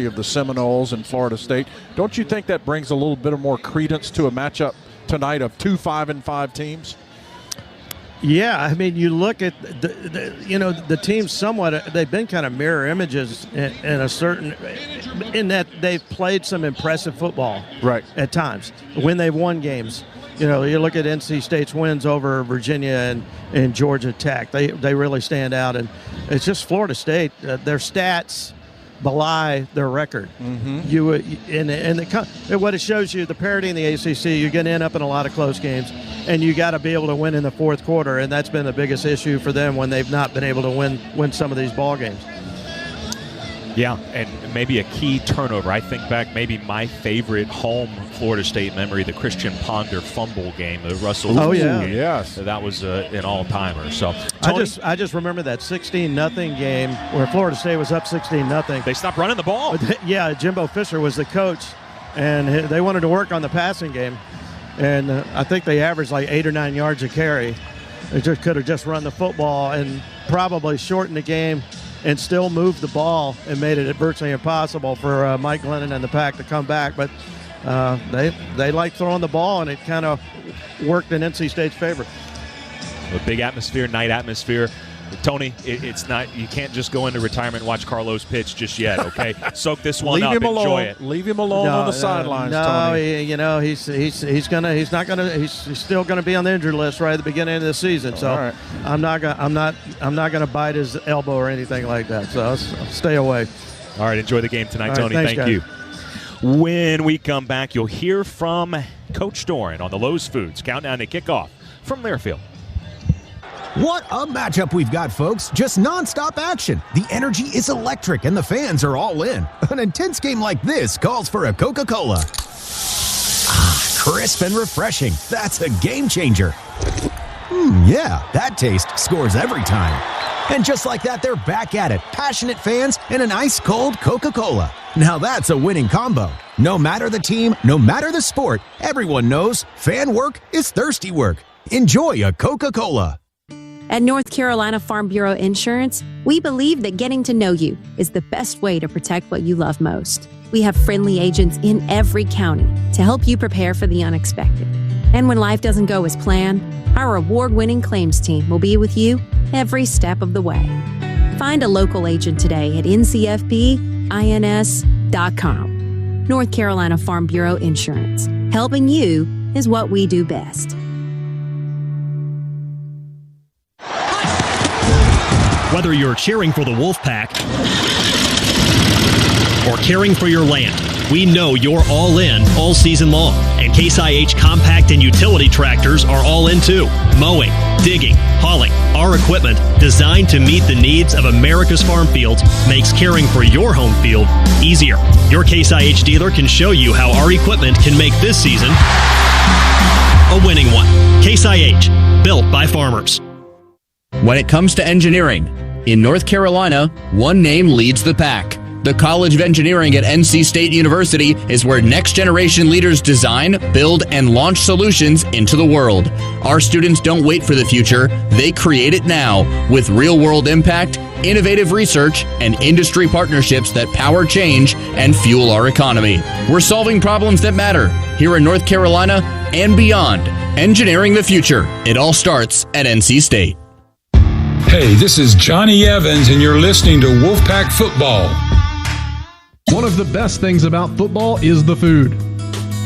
of the Seminoles and Florida State. Don't you think that brings a little bit of more credence to a matchup tonight of two 5-5 teams? Yeah, I mean, you look at the teams somewhat. They've been kind of mirror images in that they've played some impressive football, right, at times when they've won games. You look at NC State's wins over Virginia and Georgia Tech. They really stand out, and it's just Florida State. Their stats belie their record. Mm-hmm. What it shows you, the parity in the ACC, you're going to end up in a lot of close games, and you got to be able to win in the fourth quarter, and that's been the biggest issue for them when they've not been able to win some of these ball games. Yeah, and maybe a key turnover. I think back maybe my favorite home Florida State memory, the Christian Ponder fumble game. Russell. Oh, yeah. Yes. That was an all-timer. So Tony, I just remember that 16-0 game where Florida State was up 16-0. They stopped running the ball. Yeah, Jimbo Fisher was the coach, and they wanted to work on the passing game. And I think they averaged like 8 or 9 yards a carry. They just could have just run the football and probably shortened the game and still moved the ball and made it virtually impossible for Mike Glennon and the Pack to come back. But they like throwing the ball, and it kind of worked in NC State's favor. A big atmosphere, night atmosphere. Tony, it's not. You can't just go into retirement and watch Carlos pitch just yet. Okay, soak this one up. Enjoy it. Leave him alone on the sidelines. No, Tony. He's still gonna be on the injured list right at the beginning of the season. So right. I'm not gonna bite his elbow or anything like that. So I'll stay away. All right, enjoy the game tonight, All right, Tony. thanks, Thank guys. you. When we come back, you'll hear from Coach Doran on the Lowe's Foods countdown to kickoff from Learfield. What a matchup we've got, folks. Just nonstop action. The energy is electric and the fans are all in. An intense game like this calls for a Coca-Cola. Crisp and refreshing. That's a game changer. Yeah, that taste scores every time. And just like that, they're back at it. Passionate fans and an ice-cold Coca-Cola. Now that's a winning combo. No matter the team, no matter the sport, everyone knows fan work is thirsty work. Enjoy a Coca-Cola. At North Carolina Farm Bureau Insurance, we believe that getting to know you is the best way to protect what you love most. We have friendly agents in every county to help you prepare for the unexpected. And when life doesn't go as planned, our award-winning claims team will be with you every step of the way. Find a local agent today at ncfbins.com. North Carolina Farm Bureau Insurance. Helping you is what we do best. Whether you're cheering for the Wolfpack or caring for your land, we know you're all in all season long. And Case IH compact and utility tractors are all in too. Mowing, digging, hauling, our equipment designed to meet the needs of America's farm fields makes caring for your home field easier. Your Case IH dealer can show you how our equipment can make this season a winning one. Case IH, built by farmers. When it comes to engineering, in North Carolina, one name leads the pack. The College of Engineering at NC State University is where next-generation leaders design, build, and launch solutions into the world. Our students don't wait for the future, they create it now with real-world impact, innovative research, and industry partnerships that power change and fuel our economy. We're solving problems that matter here in North Carolina and beyond. Engineering the future. It all starts at NC State. Hey, this is Johnny Evans, and you're listening to Wolfpack Football. One of the best things about football is the food.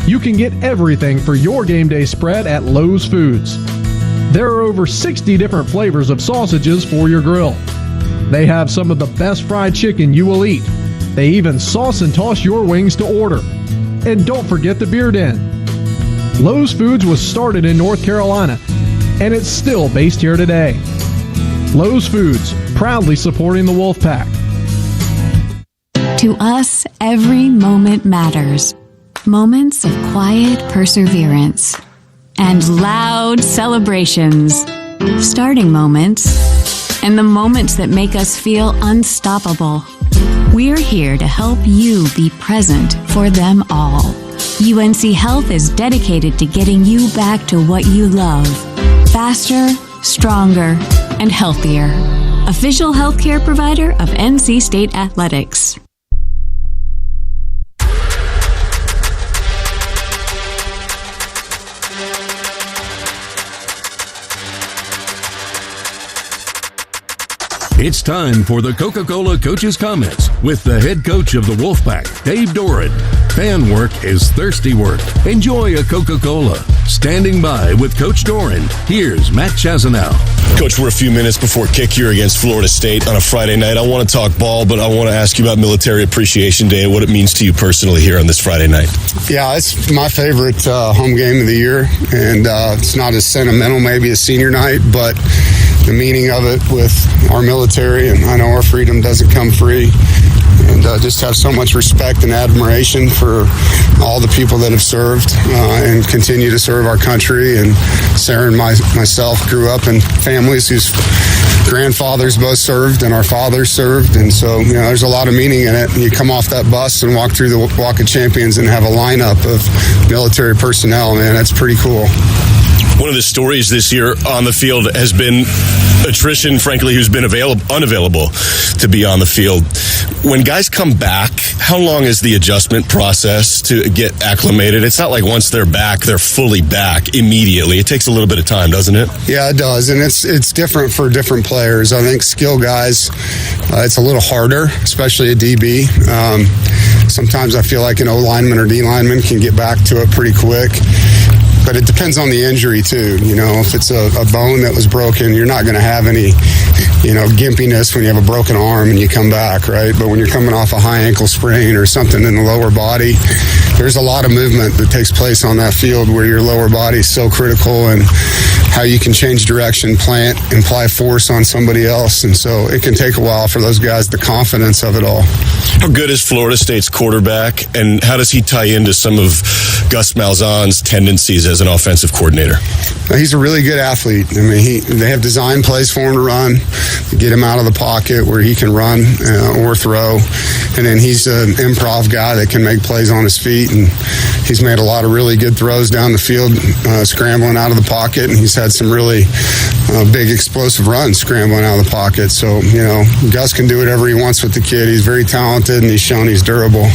You can get everything for your game day spread at Lowe's Foods. There are over 60 different flavors of sausages for your grill. They have some of the best fried chicken you will eat. They even sauce and toss your wings to order. And don't forget the beer den. Lowe's Foods was started in North Carolina, and it's still based here today. Lowe's Foods, proudly supporting the Wolfpack. To us, every moment matters. Moments of quiet perseverance and loud celebrations. Starting moments and the moments that make us feel unstoppable. We're here to help you be present for them all. UNC Health is dedicated to getting you back to what you love. Faster, stronger, and healthier. Official healthcare provider of NC State Athletics. It's time for the Coca-Cola Coach's Comments with the head coach of the Wolfpack, Dave Doran. Fan work is thirsty work. Enjoy a Coca-Cola. Standing by with Coach Doran, here's Matt Chazanow. Coach, we're a few minutes before kick here against Florida State on a Friday night. I want to talk ball, but I want to ask you about Military Appreciation Day and what it means to you personally here on this Friday night. Yeah, it's my favorite home game of the year, and it's not as sentimental maybe as senior night, but the meaning of it with our military, and I know our freedom doesn't come free, and just have so much respect and admiration for all the people that have served and continue to serve our country. And Sarah and myself grew up in families whose grandfathers both served and our fathers served, and so there's a lot of meaning in it. You come off that bus and walk through the Walk of Champions and have a lineup of military personnel, man, that's pretty cool. One of the stories this year on the field has been attrition, frankly, who's been unavailable to be on the field. When guys come back, how long is the adjustment process to get acclimated? It's not like once they're back, they're fully back immediately. It takes a little bit of time, doesn't it? Yeah, it does, and it's different for different players. I think skill guys, it's a little harder, especially a DB. Sometimes I feel like an O lineman or D lineman can get back to it pretty quick. But it depends on the injury, too. If it's a bone that was broken, you're not going to have any, gimpiness when you have a broken arm and you come back, right? But when you're coming off a high ankle sprain or something in the lower body, there's a lot of movement that takes place on that field where your lower body is so critical, and how you can change direction, plant, apply force on somebody else. And so it can take a while for those guys, the confidence of it all. How good is Florida State's quarterback, and how does he tie into some of Gus Malzahn's tendencies as an offensive coordinator? He's a really good athlete. I mean, they have designed plays for him to run, get him out of the pocket where he can run or throw. And then he's an improv guy that can make plays on his feet. And he's made a lot of really good throws down the field, scrambling out of the pocket. And he's had some really big explosive runs scrambling out of the pocket. So, Gus can do whatever he wants with the kid. He's very talented, and he's shown he's durable.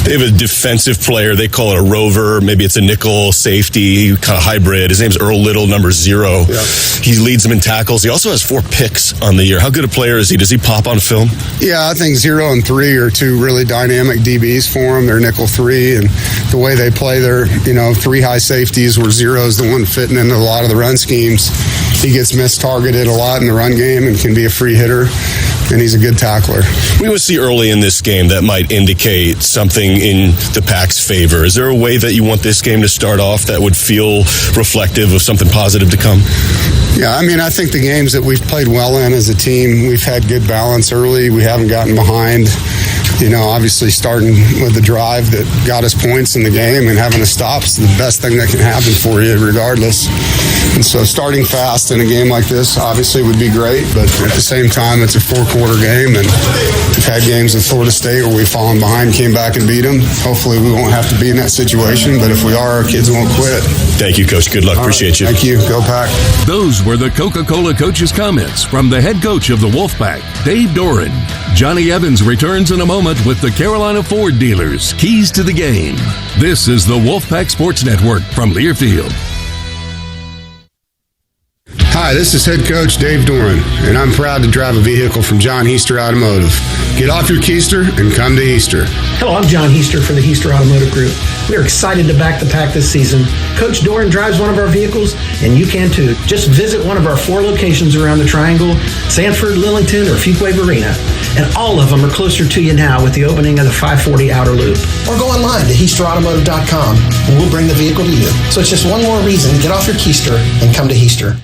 They have a defensive player. They call it a rover. Maybe it's a nickel safety, kind of hybrid. His name's Earl Little, number 0. Yeah. He leads them in tackles. He also has 4 picks on the year. How good a player is he? Does he pop on film? Yeah, I think 0 and 3 are 2 really dynamic DBs for him. They're nickel 3, and the way they play their, 3 high safeties where 0 is the one fitting into a lot of the run schemes. He gets mistargeted a lot in the run game and can be a free hitter, and he's a good tackler. We would see early in this game that might indicate something in the Pack's favor. Is there a way that you want this game to start off that would feel reflective of something positive to come? Yeah, I think the games that we've played well in as a team, we've had good balance early. We haven't gotten behind. Obviously starting with the drive that got us points in the game and having a stop is the best thing that can happen for you regardless. And so starting fast in a game like this obviously would be great, but at the same time, it's a 4-quarter game, and we've had games with Florida State where we've fallen behind, came back and beat them. Hopefully we won't have to be in that situation, but if we are, our kids won't quit. Thank you, Coach. Good luck. Appreciate you. Thank you. Go Pack. Those were the Coca-Cola Coach's Comments from the head coach of the Wolfpack, Dave Doran. Johnny Evans returns in a moment with the Carolina Ford dealers' keys to the game. This is the Wolfpack Sports Network from Learfield. Hi, this is head coach Dave Doran, and I'm proud to drive a vehicle from John Heister Automotive. Get off your keister and come to Heister. Hello, I'm John Heister for the Heister Automotive Group. We are excited to back the Pack this season. Coach Doran drives one of our vehicles, and you can too. Just visit one of our 4 locations around the Triangle, Sanford, Lillington, or Fuquay Arena. And all of them are closer to you now with the opening of the 540 Outer Loop. Or go online to HeisterAutomotive.com, and we'll bring the vehicle to you. So it's just one more reason to get off your keister and come to Heister.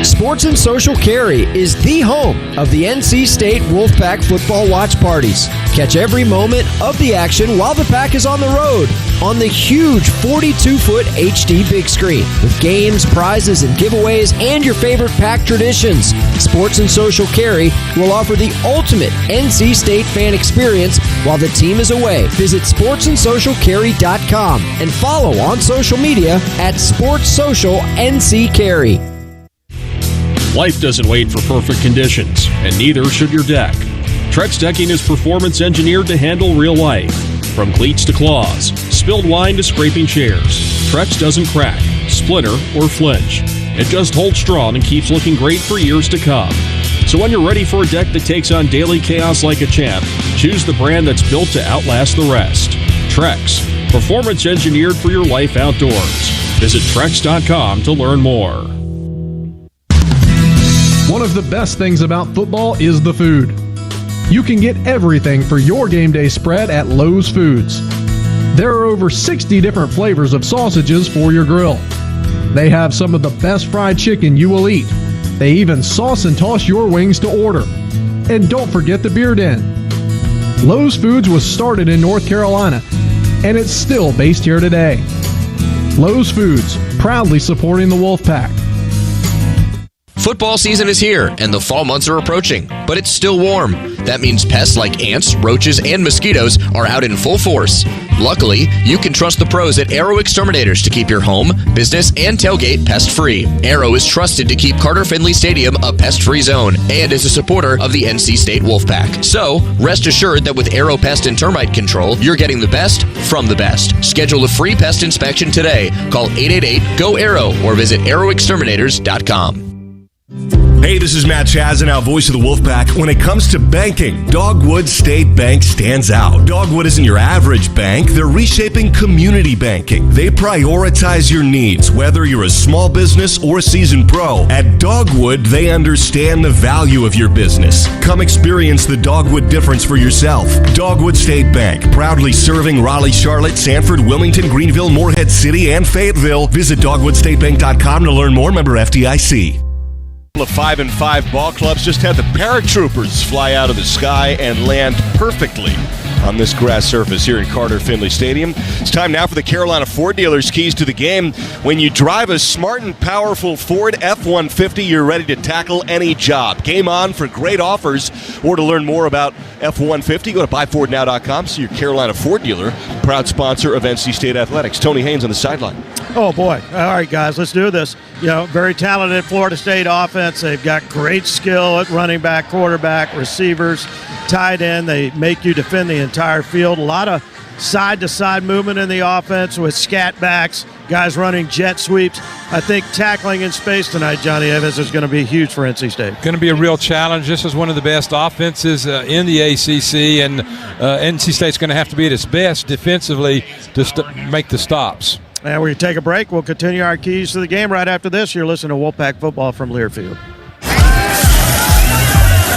Sports and Social Carry is the home of the NC State Wolfpack football watch parties. Catch every moment of the action while the Pack is on the road on the huge 42-foot HD big screen with games, prizes, and giveaways and your favorite Pack traditions. Sports and Social Carry will offer the ultimate NC State fan experience while the team is away. Visit sportsandsocialcarry.com and follow on social media at SportsSocialNCCarry. Life doesn't wait for perfect conditions, and neither should your deck. Trex Decking is performance engineered to handle real life. From cleats to claws, spilled wine to scraping chairs, Trex doesn't crack, splinter, or flinch. It just holds strong and keeps looking great for years to come. So when you're ready for a deck that takes on daily chaos like a champ, choose the brand that's built to outlast the rest. Trex, performance engineered for your life outdoors. Visit Trex.com to learn more. One of the best things about football is the food. You can get everything for your game day spread at Lowe's Foods. There are over 60 different flavors of sausages for your grill. They have some of the best fried chicken you will eat. They even sauce and toss your wings to order. And don't forget the beer den. Lowe's Foods was started in North Carolina, and it's still based here today. Lowe's Foods, proudly supporting the Wolfpack. Football season is here, and the fall months are approaching, but it's still warm. That means pests like ants, roaches, and mosquitoes are out in full force. Luckily, you can trust the pros at Arrow Exterminators to keep your home, business, and tailgate pest-free. Arrow is trusted to keep Carter Finley Stadium a pest-free zone and is a supporter of the NC State Wolfpack. So, rest assured that with Arrow Pest and Termite Control, you're getting the best from the best. Schedule a free pest inspection today. Call 888-GO-ARROW or visit arrowexterminators.com. Hey, this is Matt Chazanow, voice of the Wolfpack. When it comes to banking, Dogwood State Bank stands out. Dogwood isn't your average bank. They're reshaping community banking. They prioritize your needs, whether you're a small business or a seasoned pro. At Dogwood, they understand the value of your business. Come experience the Dogwood difference for yourself. Dogwood State Bank, proudly serving Raleigh, Charlotte, Sanford, Wilmington, Greenville, Morehead City, and Fayetteville. Visit dogwoodstatebank.com to learn more. Member FDIC. Of 5-and-5 ball clubs just had the paratroopers fly out of the sky and land perfectly on this grass surface here in Carter Finley Stadium. It's time now for the Carolina Ford dealers' keys to the game. When you drive a smart and powerful Ford F-150, you're ready to tackle any job. Game on for great offers. Or to learn more about F-150, go to buyfordnow.com. See your Carolina Ford dealer, proud sponsor of NC State Athletics. Tony Haynes on the sideline. Oh, boy. All right, guys, let's do this. You know, very talented Florida State offense. They've got great skill at running back, quarterback, receivers, tight end. They make you defend the entire field. A lot of side-to-side movement in the offense with scat backs, guys running jet sweeps. I think tackling in space tonight, Johnny Evans, is going to be huge for NC State. Going to be a real challenge. This is one of the best offenses in the ACC, and NC State's going to have to be at its best defensively to make the stops. And we're going to take a break. We'll continue our keys to the game right after this. You're listening to Wolfpack Football from Learfield.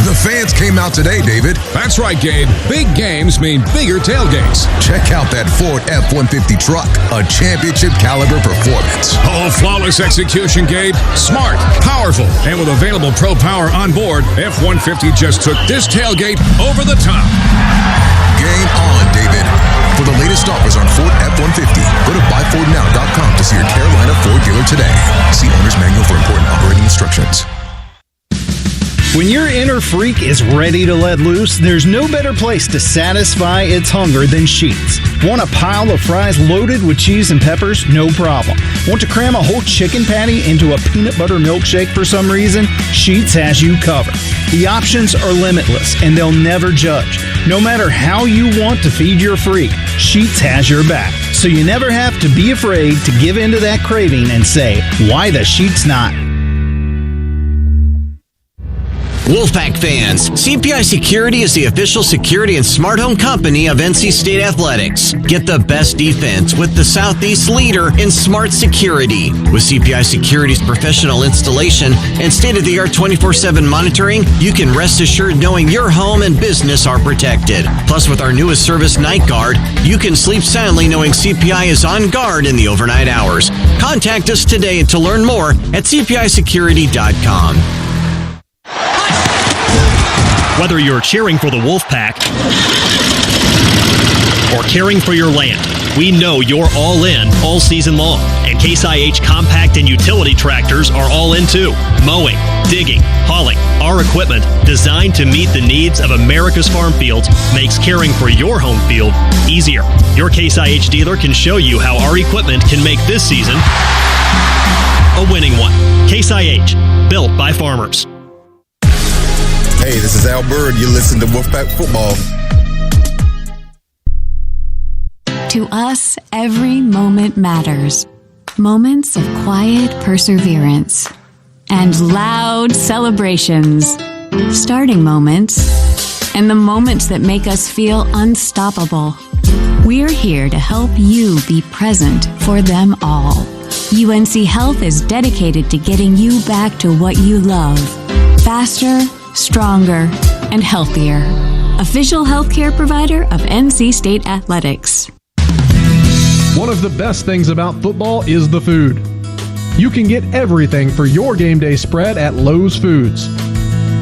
The fans came out today, David. That's right, Gabe. Big games mean bigger tailgates. Check out that Ford F-150 truck, a championship caliber performance. Oh, flawless execution, Gabe. Smart, powerful, and with available Pro Power on board, F-150 just took this tailgate over the top. Game on, David. For the latest offers on Ford F-150, go to buyfordnow.com to see your Carolina Ford dealer today. See owner's manual for important operating instructions. When your inner freak is ready to let loose, there's no better place to satisfy its hunger than Sheetz. Want a pile of fries loaded with cheese and peppers? No problem. Want to cram a whole chicken patty into a peanut butter milkshake for some reason? Sheetz has you covered. The options are limitless, and they'll never judge. No matter how you want to feed your freak, Sheetz has your back. So you never have to be afraid to give in to that craving and say, why the Sheetz not? Wolfpack fans, CPI Security is the official security and smart home company of NC State Athletics. Get the best defense with the Southeast leader in smart security. With CPI Security's professional installation and state-of-the-art 24/7 monitoring, you can rest assured knowing your home and business are protected. Plus, with our newest service, Night Guard, you can sleep soundly knowing CPI is on guard in the overnight hours. Contact us today to learn more at cpisecurity.com. Whether you're cheering for the Wolfpack or caring for your land, we know you're all in all season long. And Case IH compact and utility tractors are all in too. Mowing, digging, hauling. Our equipment, designed to meet the needs of America's farm fields, makes caring for your home field easier. Your Case IH dealer can show you how our equipment can make this season a winning one. Case IH, built by farmers. Hey, this is Al Bird. You listen to Wolfpack Football. To us, every moment matters. Moments of quiet perseverance and loud celebrations. starting moments, and the moments that make us feel unstoppable. We're here to help you be present for them all. UNC Health is dedicated to getting you back to what you love. Faster, stronger, and healthier. Official healthcare provider of NC State Athletics. One of the best things about football is the food. You can get everything for your game day spread at Lowe's Foods.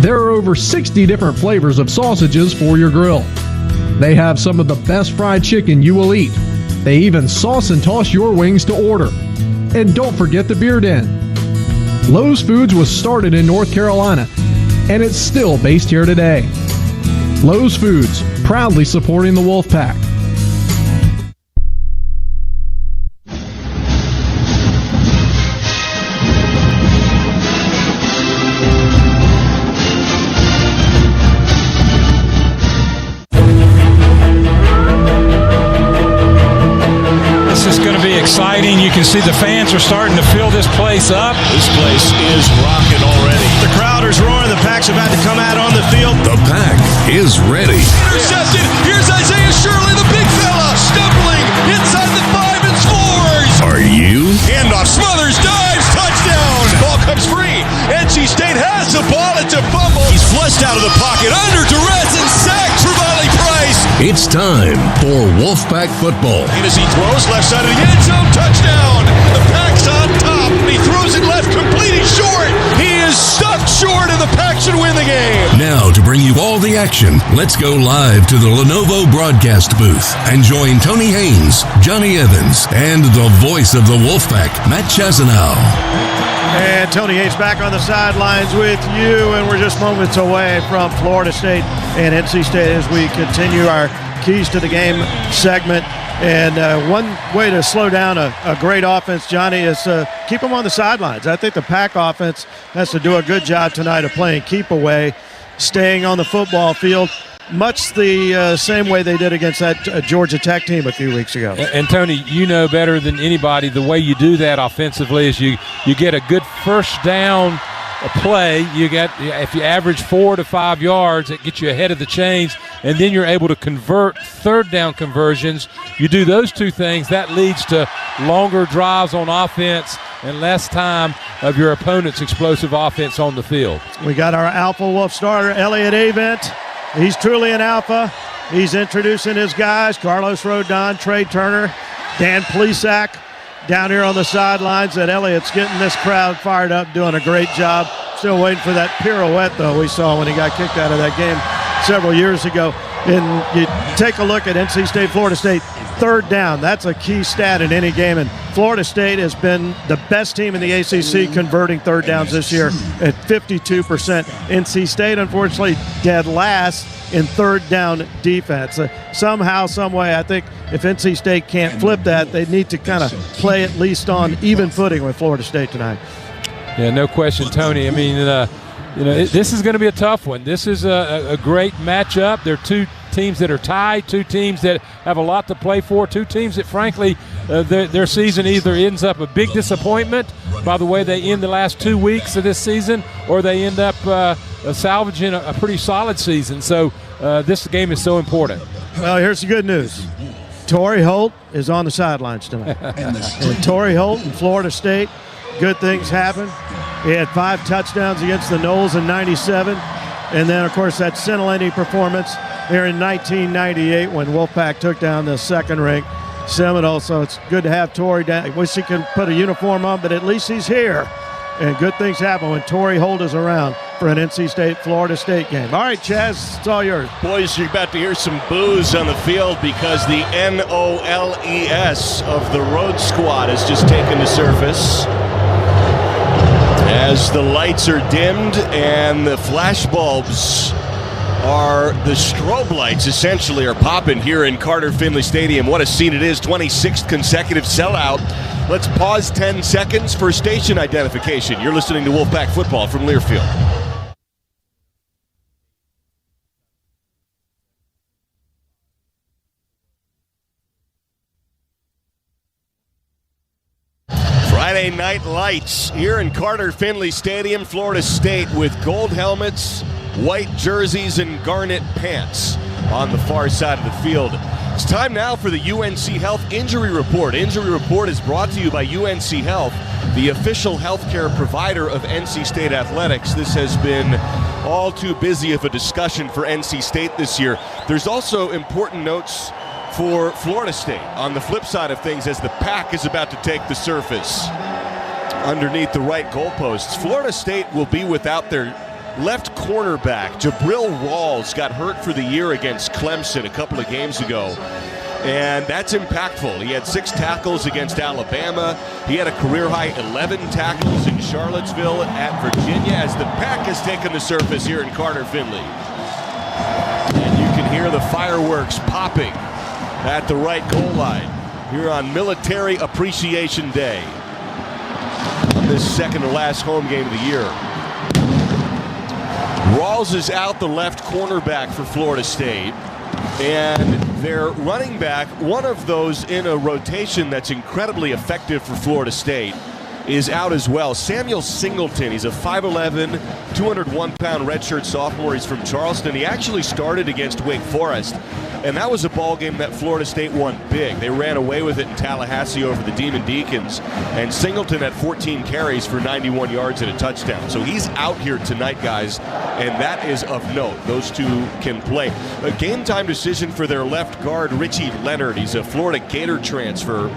There are over 60 different flavors of sausages for your grill. They have some of the best fried chicken you will eat. They even sauce and toss your wings to order. And don't forget the beer den. Lowe's Foods was started in North Carolina, and it's still based here today. Lowe's Foods, proudly supporting the Wolfpack. Exciting. You can see the fans are starting to fill this place up. This place is rocking already. The crowd is roaring. The Pack's about to come out on the field. The Pack is ready. Intercepted. Here's Isaiah Shirley, the big fella, stumbling inside the 5 and scores. Are you? Handoff, Smothers, dives, touchdown. Ball comes free. NC State has the ball. It's a fumble. He's flushed out of the pocket under duress and sacked for Valley Price. It's time for Wolfpack football. And as he throws left side of the end zone, touchdown. The Pack's on top. He throws it left, completing short. He is stuffed short, and the Pack should win the game. Now, to bring you all the action, let's go live to the Lenovo broadcast booth and join Tony Haynes, Johnny Evans, and the voice of the Wolfpack, Matt Chazanow. And Tony Haynes back on the sidelines with you, and we're just moments away from Florida State and NC State as we continue our Keys to the Game segment. And one way to slow down a great offense, Johnny, is keep them on the sidelines. I think the Pack offense has to do a good job tonight of playing keep away, staying on the football field, much the same way they did against that Georgia Tech team a few weeks ago. And Tony, you know better than anybody the way you do that offensively is you get a good first down play. If you average 4 to 5 yards, it gets you ahead of the chains, and then you're able to convert third down conversions. You do those two things, that leads to longer drives on offense and less time of your opponent's explosive offense on the field. We got our Alpha Wolf starter, Elliott Avent. He's truly an alpha. He's introducing his guys, Carlos Rodon, Trey Turner, Dan Plesac, down here on the sidelines. That Elliott's getting this crowd fired up, doing a great job. Still waiting for that pirouette, though, we saw when he got kicked out of that game several years ago. And you take a look at NC State, Florida State, third down. That's a key stat in any game. And Florida State has been the best team in the ACC converting third downs this year at 52%. NC State, unfortunately, dead last in third down defense. Somehow, some way, I think if NC State can't flip that, they need to kind of play at least on even footing with Florida State tonight. Yeah, no question, Tony. I mean, this is going to be a tough one. This is a great matchup. They're two teams that are tied, two teams that have a lot to play for, two teams that, frankly, their season either ends up a big disappointment by the way they end the last 2 weeks of this season, or they end up salvaging a pretty solid season. So this game is so important. Well, here's the good news. Torrey Holt is on the sidelines tonight. And Torrey Holt in Florida State, good things happen. He had 5 touchdowns against the Noles in '97. And then, of course, that scintillating performance here in 1998 when Wolfpack took down the second-ranked Seminoles. So it's good to have Torrey down. I wish he could put a uniform on, but at least he's here. And good things happen when Torrey Holt is around for an NC State-Florida State game. All right, Chaz, it's all yours. Boys, you're about to hear some boos on the field because the NOLES of the road squad has just taken the surface. As the lights are dimmed and the flash bulbs the strobe lights essentially are popping here in Carter Finley Stadium. What a scene it is, 26th consecutive sellout. Let's pause 10 seconds for station identification. You're listening to Wolfpack Football from Learfield. Friday night lights here in Carter Finley Stadium, Florida State with gold helmets white jerseys and garnet pants on the far side of the field. It's time now for the UNC Health Injury Report. Injury Report is brought to you by UNC Health, the official healthcare provider of NC State Athletics. This has been all too busy of a discussion for NC State this year. There's also important notes for Florida State on the flip side of things as the pack is about to take the surface underneath the right goalposts. Florida State will be without their left cornerback. Jabril Rawls got hurt for the year against Clemson a couple of games ago, and that's impactful. He had 6 tackles against Alabama. He had a career-high 11 tackles in Charlottesville at Virginia as the pack has taken the surface here in Carter Finley. And you can hear the fireworks popping at the right goal line here on Military Appreciation Day, this second to last home game of the year. Rawls is out, the left cornerback for Florida State, and their running back, one of those in a rotation that's incredibly effective for Florida State, is out as well. Samuel Singleton, he's a 5'11", 201-pound redshirt sophomore. He's from Charleston. He actually started against Wake Forest, and that was a ball game that Florida State won big. They ran away with it in Tallahassee over the Demon Deacons, and Singleton had 14 carries for 91 yards and a touchdown. So he's out here tonight, guys, and that is of note. Those two can play. A game-time decision for their left guard, Richie Leonard. He's a Florida Gator transfer,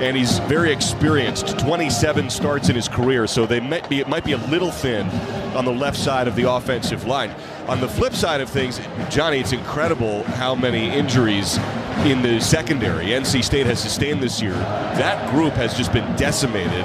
and he's very experienced, 27 starts in his career, so it might be a little thin on the left side of the offensive line. On the flip side of things, Johnny, it's incredible how many injuries in the secondary NC State has sustained this year. That group has just been decimated.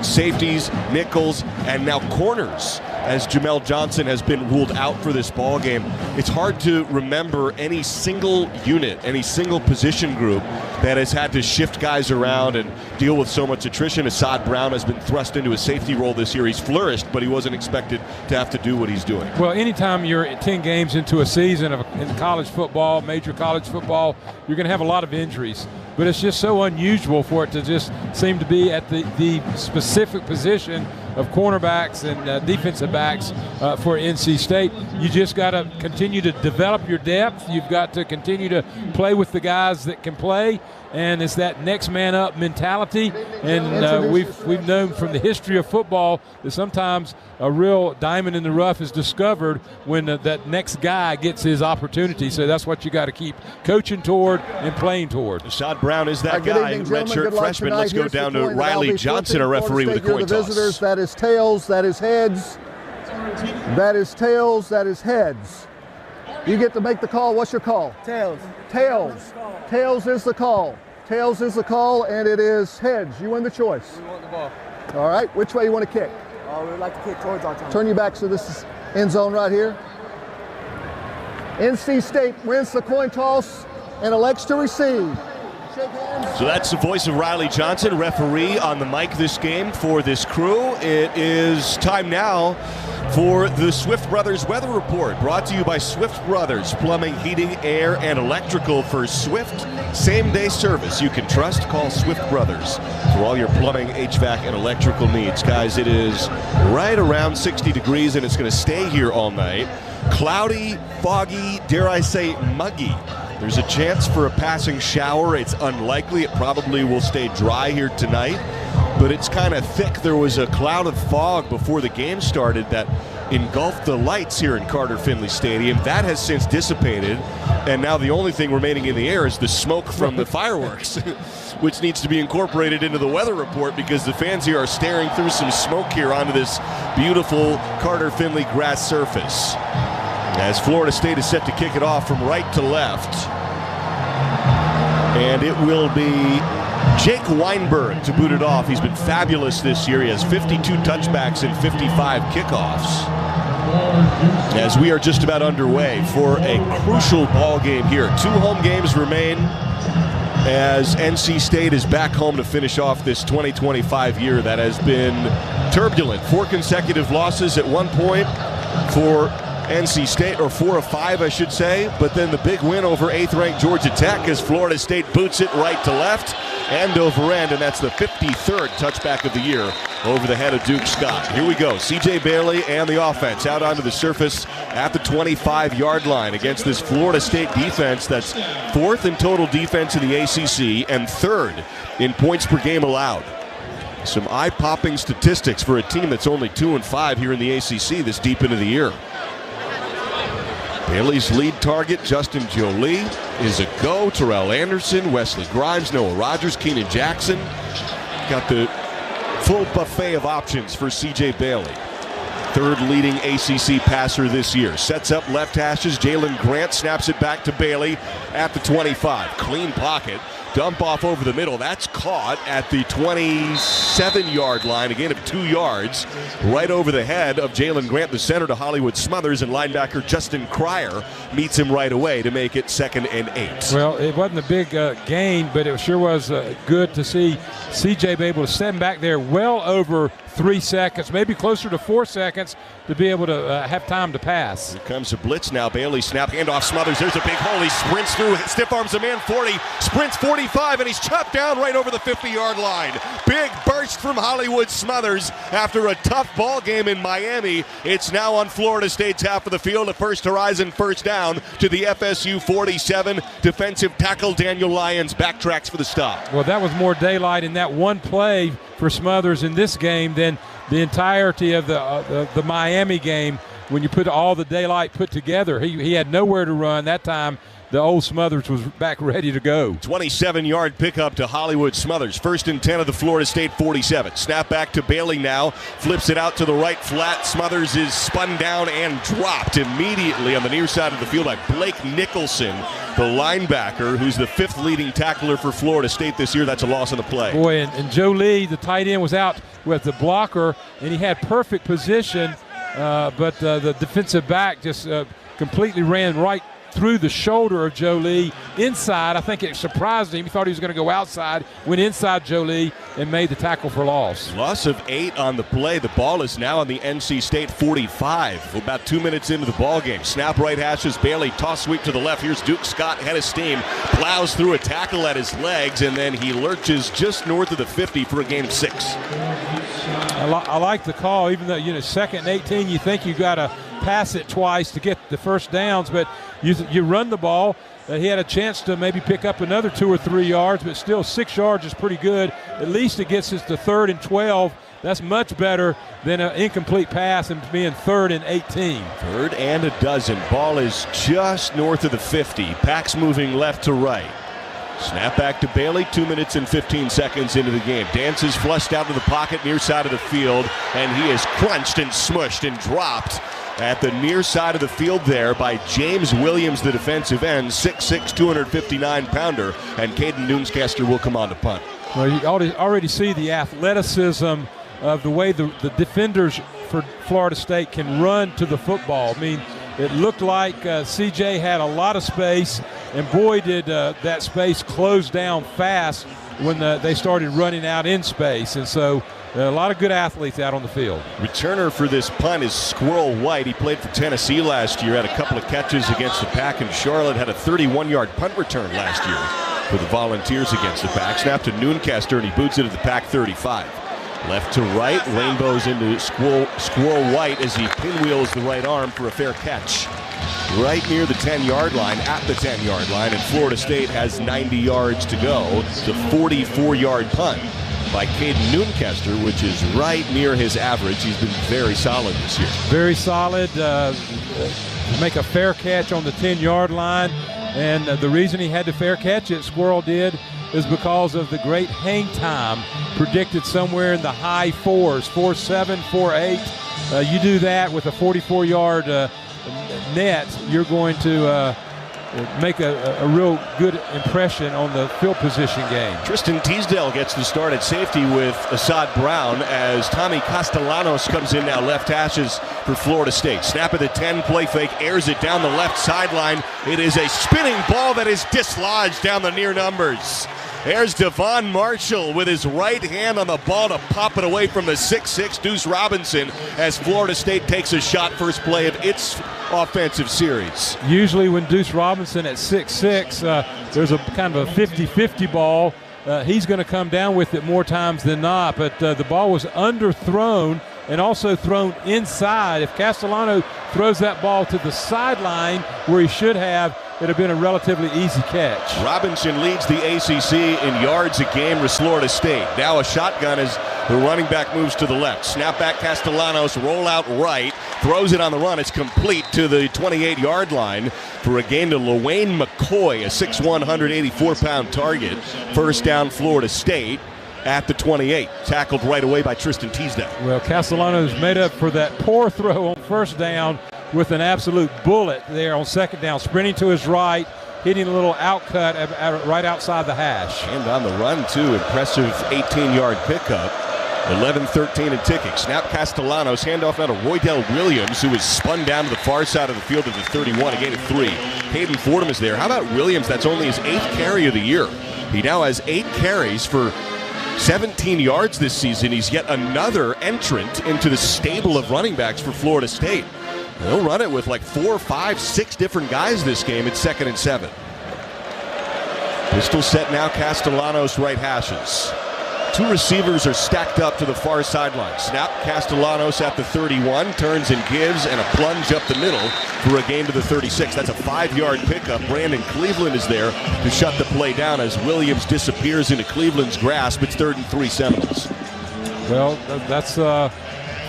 Safeties, nickels, and now corners, as Jamel Johnson has been ruled out for this ball game. It's hard to remember any single unit, any single position group that has had to shift guys around and deal with so much attrition. Assad Brown has been thrust into a safety role this year. He's flourished, but he wasn't expected to have to do what he's doing. Well, anytime you're 10 games into a season in college football, major college football, you're going to have a lot of injuries. But it's just so unusual for it to just seem to be at the specific position of cornerbacks and defensive backs for NC State. You just got to continue to develop your depth. You've got to continue to play with the guys that can play, and it's that next man up mentality. And we've known from the history of football that sometimes a real diamond in the rough is discovered when that next guy gets his opportunity. So that's what you got to keep coaching toward and playing toward. Assad Brown is that guy, redshirt freshman. Let's go down to Riley Johnson, a referee with a coin toss. Visitors, that is tails, that is heads. That is tails, that is heads. You get to make the call. What's your call? Tails. Tails. Tails is the call. Tails is the call, and it is heads. You win the choice. We want the ball. All right. Which way you want to kick? We would like to kick towards our team. Turn you back so this is end zone right here. NC State wins the coin toss and elects to receive. So that's the voice of Riley Johnson, referee on the mic this game for this crew. It is time now for the Swift Brothers Weather Report, brought to you by Swift Brothers Plumbing, Heating, Air, and Electrical. For swift, same-day service you can trust, call Swift Brothers for all your plumbing, HVAC, and electrical needs. Guys, it is right around 60 degrees, and it's going to stay here all night. Cloudy, foggy, dare I say muggy. There's a chance for a passing shower. It's unlikely. It probably will stay dry here tonight, but it's kind of thick. There was a cloud of fog before the game started that engulfed the lights here in Carter Finley Stadium. That has since dissipated, and now the only thing remaining in the air is the smoke from the fireworks, which needs to be incorporated into the weather report because the fans here are staring through some smoke here onto this beautiful Carter Finley grass surface, as Florida State is set to kick it off from right to left. And it will be Jake Weinberg to boot it off. He's been fabulous this year. He has 52 touchbacks and 55 kickoffs. As we are just about underway for a crucial ball game here. 2 home games remain as NC State is back home to finish off this 2025 year that has been turbulent. 4 consecutive losses at one point for NC State, or 4 of 5, I should say, but then the big win over 8th-ranked Georgia Tech as Florida State boots it right to left. end over end, and that's the 53rd touchback of the year over the head of Duke Scott. Here we go. C.J. Bailey and the offense out onto the surface at the 25-yard line against this Florida State defense that's 4th in total defense in the ACC and 3rd in points per game allowed. Some eye-popping statistics for a team that's only 2-5 here in the ACC this deep into the year. Bailey's lead target, Justin Jolie, is a go. Terrell Anderson, Wesley Grimes, Noah Rogers, Keenan Jackson. Got the full buffet of options for C.J. Bailey. 3rd leading ACC passer this year. Sets up left hashes. Jalen Grant snaps it back to Bailey at the 25. Clean pocket. Dump off over the middle. That's caught at the 27-yard line, a gain of 2 yards, right over the head of Jalen Grant, the center to Hollywood Smothers, and linebacker Justin Cryer meets him right away to make it 2nd and 8. Well, it wasn't a big gain, but it sure was good to see C.J. be able to send back there well over 3 seconds, maybe closer to 4 seconds, to be able to have time to pass. Here comes a blitz now. Bailey snap, handoff Smothers. There's a big hole. He sprints through, stiff arms a man 40, sprints 45, and he's chopped down right over the 50-yard line. Big burst from Hollywood Smothers after a tough ball game in Miami. It's now on Florida State's half of the field. A First Horizon first down to the FSU 47. Defensive tackle Daniel Lyons backtracks for the stop. Well, that was more daylight in that one play for Smothers in this game than the entirety of the Miami game. When you put all the daylight put together, he had nowhere to run that time. The old Smothers was back ready to go. 27-yard pickup to Hollywood Smothers. 1st and 10 of the Florida State 47. Snap back to Bailey now. Flips it out to the right flat. Smothers is spun down and dropped immediately on the near side of the field by Blake Nicholson, the linebacker, who's the 5th leading tackler for Florida State this year. That's a loss on the play. Boy, and Jolie, the tight end, was out with the blocker, and he had perfect position, but the defensive back just completely ran right through the shoulder of Jolie inside. I think it surprised him. He thought he was going to go outside, went inside Jolie, and made the tackle for loss. Loss of 8 on the play. The ball is now on the NC State 45. About 2 minutes into the ball game. Snap right hashes. Bailey toss sweep to the left. Here's Duke Scott, head of steam, plows through a tackle at his legs, and then he lurches just north of the 50 for a gain of 6. I like the call, even though 2nd and 18. You think you got to pass it twice to get the first downs, but you run the ball. He had a chance to maybe pick up another 2 or 3 yards, but still 6 yards is pretty good. At least it gets us to 3rd and 12. That's much better than an incomplete pass and being 3rd and 18. 3rd and a dozen. Ball is just north of the 50. Pack's moving left to right. Snap back to Bailey, 2 minutes and 15 seconds into the game. Dances flushed out to the pocket near side of the field, and he is crunched and smushed and dropped at the near side of the field there by James Williams, the defensive end, 6'6", 259-pounder, and Caden Nunzcaster will come on to punt. Well, you already see the athleticism of the way the defenders for Florida State can run to the football. I mean, it looked like CJ had a lot of space, and boy, did that space close down fast when they started running out in space. And so a lot of good athletes out on the field. Returner for this punt is Squirrel White. He played for Tennessee last year, had a couple of catches against the Pack in Charlotte, had a 31-yard punt return last year for the Volunteers against the Pack. Snap to Nunzcaster, and he boots it at the Pack 35. Left to right, rainbows into Squirrel White as he pinwheels the right arm for a fair catch. Right near the 10-yard line, at the 10-yard line, and Florida State has 90 yards to go. It's a 44-yard punt by Caden Nunzcaster, which is right near his average. He's been very solid this year. Very solid. Make a fair catch on the 10-yard line, and the reason he had to fair catch it, Squirrel did, is because of the great hang time predicted somewhere in the high 4s, 4.7, 4.8. You do that with a 44-yard net, you're going to make a real good impression on the field position game. Tristan Teasdale gets the start at safety with Assad Brown as Tommy Castellanos comes in now, left hashes for Florida State. Snap at the 10, play fake, airs it down the left sideline. It is a spinning ball that is dislodged down the near numbers. There's Devon Marshall with his right hand on the ball to pop it away from the 6'6" Deuce Robinson as Florida State takes a shot, first play of its offensive series. Usually when Deuce Robinson at 6'6", there's a kind of a 50-50 ball. He's going to come down with it more times than not, but the ball was underthrown and also thrown inside. If Castellano throws that ball to the sideline where he should have, it would have been a relatively easy catch. Robinson leads the ACC in yards a game with Florida State. Now a shotgun as the running back moves to the left. Snap back Castellanos, roll out right, throws it on the run. It's complete to the 28-yard line for a gain to LaWayne McCoy, a 6'1", 184-pound target. First down, Florida State at the 28. Tackled right away by Tristan Teasdale. Well, Castellanos made up for that poor throw on first down with an absolute bullet there on second down, sprinting to his right, hitting a little outcut right outside the hash. And on the run, too, impressive 18-yard pickup. 11-13 and ticking. Snap Castellanos, handoff now to Roydell Williams, who is spun down to the far side of the field to the 31, a gain of 3. Caden Fordham is there. How about Williams? That's only his 8th carry of the year. He now has 8 carries for 17 yards this season. He's yet another entrant into the stable of running backs for Florida State. They'll run it with like 4, 5, 6 different guys this game. It's 2nd and 7. Pistol set now, Castellanos right hashes. 2 receivers are stacked up to the far sideline. Snap, Castellanos at the 31, turns and gives, and a plunge up the middle for a gain to the 36. That's a 5-yard pickup. Brandon Cleveland is there to shut the play down as Williams disappears into Cleveland's grasp. It's 3rd and 3 Seminoles. Well, that's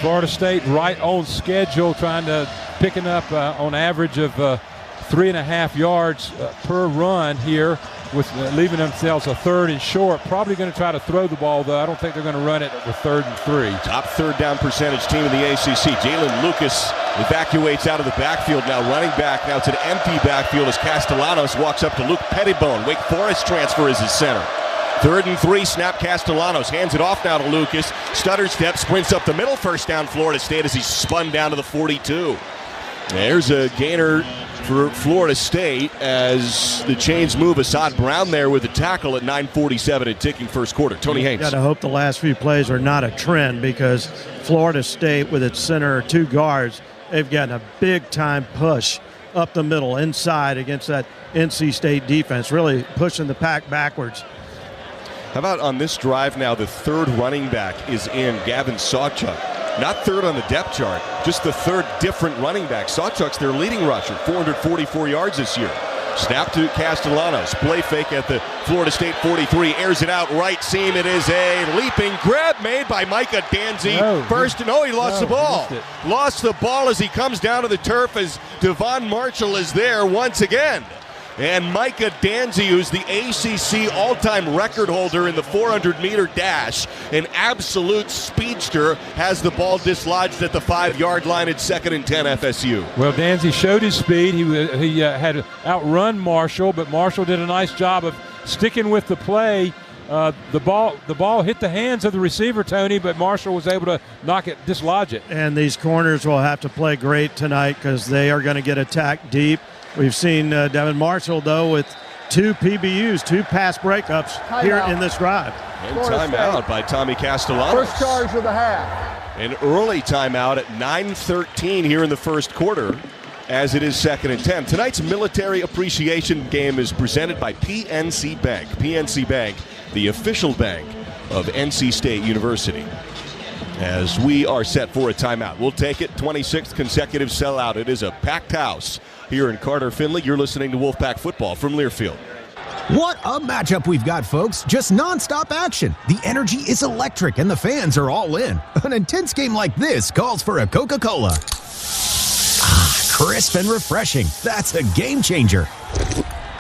Florida State right on schedule, picking up on average of 3.5 yards per run here, with leaving themselves a 3rd and short. Probably going to try to throw the ball, though. I don't think they're going to run it with 3rd and 3. Top 3rd down percentage team in the ACC. Jalen Lucas evacuates out of the backfield now. Running back now to the empty backfield as Castellanos walks up to Luke Pettibone. Wake Forest transfer is his center. 3rd and 3, snap Castellanos. Hands it off now to Lucas. Stutter step, sprints up the middle. First down Florida State as he's spun down to the 42. There's a gainer for Florida State as the chains move. Assad Brown there with the tackle at 9:47 and ticking first quarter. Tony Haynes. Got to hope the last few plays are not a trend, because Florida State with its center 2 guards, they've gotten a big-time push up the middle inside against that NC State defense, really pushing the pack backwards. How about on this drive now, the 3rd running back is in, Gavin Sawchuk. Not 3rd on the depth chart, just the 3rd different running back. Sawchuk's their leading rusher, 444 yards this year. Snap to Castellanos. Play fake at the Florida State 43. Airs it out right seam. It is a leaping grab made by Micah Danzy. He lost the ball. Lost the ball as he comes down to the turf as Devon Marshall is there once again. And Micah Danzy, who's the ACC all-time record holder in the 400-meter dash, an absolute speedster, has the ball dislodged at the 5-yard line at 2nd and 10 FSU. Well, Danzy showed his speed. He had outrun Marshall, but Marshall did a nice job of sticking with the play. The ball hit the hands of the receiver, Tony, but Marshall was able to dislodge it. And these corners will have to play great tonight because they are going to get attacked deep. We've seen Devin Marshall, though, with 2 PBUs, 2 pass breakups here in this drive. And timeout by Tommy Castellanos. First charge of the half. An early timeout at 9:13 here in the first quarter, as it is 2nd and 10. Tonight's military appreciation game is presented by PNC Bank. PNC Bank, the official bank of NC State University. As we are set for a timeout, we'll take it. 26th consecutive sellout. It is a packed house here in Carter Finley. You're listening to Wolfpack Football from Learfield. What a matchup we've got, folks. Just nonstop action. The energy is electric and the fans are all in. An intense game like this calls for a Coca-Cola. Crisp and refreshing. That's a game changer.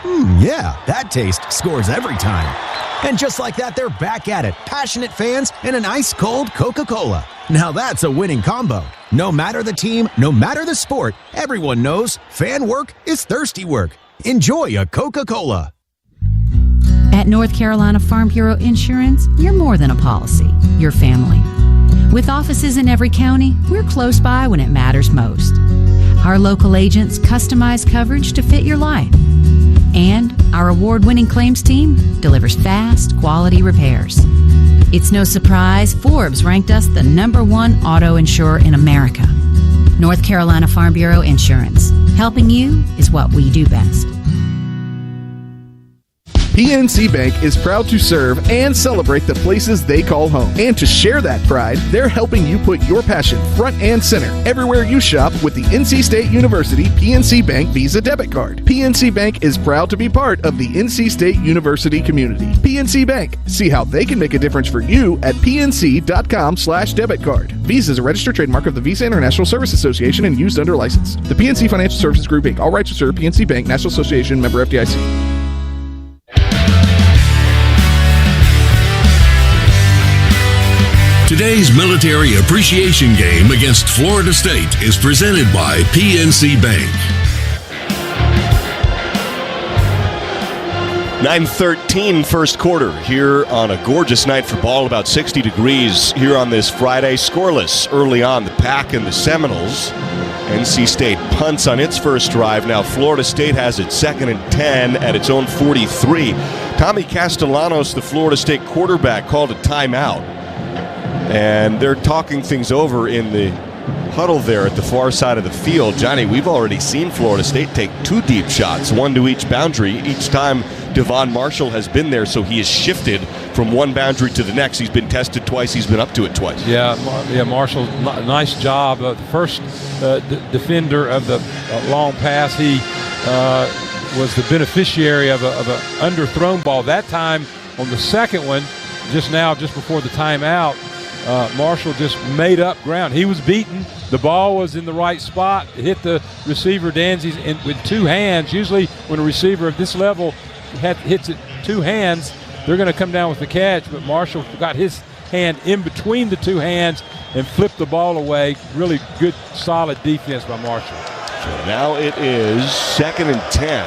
Yeah, that taste scores every time. And just like that, they're back at it. Passionate fans and an ice-cold Coca-Cola. Now that's a winning combo. No matter the team, no matter the sport, everyone knows fan work is thirsty work. Enjoy a Coca-Cola. At North Carolina Farm Bureau Insurance, you're more than a policy. You're family. With offices in every county, we're close by when it matters most. Our local agents customize coverage to fit your life. And our award-winning claims team delivers fast, quality repairs. It's no surprise Forbes ranked us the #1 auto insurer in America. North Carolina Farm Bureau Insurance. Helping you is what we do best. PNC Bank is proud to serve and celebrate the places they call home. And to share that pride, they're helping you put your passion front and center everywhere you shop with the NC State University PNC Bank Visa Debit Card. PNC Bank is proud to be part of the NC State University community. PNC Bank. See how they can make a difference for you at pnc.com/debit card. Visa is a registered trademark of the Visa International Service Association and used under license. The PNC Financial Services Group, Inc. All rights reserved. PNC Bank, National Association, member FDIC. Today's military appreciation game against Florida State is presented by PNC Bank. 9:13 first quarter here on a gorgeous night for ball, about 60 degrees here on this Friday. Scoreless early on, the Pack and the Seminoles. NC State punts on its first drive. Now Florida State has it 2nd and 10 at its own 43. Tommy Castellanos, the Florida State quarterback, called a timeout. And they're talking things over in the huddle there at the far side of the field. Johnny, we've already seen Florida State take 2 deep shots, 1 to each boundary. Each time Devon Marshall has been there, so he has shifted from one boundary to the next. He's been tested twice. He's been up to it twice. Yeah, Marshall, nice job. The first defender of the long pass, he was the beneficiary of an underthrown ball. That time on the second one, just before the timeout, Marshall just made up ground. He was beaten. The ball was in the right spot. It hit the receiver, Danzies, with 2 hands. Usually when a receiver of this level hits it 2 hands, they're going to come down with the catch. But Marshall got his hand in between the 2 hands and flipped the ball away. Really good, solid defense by Marshall. So now it is 2nd and 10.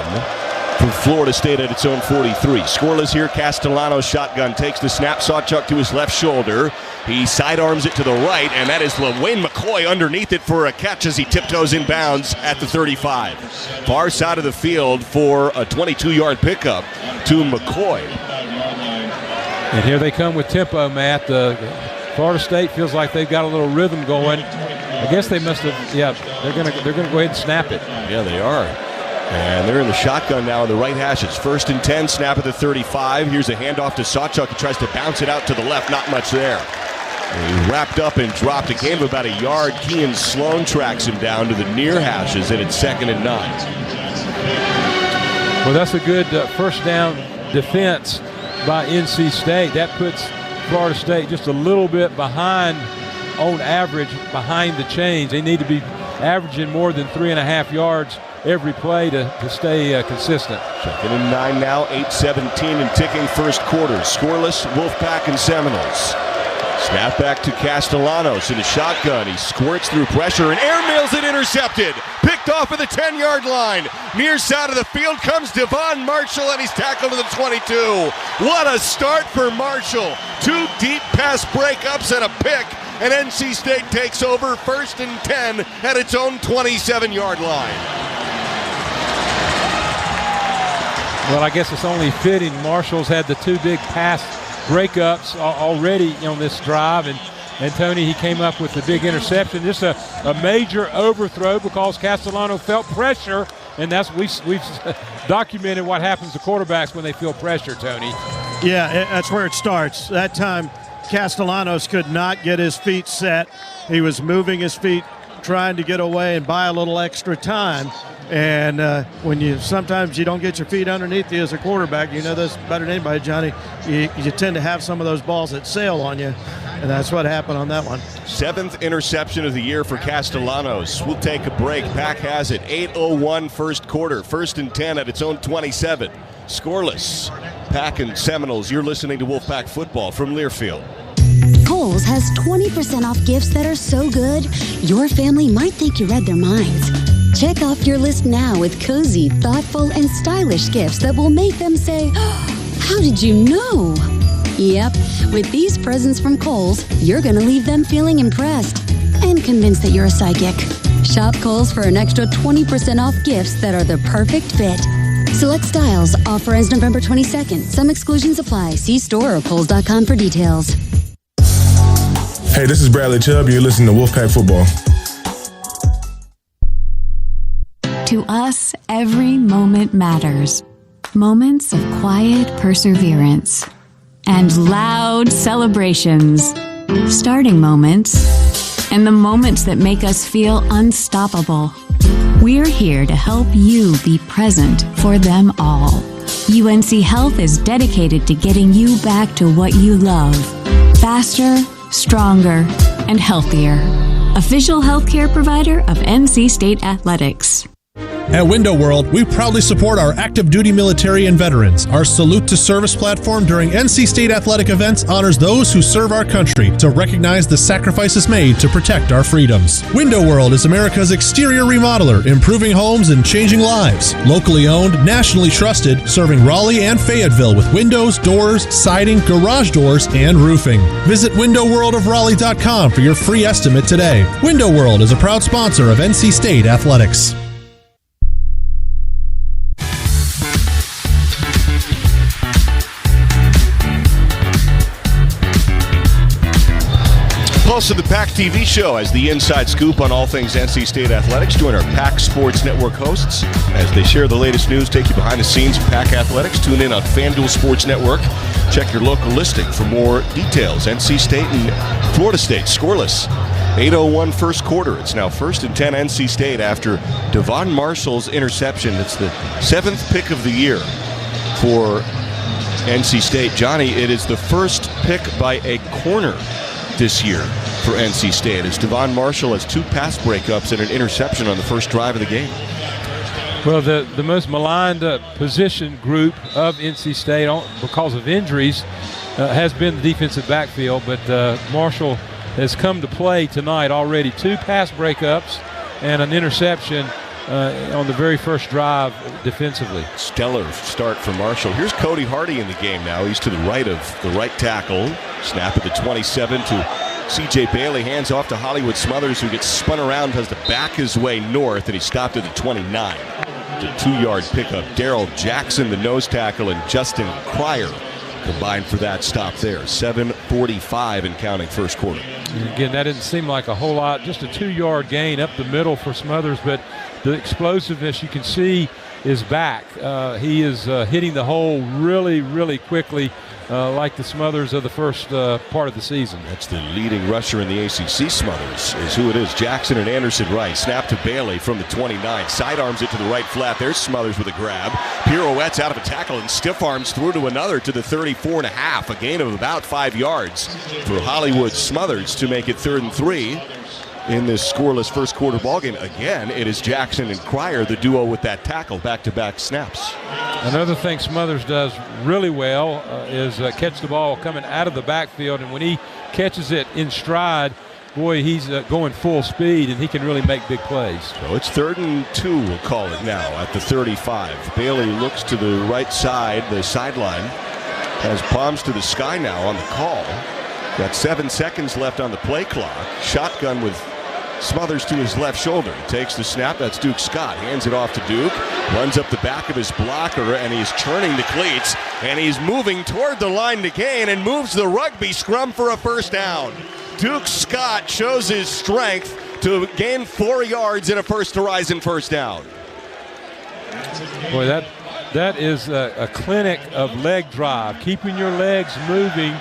From Florida State at its own 43. Scoreless here. Castellanos shotgun, takes the snap. Sawchuk to his left shoulder. He sidearms it to the right, and that is Wayne McCoy underneath it for a catch as he tiptoes in bounds at the 35. Far side of the field for a 22-yard pickup to McCoy. And here they come with tempo, Matt. Florida State feels like they've got a little rhythm going. I guess they must have. Yeah, they're gonna go ahead and snap it. Yeah, they are. And they're in the shotgun now in the right hash. It's 1st and 10, snap at the 35. Here's a handoff to Sawchuk. He tries to bounce it out to the left. Not much there. And he wrapped up and dropped a gain of about a yard. Kean Sloan tracks him down to the near hashes, and it's 2nd and 9. Well, that's a good first down defense by NC State. That puts Florida State just a little bit behind, on average, behind the chains. They need to be averaging more than 3.5 yards every play to stay consistent. 2nd and 9 now, 8:17 and ticking first quarter. Scoreless, Wolfpack and Seminoles. Snap back to Castellanos in the shotgun. He squirts through pressure and airmails it, intercepted. Picked off at the 10-yard line. Near side of the field comes Devon Marshall, and he's tackled to the 22. What a start for Marshall. 2 deep pass breakups and a pick. And NC State takes over 1st and 10 at its own 27-yard line. Well, I guess it's only fitting. Marshall's had the 2 big pass breakups already on this drive, and Tony, he came up with the big interception. Just a major overthrow because Castellano felt pressure, and we've documented what happens to quarterbacks when they feel pressure, Tony. Yeah, that's where it starts. That time, Castellanos could not get his feet set. He was moving his feet, trying to get away and buy a little extra time. And when sometimes you don't get your feet underneath you as a quarterback, you know this better than anybody, Johnny, you tend to have some of those balls that sail on you, and that's what happened on that one. 7th interception of the year for Castellanos. We'll take a break. Pack has it. 8:01 first quarter. 1st and 10 at its own 27. Scoreless. Pack and Seminoles. You're listening to Wolfpack Football from Learfield. Kohl's has 20% off gifts that are so good, your family might think you read their minds. Check off your list now with cozy, thoughtful, and stylish gifts that will make them say, oh, how did you know? Yep, with these presents from Kohl's, you're going to leave them feeling impressed and convinced that you're a psychic. Shop Kohl's for an extra 20% off gifts that are the perfect fit. Select styles. Offer ends November 22nd. Some exclusions apply. See store or Kohls.com for details. Hey, this is Bradley Chubb. You're listening to Wolfpack Football. To us, every moment matters. Moments of quiet perseverance and loud celebrations. Starting moments and the moments that make us feel unstoppable. We're here to help you be present for them all. UNC Health is dedicated to getting you back to what you love. Faster, stronger, and healthier. Official healthcare provider of NC State Athletics. At Window World, we proudly support our active duty military and veterans. Our Salute to Service platform during NC State athletic events honors those who serve our country to recognize the sacrifices made to protect our freedoms. Window World is America's exterior remodeler, improving homes and changing lives. Locally owned, nationally trusted, serving Raleigh and Fayetteville with windows, doors, siding, garage doors, and roofing. Visit WindowWorldofRaleigh.com for your free estimate today. Window World is a proud sponsor of NC State Athletics. Pulse of the Pack TV show as the inside scoop on all things NC State athletics. Join our Pack Sports Network hosts as they share the latest news, take you behind the scenes of Pack athletics. Tune in on FanDuel Sports Network. Check your local listing for more details. NC State and Florida State scoreless. 8:01 first quarter. It's now 1st and 10 NC State after Devon Marshall's interception. It's the 7th pick of the year for NC State. Johnny, it is the first pick by a corner this year for NC State, as Devon Marshall has 2 pass breakups and an interception on the first drive of the game. Well, the most maligned position group of NC State because of injuries has been the defensive backfield, but Marshall has come to play tonight already. 2 pass breakups and an interception on the very first drive defensively. Stellar start for Marshall. Here's Cody Hardy in the game now. He's to the right of the right tackle. Snap at the 27 to C.J. Bailey. Hands off to Hollywood Smothers, who gets spun around, has to back his way north, and he stopped at the 29. The 2-yard pickup. Darrell Jackson, the nose tackle, and Justin Cryer combined for that stop there. 7:45 and counting first quarter. Again, that didn't seem like a whole lot. Just a 2-yard gain up the middle for Smothers, but the explosiveness you can see is back. He is hitting the hole really, really quickly, like the Smothers of the first part of the season. That's the leading rusher in the ACC. Smothers is who it is. Jackson and Anderson right. Snap to Bailey from the 29. Sidearms it to the right flat. There's Smothers with a grab. Pirouettes out of a tackle and stiff arms through to another to the 34.5. A gain of about 5 yards for Hollywood Smothers to make it 3rd and 3. In this scoreless first quarter ballgame. Again, it is Jackson and Cryer, the duo with that tackle, back-to-back snaps. Another thing Smothers does really well is catch the ball coming out of the backfield, and when he catches it in stride, boy, he's going full speed, and he can really make big plays. So it's 3rd and 2, we'll call it now, at the 35. Bailey looks to the right side, the sideline, has palms to the sky now on the call. Got 7 seconds left on the play clock. Shotgun with Smothers to his left shoulder. Takes the snap. That's Duke Scott. Hands it off to Duke. Runs up the back of his blocker, and he's turning the cleats, and he's moving toward the line to gain and moves the rugby scrum for a first down. Duke Scott shows his strength to gain 4 yards in a First Horizon first down. Boy, that is a clinic of leg drive, keeping your legs moving.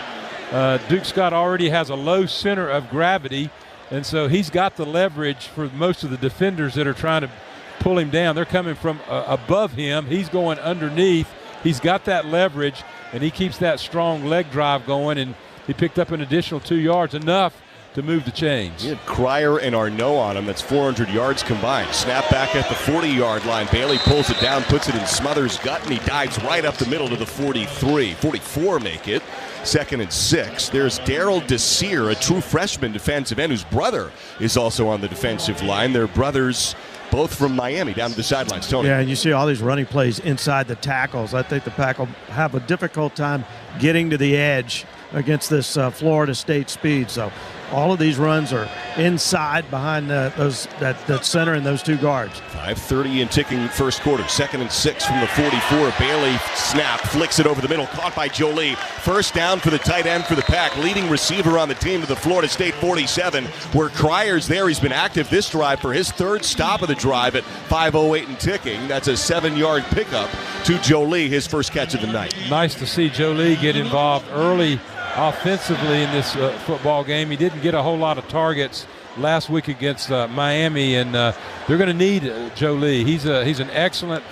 Duke Scott already has a low center of gravity, and so he's got the leverage for most of the defenders that are trying to pull him down. They're coming from above him. He's going underneath. He's got that leverage, and he keeps that strong leg drive going, and he picked up an additional 2 yards, enough to move the chains. He had Cryer and Arnaud on him. That's 400 yards combined. Snap back at the 40-yard line. Bailey pulls it down, puts it in Smothers' gut, and he dives right up the middle to the 43. 44 make it. 2nd and 6. There's Daryl Desir, a true freshman defensive end whose brother is also on the defensive line. They're brothers, both from Miami, down to the sidelines. Tony. Yeah, and you see all these running plays inside the tackles. I think the Pack will have a difficult time getting to the edge against this Florida State speed. So All of these runs are inside behind that center and those 2 guards. 5:30 and ticking first quarter. 2nd and 6 from the 44. Bailey snap, flicks it over the middle, caught by Jolie. First down for the tight end for the Pack. Leading receiver on the team to the Florida State 47. Where Cryer's there. He's been active this drive for his 3rd stop of the drive at 5:08 and ticking. That's a 7-yard pickup to Jolie, his first catch of the night. Nice to see Jolie get involved early offensively in this football game. He didn't get a whole lot of targets last week against Miami, and they're going to need Jolie. He's an excellent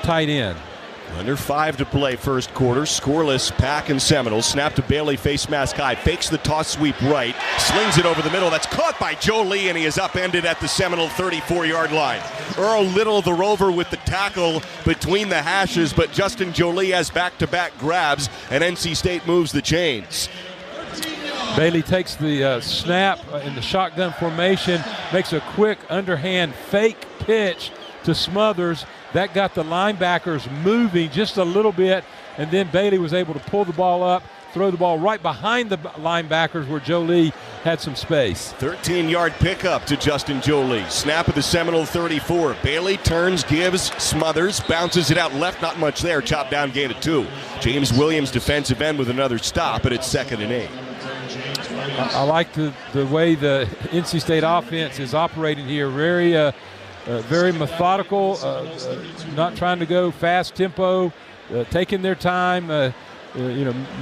tight end. Under 5 to play first quarter. Scoreless, Pack and Seminoles. Snap to Bailey, face mask high. Fakes the toss sweep right. Slings it over the middle. That's caught by Jolie, and he is upended at the Seminole 34-yard line. Earl Little, the rover, with the tackle between the hashes, but Justin Jolie has back-to-back grabs, and NC State moves the chains. Bailey takes the snap in the shotgun formation, makes a quick underhand fake pitch to Smothers. That got the linebackers moving just a little bit, and then Bailey was able to pull the ball up, throw the ball right behind the linebackers where Jolie had some space. 13-yard pickup to Justin Jolie. Snap of the Seminole 34. Bailey turns, gives, Smothers, bounces it out left, not much there. Chop down, gain of 2. James Williams, defensive end, with another stop, but it's 2nd and 8. I like the way the NC State offense is operating here. Very methodical, not trying to go fast tempo, taking their time,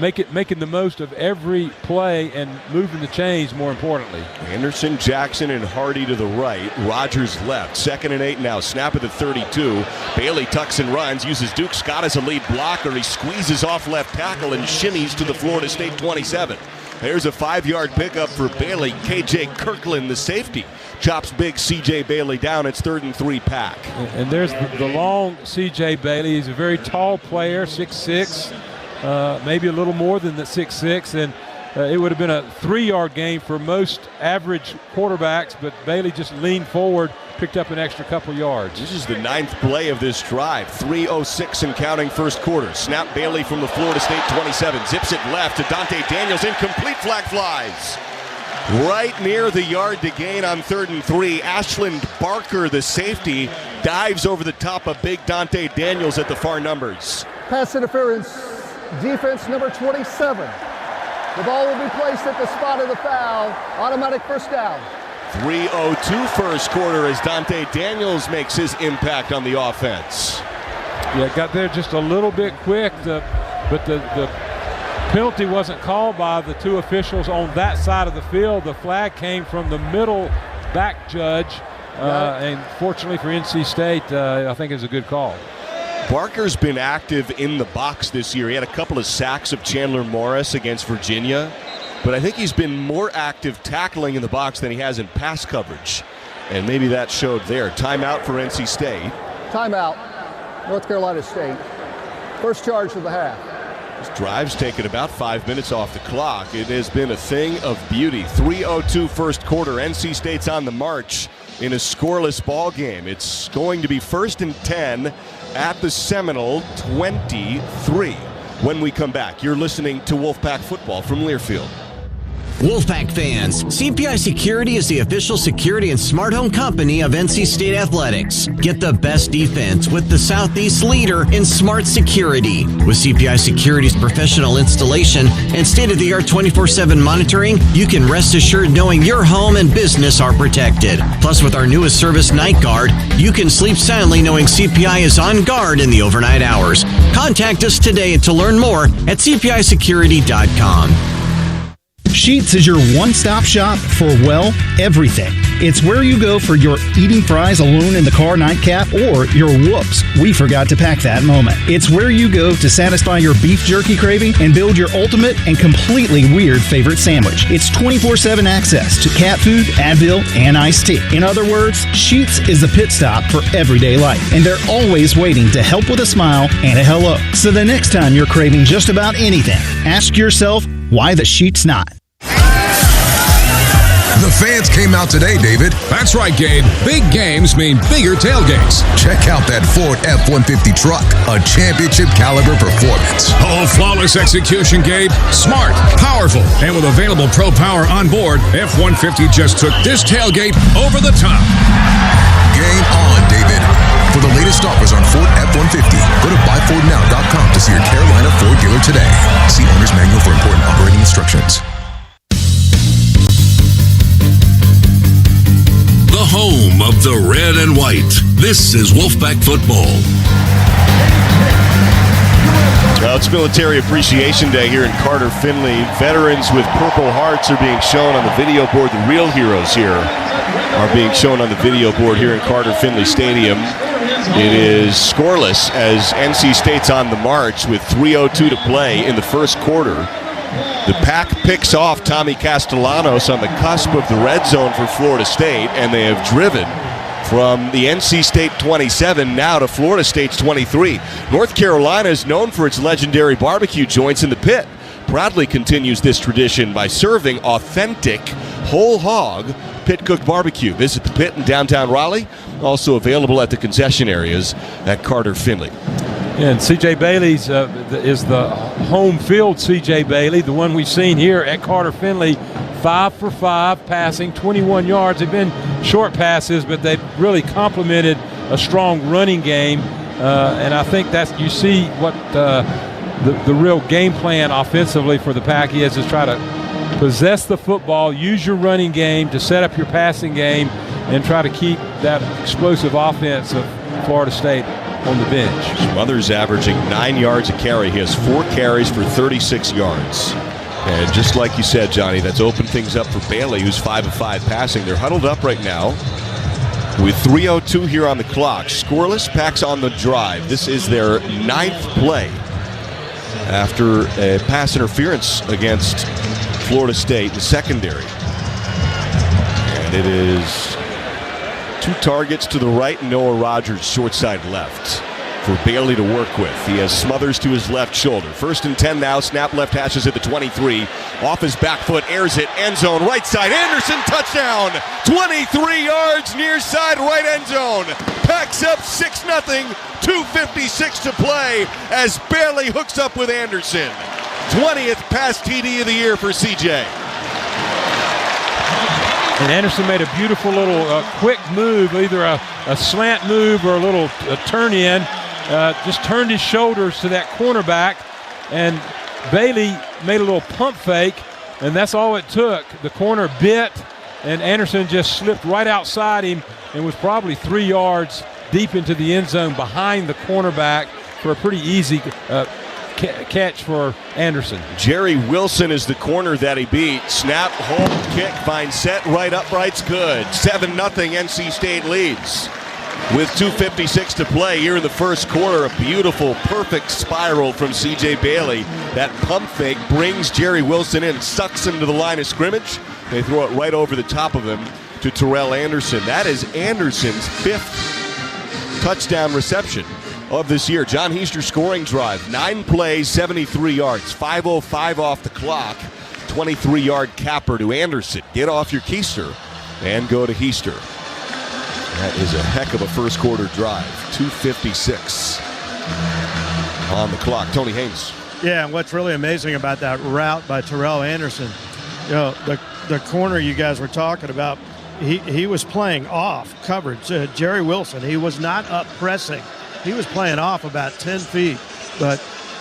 making the most of every play and moving the chains, more importantly. Anderson, Jackson, and Hardy to the right. Rogers left. 2nd and 8 now. Snap at the 32. Bailey tucks and runs, uses Duke Scott as a lead blocker. He squeezes off left tackle and shimmies to the Florida State 27. There's a 5-yard pickup for Bailey. KJ Kirkland, the safety, chops big C.J. Bailey down. It's 3rd and 3 Pack. And there's the long C.J. Bailey. He's a very tall player, 6'6", maybe a little more than the 6'6", and it would have been a 3-yard gain for most average quarterbacks, but Bailey just leaned forward, picked up an extra couple yards. This is the 9th play of this drive. 3:06 and counting first quarter. Snap Bailey from the Florida State 27. Zips it left to Dante Daniels. Incomplete, flag flies. Right near the yard to gain on 3rd and 3. Ashland Barker, the safety, dives over the top of big Dante Daniels at the far numbers. Pass interference, defense number 27. The ball will be placed at the spot of the foul. Automatic first down. 3:02 first quarter as Dante Daniels makes his impact on the offense. Yeah, got there just a little bit quick, but the penalty wasn't called by the 2 officials on that side of the field. The flag came from the middle back judge, and fortunately for NC State, I think it was a good call. Barker's been active in the box this year. He had a couple of sacks of Chandler Morris against Virginia, but I think he's been more active tackling in the box than he has in pass coverage, and maybe that showed there. Timeout for NC State. Timeout, North Carolina State. First charge of the half. This drive's taken about 5 minutes off the clock. It has been a thing of beauty. 3:02 first quarter. NC State's on the march in a scoreless ball game. It's going to be 1st and 10 at the Seminole 23. When we come back, you're listening to Wolfpack Football from Learfield. Wolfpack fans, CPI Security is the official security and smart home company of NC State Athletics. Get the best defense with the Southeast leader in smart security. With CPI Security's professional installation and state-of-the-art 24/7 monitoring, you can rest assured knowing your home and business are protected. Plus, with our newest service, Night Guard, you can sleep soundly knowing CPI is on guard in the overnight hours. Contact us today to learn more at cpisecurity.com. Sheetz is your one-stop shop for, well, everything. It's where you go for your eating fries alone in the car nightcap or your whoops, we forgot to pack that moment. It's where you go to satisfy your beef jerky craving and build your ultimate and completely weird favorite sandwich. It's 24/7 access to cat food, Advil, and iced tea. In other words, Sheetz is the pit stop for everyday life, and they're always waiting to help with a smile and a hello. So the next time you're craving just about anything, ask yourself, why the Sheetz not? The fans came out today, David. That's right, Gabe. Big games mean bigger tailgates. Check out that Ford F-150 truck, a championship caliber performance. Oh, flawless execution, Gabe. Smart, powerful, and with available Pro Power on board, F-150 just took this tailgate over the top. Game on, David. For the latest offers on Ford F-150, go to buyfordnow.com to see your Carolina Ford dealer today. See owner's manual for important operating instructions. The home of the red and white. This is Wolfpack football. Well, it's Military Appreciation Day here in Carter Finley. Veterans with Purple Hearts are being shown on the video board. The real heroes here are being shown on the video board here in Carter Finley Stadium. It is scoreless as NC State's on the march with 3:02 to play in the first quarter. The Pack picks off Tommy Castellanos on the cusp of the red zone for Florida State, and they have driven from the NC State 27 now to Florida State's 23. North Carolina is known for its legendary barbecue joints in the pit. Proudly continues this tradition by serving authentic whole hog pit-cooked barbecue. Visit the pit in downtown Raleigh. Also available at the concession areas at Carter Finley. And C.J. Bailey's is the home field C.J. Bailey, the one we've seen here at Carter Finley. 5 for 5 passing, 21 yards. They've been short passes, but they've really complemented a strong running game. And I think that's, you see what the real game plan offensively for the Pack is try to possess the football, use your running game to set up your passing game, and try to keep that explosive offense of Florida State on the bench. Smothers averaging 9 yards a carry. He has 4 carries for 36 yards. And just like you said, Johnny, that's opened things up for Bailey, who's 5 of 5 passing. They're huddled up right now with 3:02 here on the clock. Scoreless, Pack's on the drive. This is their 9th play after a pass interference against Florida State in the secondary. And it is 2 targets to the right, Noah Rogers short side left for Bailey to work with. He has Smothers to his left shoulder. 1st and 10 now. Snap left hashes at the 23. Off his back foot, airs it. End zone, right side. Anderson, touchdown. 23 yards, near side, right end zone. Packs up 6-0. 2:56 to play as Bailey hooks up with Anderson. 20th pass TD of the year for CJ. And Anderson made a beautiful little quick move, either a slant move or a little turn in. Just turned his shoulders to that cornerback, and Bailey made a little pump fake, and that's all it took. The corner bit, and Anderson just slipped right outside him and was probably 3 yards deep into the end zone behind the cornerback for a pretty easy catch for Anderson. Jerry Wilson is the corner that he beat. Snap, hold, kick, finds set, right upright's good. 7-0 NC State leads. With 2:56 to play here in the first quarter, a beautiful, perfect spiral from C.J. Bailey. That pump fake brings Jerry Wilson in, sucks him to the line of scrimmage. They throw it right over the top of him to Terrell Anderson. That is Anderson's 5th touchdown reception of this year. John Heister scoring drive. 9 plays, 73 yards. 5:05 off the clock. 23-yard capper to Anderson. Get off your keister and go to Heister. That is a heck of a first quarter drive. 2:56 on the clock. Tony Haynes. Yeah, and what's really amazing about that route by Terrell Anderson, you know, the corner you guys were talking about, he was playing off coverage. Jerry Wilson, he was not up pressing. He was playing off about 10 feet. But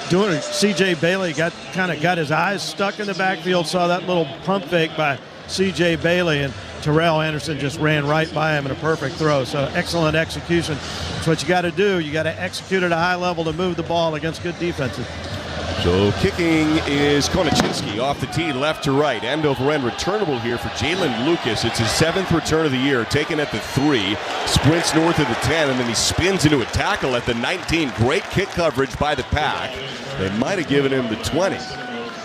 doing it, C.J. Bailey got his eyes stuck in the backfield, saw that little pump fake by C.J. Bailey, and Terrell Anderson just ran right by him in a perfect throw. So excellent execution. That's what you got to do. You got to execute at a high level to move the ball against good defenses. So kicking is Konachinski off the tee, left to right. End over end returnable here for Jalen Lucas. It's his 7th return of the year, taken at the 3, sprints north of the 10, and then he spins into a tackle at the 19. Great kick coverage by the Pack. They might have given him the 20.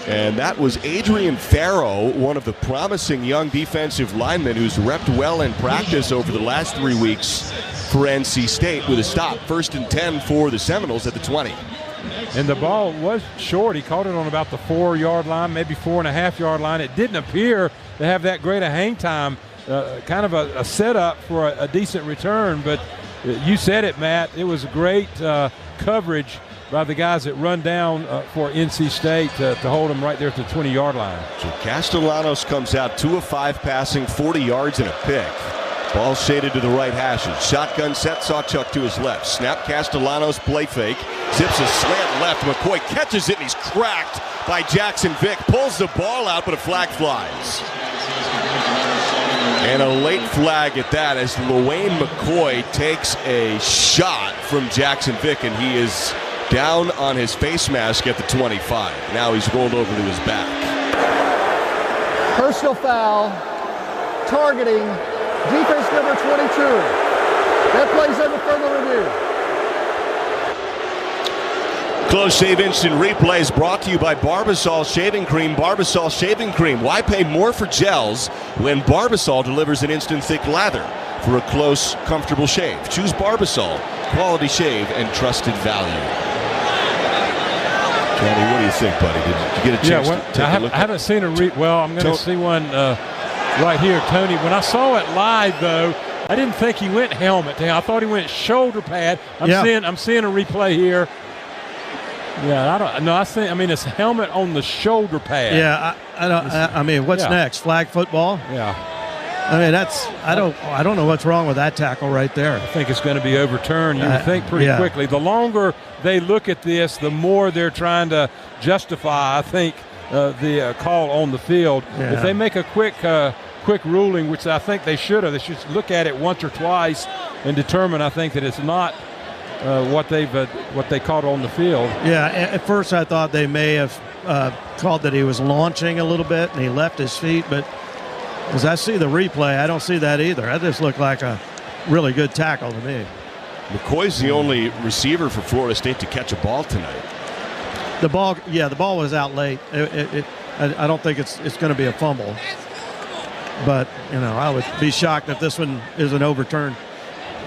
And that was Adrian Farrow, one of the promising young defensive linemen who's repped well in practice over the last 3 weeks for NC State with a stop. 1st and 10 for the Seminoles at the 20. And the ball was short. He caught it on about the 4-yard line, maybe 4.5-yard line. It didn't appear to have that great a hang time, kind of a setup for a decent return. But you said it, Matt. It was great coverage by the guys that run down for NC State to hold them right there at the 20-yard line. So Castellanos comes out 2 of 5 passing, 40 yards and a pick. Ball shaded to the right hashes. Shotgun set, Sawchuk to his left. Snap, Castellanos, play fake. Zips a slant left. McCoy catches it and he's cracked by Jackson Vick. Pulls the ball out, but a flag flies. And a late flag at that as Luane McCoy takes a shot from Jackson Vick, and he is down on his face mask at the 25. Now he's rolled over to his back. Personal foul, targeting, defense number 22. That plays under further review. Close shave instant replays brought to you by Barbasol Shaving Cream. Barbasol Shaving Cream. Why pay more for gels when Barbasol delivers an instant thick lather for a close, comfortable shave? Choose Barbasol. Quality shave and trusted value. Johnny, what do you think, buddy? Did you get a chance to take a look? I haven't seen a well, I'm going to see one right here, Tony. When I saw it live, though, I didn't think he went helmet down. I thought he went shoulder pad. I'm seeing a replay here. Yeah, I don't know. I mean, it's helmet on the shoulder pad. Yeah, I mean, what's next? Flag football? Yeah. I mean, I don't know what's wrong with that tackle right there. I think it's going to be overturned. You would think pretty quickly. The longer they look at this, the more they're trying to justify, I think, the call on the field. Yeah. If they make a quick ruling, which I think they should have, they should look at it once or twice and determine, I think, that it's not what they called on the field. Yeah, at first I thought they may have called that he was launching a little bit and he left his feet, but as I see the replay, I don't see that either. That just looked like a really good tackle to me. McCoy's the only receiver for Florida State to catch a ball tonight. The ball was out late. I don't think it's going to be a fumble. But, I would be shocked if this one isn't overturned.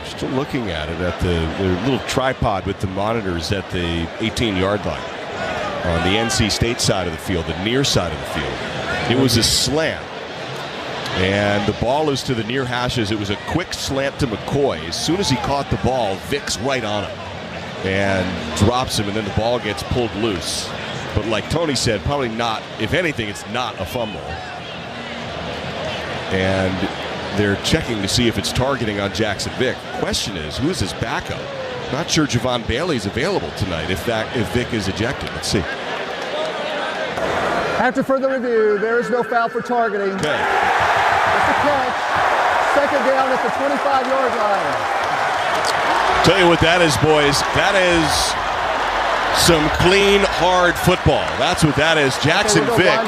Still looking at it at the little tripod with the monitors at the 18-yard line on the NC State side of the field, the near side of the field. It was a slant. And the ball is to the near hashes. It was a quick slant to McCoy. As soon as he caught the ball, Vick's right on him and drops him, and then the ball gets pulled loose. But like Tony said, probably not, if anything, it's not a fumble. And they're checking to see if it's targeting on Jackson Vick. Question is, who is his backup? Not sure Javon Bailey's available tonight if Vick is ejected. Let's see. After further review, there is no foul for targeting. Okay. It's a catch. Second down at the 25-yard line. Tell you what that is, boys. That is some clean, hard football. That's what that is. Jackson Vick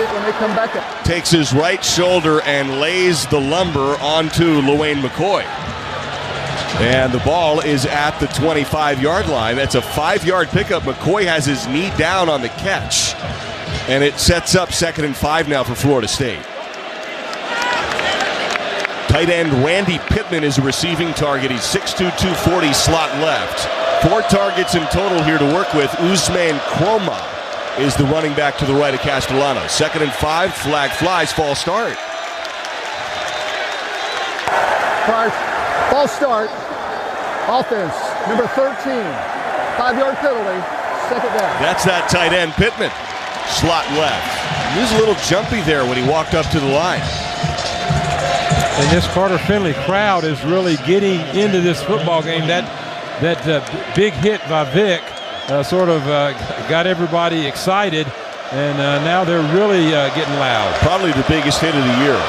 takes his right shoulder and lays the lumber onto Luane McCoy. And the ball is at the 25-yard line. That's a 5-yard pickup. McCoy has his knee down on the catch. And it sets up 2nd and 5 now for Florida State. Tight end Randy Pittman is a receiving target. He's 6'2", 240, slot left. 4 targets in total here to work with. Usman Kroma is the running back to the right of Castellanos. 2nd and 5, flag flies, false start. False start. Offense, number 13. 5-yard penalty, 2nd down. That's that tight end Pittman. Slot left. He was a little jumpy there when he walked up to the line. And this Carter Finley crowd is really getting into this football game. That big hit by Vick sort of got everybody excited, and now they're really getting loud. Probably the biggest hit of the year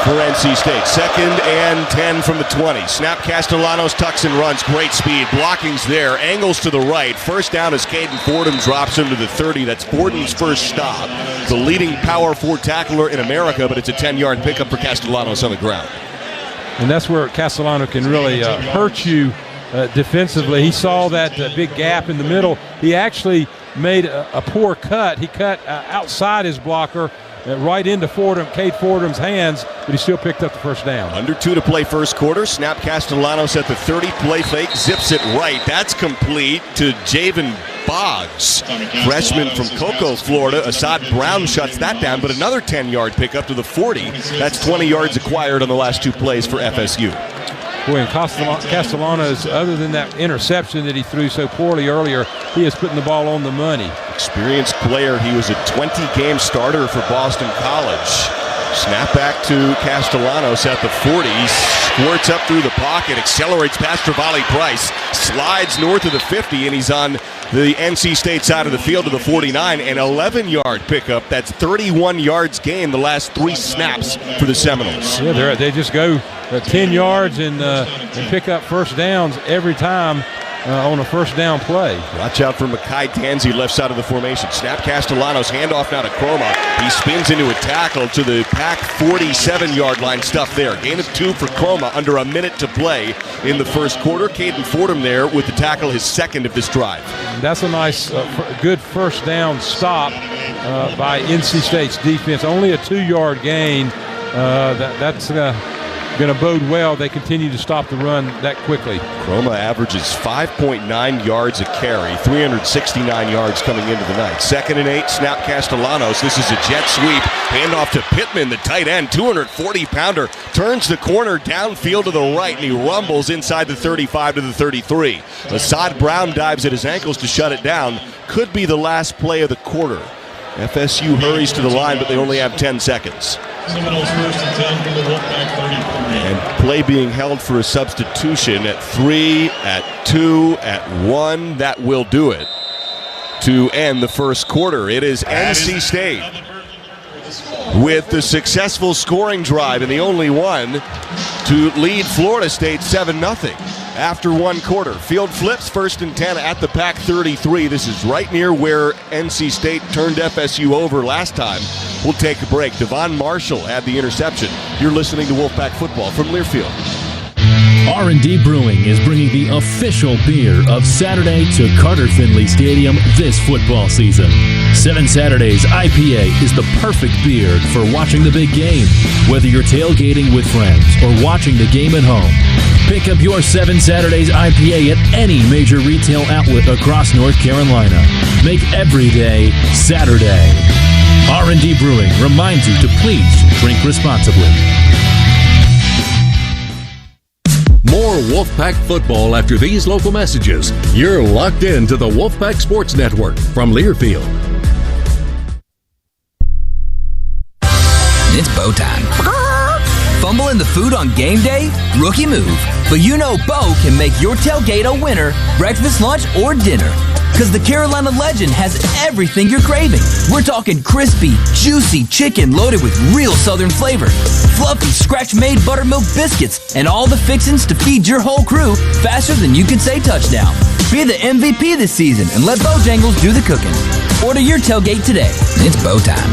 for NC State. 2nd and 10 from the 20. Snap, Castellanos tucks and runs. Great speed. Blocking's there. Angles to the right. First down as Caden Fordham drops him to the 30. That's Fordham's first stop. The leading power forward tackler in America, but it's a 10-yard pickup for Castellanos on the ground. And that's where Castellanos can really hurt you defensively. He saw that big gap in the middle. He actually made a poor cut. He cut outside his blocker, right into Cade Fordham's hands, but he still picked up the first down. Under 2 to play first quarter. Snap, Castellanos at the 30. Play fake. Zips it right. That's complete to Javen Boggs, freshman from Cocoa, Florida. Assad Brown shuts that down, but another 10-yard pickup to the 40. That's 20 yards acquired on the last 2 plays for FSU. Boy, and Castellanos, other than that interception that he threw so poorly earlier, he is putting the ball on the money. Experienced player. He was a 20-game starter for Boston College. Snap back to Castellanos at the 40. Squirts up through the pocket, accelerates past Travali Price, slides north of the 50, and he's on the NC State side of the field to the 49. An 11-yard pickup. That's 31 yards gained the last 3 snaps for the Seminoles. Yeah, they just go 10 yards and pick up first downs every time on a first down play. Watch out for Mekhi Tanzi, left side of the formation. Snap Castellanos, handoff now to Croma. He spins into a tackle to the Pack 47-yard line. Stuff there. Gain of 2 for Croma, under a minute to play in the first quarter. Caden Fordham there with the tackle, his second of this drive. That's a nice, good first down stop by NC State's defense. Only a 2-yard gain. That's going to bode well. They continue to stop the run that quickly. Croma averages 5.9 yards a carry, 369 yards coming into the night. 2nd and 8, snap Castellanos. This is a jet sweep. Handoff to Pittman, the tight end, 240-pounder. Turns the corner downfield to the right, and he rumbles inside the 35 to the 33. Assad Brown dives at his ankles to shut it down. Could be the last play of the quarter. FSU hurries to the line, but they only have 10 seconds. Seminoles first and 10 from the Wolfpack 33. And play being held for a substitution at 3, at 2, at 1. That will do it to end the first quarter. It is NC State with the successful scoring drive and the only one to lead Florida State 7-0 after 1 quarter. Field flips, 1st and 10 at the Pack 33. This is right near where NC State turned FSU over last time. We'll take a break. Devon Marshall had the interception. You're listening to Wolfpack Football from Learfield. R&D Brewing is bringing the official beer of Saturday to Carter Finley Stadium this football season. 7 Saturdays IPA is the perfect beer for watching the big game, whether you're tailgating with friends or watching the game at home. Pick up your 7 Saturdays IPA at any major retail outlet across North Carolina. Make every day Saturday. R&D Brewing reminds you to please drink responsibly. More Wolfpack football after these local messages. You're locked into the Wolfpack Sports Network from Learfield. It's bow time. Fumbling the food on game day? Rookie move. But you know Bo can make your tailgate a winner, breakfast, lunch, or dinner. Because the Carolina Legend has everything you're craving. We're talking crispy, juicy chicken loaded with real southern flavor, fluffy scratch-made buttermilk biscuits, and all the fixins to feed your whole crew faster than you can say touchdown. Be the MVP this season and let Bojangles do the cooking. Order your tailgate today. It's Bo time.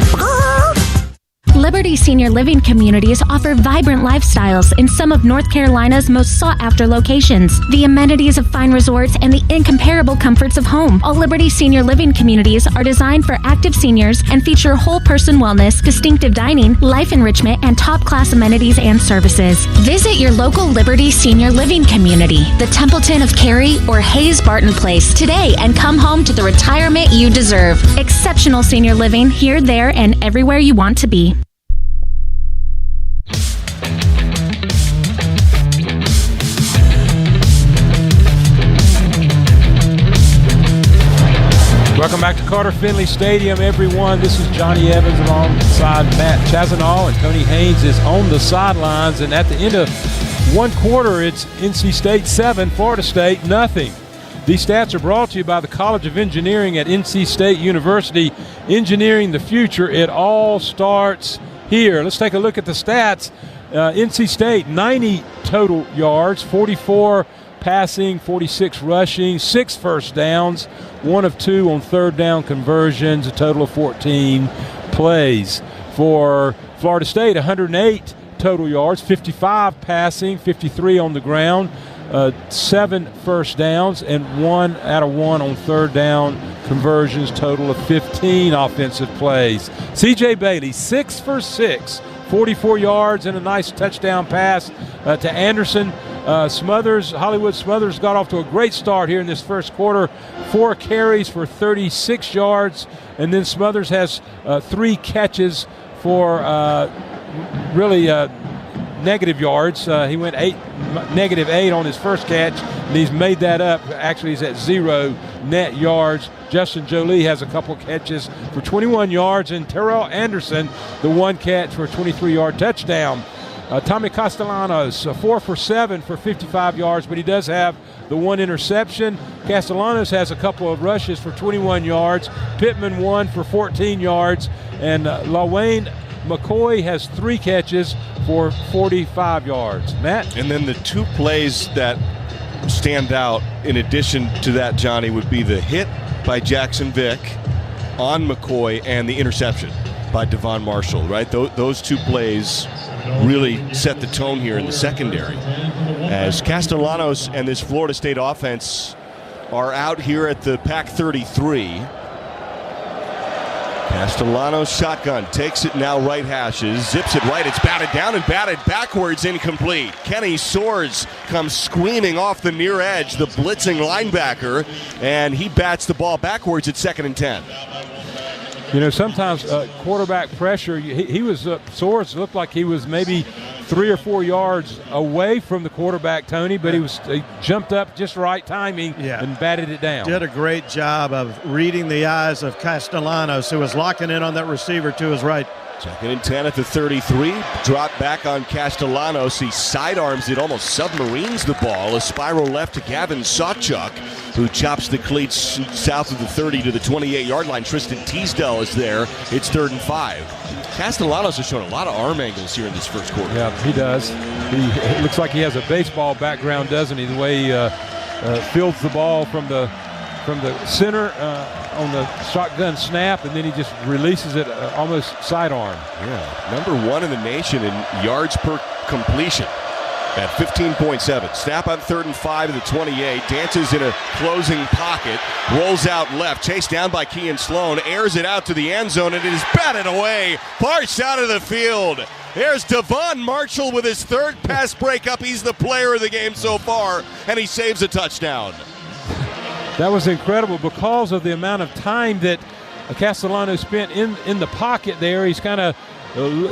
Liberty Senior Living Communities offer vibrant lifestyles in some of North Carolina's most sought-after locations. The amenities of fine resorts and the incomparable comforts of home. All Liberty Senior Living Communities are designed for active seniors and feature whole-person wellness, distinctive dining, life enrichment, and top-class amenities and services. Visit your local Liberty Senior Living Community, the Templeton of Cary or Hayes Barton Place today, and come home to the retirement you deserve. Exceptional senior living here, there, and everywhere you want to be. Welcome back to Carter Finley Stadium, everyone. This is Johnny Evans alongside Matt Chazanall, and Tony Haynes is on the sidelines. And at the end of 1 quarter, it's NC State 7, Florida State nothing. These stats are brought to you by the College of Engineering at NC State University. Engineering the future, it all starts here. Let's take a look at the stats. NC State, 90 total yards, 44 passing, 46 rushing, 6 first downs, 1 of 2 on third down conversions, a total of 14 plays. For Florida State, 108 total yards, 55 passing, 53 on the ground, 7 first downs, and 1 out of 1 on third down conversions, total of 15 offensive plays. C.J. Bailey, 6 for 6, 44 yards and a nice touchdown pass to Anderson. Hollywood Smothers got off to a great start here in this first quarter. 4 carries for 36 yards, and then Smothers has 3 catches for really negative yards. He went -8 on his first catch, and he's made that up. Actually, he's at 0 net yards. Justin Jolie has a couple catches for 21 yards, and Terrell Anderson, the 1 catch for a 23-yard touchdown. Tommy Castellanos, 4 for 7 for 55 yards, but he does have the 1 interception. Castellanos has a couple of rushes for 21 yards. Pittman 1 for 14 yards, and LaWayne McCoy has 3 catches for 45 yards. Matt? And then the 2 plays that stand out in addition to that, Johnny, would be the hit by Jackson Vick on McCoy and the interception by Devon Marshall, right? Those 2 plays really set the tone here in the secondary, as Castellanos and this Florida State offense are out here at the Pac 33. Castellanos shotgun, takes it now right hashes, zips it right, it's batted down and batted backwards, incomplete. Kenny Soares comes screaming off the near edge, the blitzing linebacker, and he bats the ball backwards at 2nd and 10. You know, sometimes quarterback pressure, Soares looked like he was maybe 3 or 4 yards away from the quarterback, Tony, but he jumped up just right timing and batted it down. Did a great job of reading the eyes of Castellanos, who was locking in on that receiver to his right. 2nd and 10 at the 33. Drop back on Castellanos. He sidearms it, almost submarines the ball. A spiral left to Gavin Sawchuk, who chops the cleats south of the 30 to the 28-yard line. Tristan Teasdale is there. It's 3rd and 5. Castellanos has shown a lot of arm angles here in this first quarter. Yeah, he does. It looks like he has a baseball background, doesn't he? The way he fields the ball from the center on the shotgun snap, and then he just releases it almost sidearm. Yeah, number 1 in the nation in yards per completion at 15.7. Snap on 3rd and 5 to the 28. Dances in a closing pocket. Rolls out left. Chased down by Kean Sloan. Airs it out to the end zone, and it is batted away. Far out of the field. There's Devon Marshall with his 3rd pass breakup. He's the player of the game so far, and he saves a touchdown. That was incredible because of the amount of time that Castellanos spent in the pocket there. He's kind of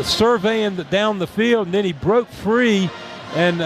surveying down the field, and then he broke free, and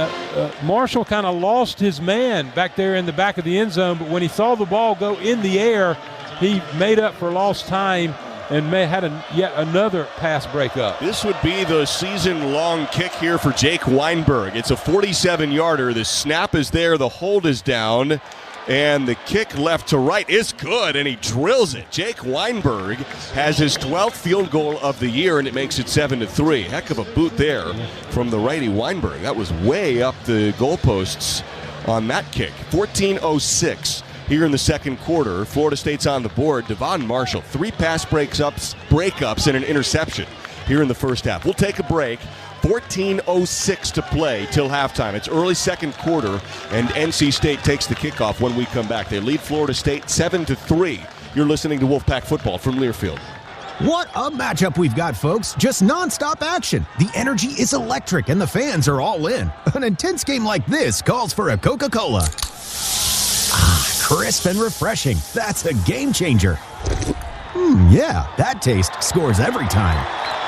Marshall kind of lost his man back there in the back of the end zone, but when he saw the ball go in the air, he made up for lost time and had yet another pass breakup. This would be the season-long kick here for Jake Weinberg. It's a 47-yarder. The snap is there. The hold is down. And the kick left to right is good, and he drills it. Jake Weinberg has his 12th field goal of the year, and it makes it 7-3. Heck of a boot there from the righty Weinberg. That was way up the goalposts on that kick. 14:06 here in the second quarter. Florida State's on the board. Devon Marshall, 3 pass breakups, and an interception here in the first half. We'll take a break. 14:06 to play till halftime. It's early second quarter, and NC State takes the kickoff when we come back. They lead Florida State 7-3. You're listening to Wolfpack Football from Learfield. What a matchup we've got, folks. Just nonstop action. The energy is electric, and the fans are all in. An intense game like this calls for a Coca-Cola. Crisp and refreshing. That's a game changer. Yeah, that taste scores every time.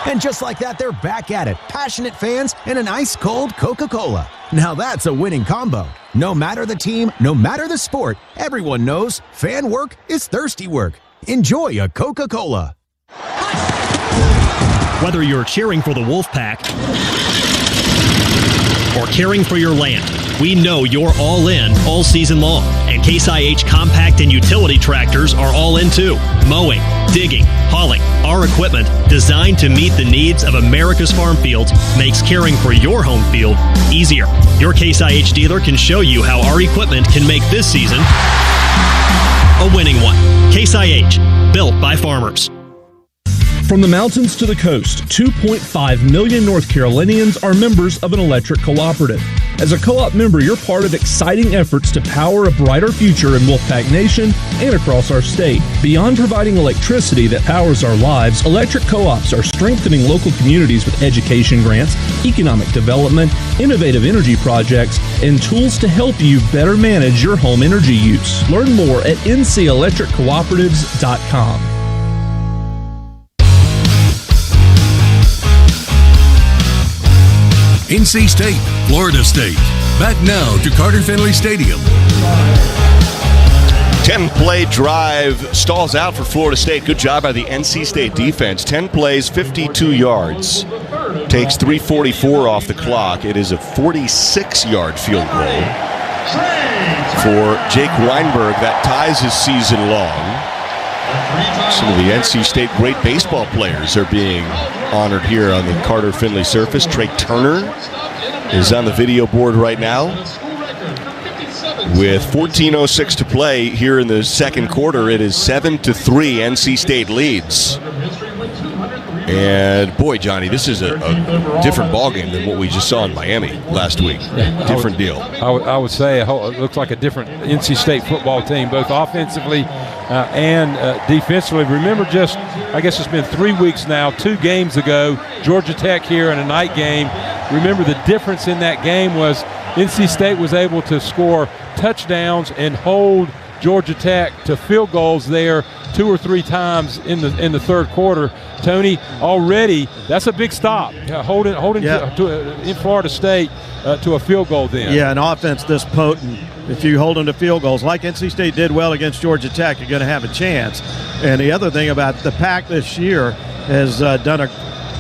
And just like that, they're back at it. Passionate fans and an ice-cold Coca-Cola. Now that's a winning combo. No matter the team, no matter the sport, everyone knows fan work is thirsty work. Enjoy a Coca-Cola. Whether you're cheering for the Wolfpack or caring for your land, we know you're all in all season long. And Case IH compact and utility tractors are all in too. Mowing, digging, hauling. Our equipment, designed to meet the needs of America's farm fields, makes caring for your home field easier. Your Case IH dealer can show you how our equipment can make this season a winning one. Case IH, built by farmers. From the mountains to the coast, 2.5 million North Carolinians are members of an electric cooperative. As a co-op member, you're part of exciting efforts to power a brighter future in Wolfpack Nation and across our state. Beyond providing electricity that powers our lives, electric co-ops are strengthening local communities with education grants, economic development, innovative energy projects, and tools to help you better manage your home energy use. Learn more at ncelectriccooperatives.com. NC State, Florida State. Back now to Carter Finley Stadium. 10-play drive stalls out for Florida State. Good job by the NC State defense. 10 plays, 52 yards. Takes 3:44 off the clock. It is a 46-yard field goal for Jake Weinberg. That ties his season long. Some of the NC State great baseball players are being honored here on the Carter Finley surface. Trey Turner is on the video board right now. With 14:06 to play here in the second quarter, it is 7-3. NC State leads. And boy, Johnny, this is a different ballgame than what we just saw in Miami last week. Different deal. I would say it looks like a different NC State football team, both offensively and defensively. Remember, I guess it's been 3 weeks now, 2 games ago, Georgia Tech here in a night game. Remember, the difference in that game was NC State was able to score touchdowns and hold Georgia Tech to field goals there 2 or 3 times in the third quarter. Tony, already that's a big stop, holding in Florida State to a field goal then. Yeah, an offense this potent, if you hold them to field goals, like NC State did well against Georgia Tech, you're going to have a chance. And the other thing about the Pack this year has done a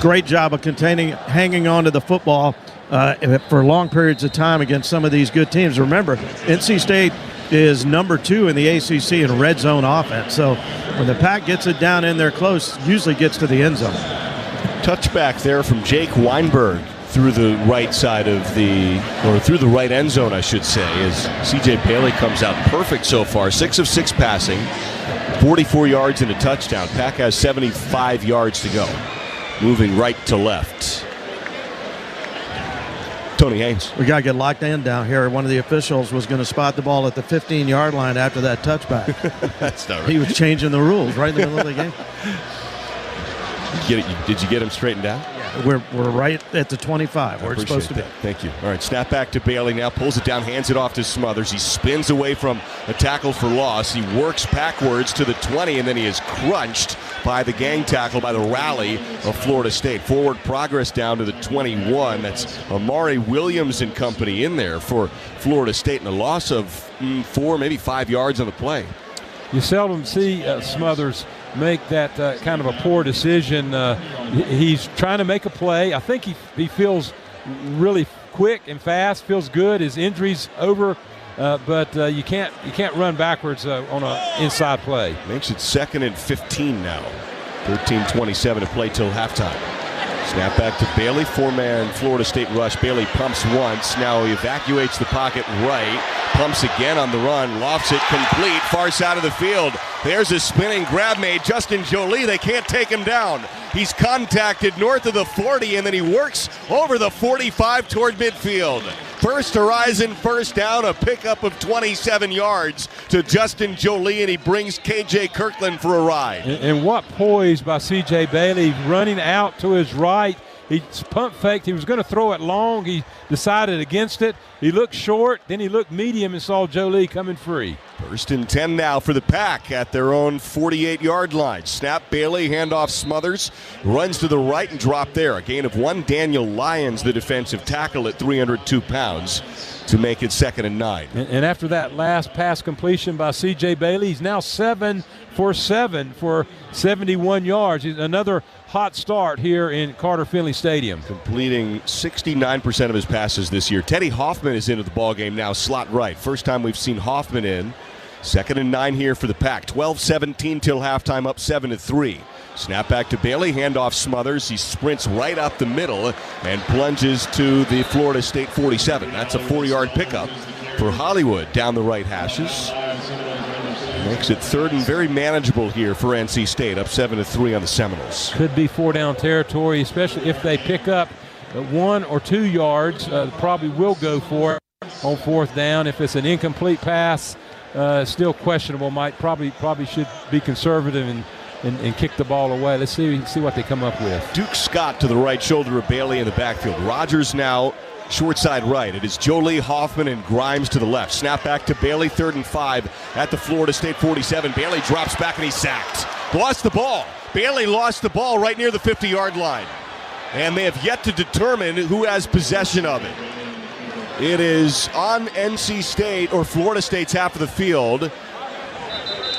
great job of hanging on to the football for long periods of time against some of these good teams. Remember, NC State is number 2 in the ACC in red zone offense. So when the Pack gets it down in there close, usually gets to the end zone. Touchback there from Jake Weinberg through the right side of through the right end zone, I should say, as C.J. Bailey comes out perfect so far. 6 of 6 passing, 44 yards and a touchdown. Pack has 75 yards to go. Moving right to left. Tony Haynes. We got to get locked in down here. One of the officials was going to spot the ball at the 15-yard line after that touchback. That's not right. He was changing the rules right in the middle of the game. Did you get him straightened out? Yeah, we're right at the 25 where it's supposed to be. Thank you. All right, snap back to Bailey now. Pulls it down, hands it off to Smothers. He spins away from a tackle for loss. He works backwards to the 20, and then he is crunched by the gang tackle, by the rally of Florida State. Forward progress down to the 21. That's Amari Williams and company in there for Florida State, and a loss of 4, maybe 5 yards on the play. You seldom see Smothers make that kind of a poor decision. He's trying to make a play. I think he feels really quick and fast, feels good. His injury's over, but you can't run backwards on an inside play. Makes it 2nd and 15 now. 13:27 to play till halftime. Snap back to Bailey, 4-man Florida State rush. Bailey pumps once, now he evacuates the pocket right, pumps again on the run, lofts it complete, far side of the field. There's a spinning grab made, Justin Jolie, they can't take him down. He's contacted north of the 40, and then he works over the 45 toward midfield. First Horizon first down, a pickup of 27 yards to Justin Jolie, and he brings KJ Kirkland for a ride. And what poise by C.J. Bailey, running out to his right. He pump faked. He was going to throw it long. He decided against it. He looked short, then he looked medium and saw Jolie coming free. 1st and 10 now for the Pack at their own 48-yard line. Snap, Bailey, handoff Smothers, runs to the right and drop there. A gain of 1. Daniel Lyons, the defensive tackle at 302 pounds, to make it 2nd and 9. And after that last pass completion by C.J. Bailey, he's now 7 for 7 for 71 yards. He's another hot start here in Carter Finley Stadium. Completing 69% of his passes this year. Teddy Hoffman is into the ballgame now, slot right. First time we've seen Hoffman in. 2nd and 9 here for the Pack. 12-17 till halftime, up 7-3. Snap back to Bailey, handoff Smothers. He sprints right up the middle and plunges to the Florida State 47. That's a 4-yard pickup for Hollywood down the right hashes. Makes it 3rd and very manageable here for NC State, up 7-3 on the Seminoles. Could be 4-down territory, especially if they pick up 1 or 2 yards. Probably will go for it on 4th down. If it's an incomplete pass, still questionable. Probably should be conservative and kick the ball away. Let's see what they come up with. Duke Scott to the right shoulder of Bailey in the backfield. Rogers now short side right. It is Jolie, Hoffman, and Grimes to the left. Snap back to Bailey, 3rd and 5 at the Florida State 47. Bailey drops back and he's sacked. Lost the ball. Bailey lost the ball right near the 50-yard line. And they have yet to determine who has possession of it. It is on NC State or Florida State's half of the field.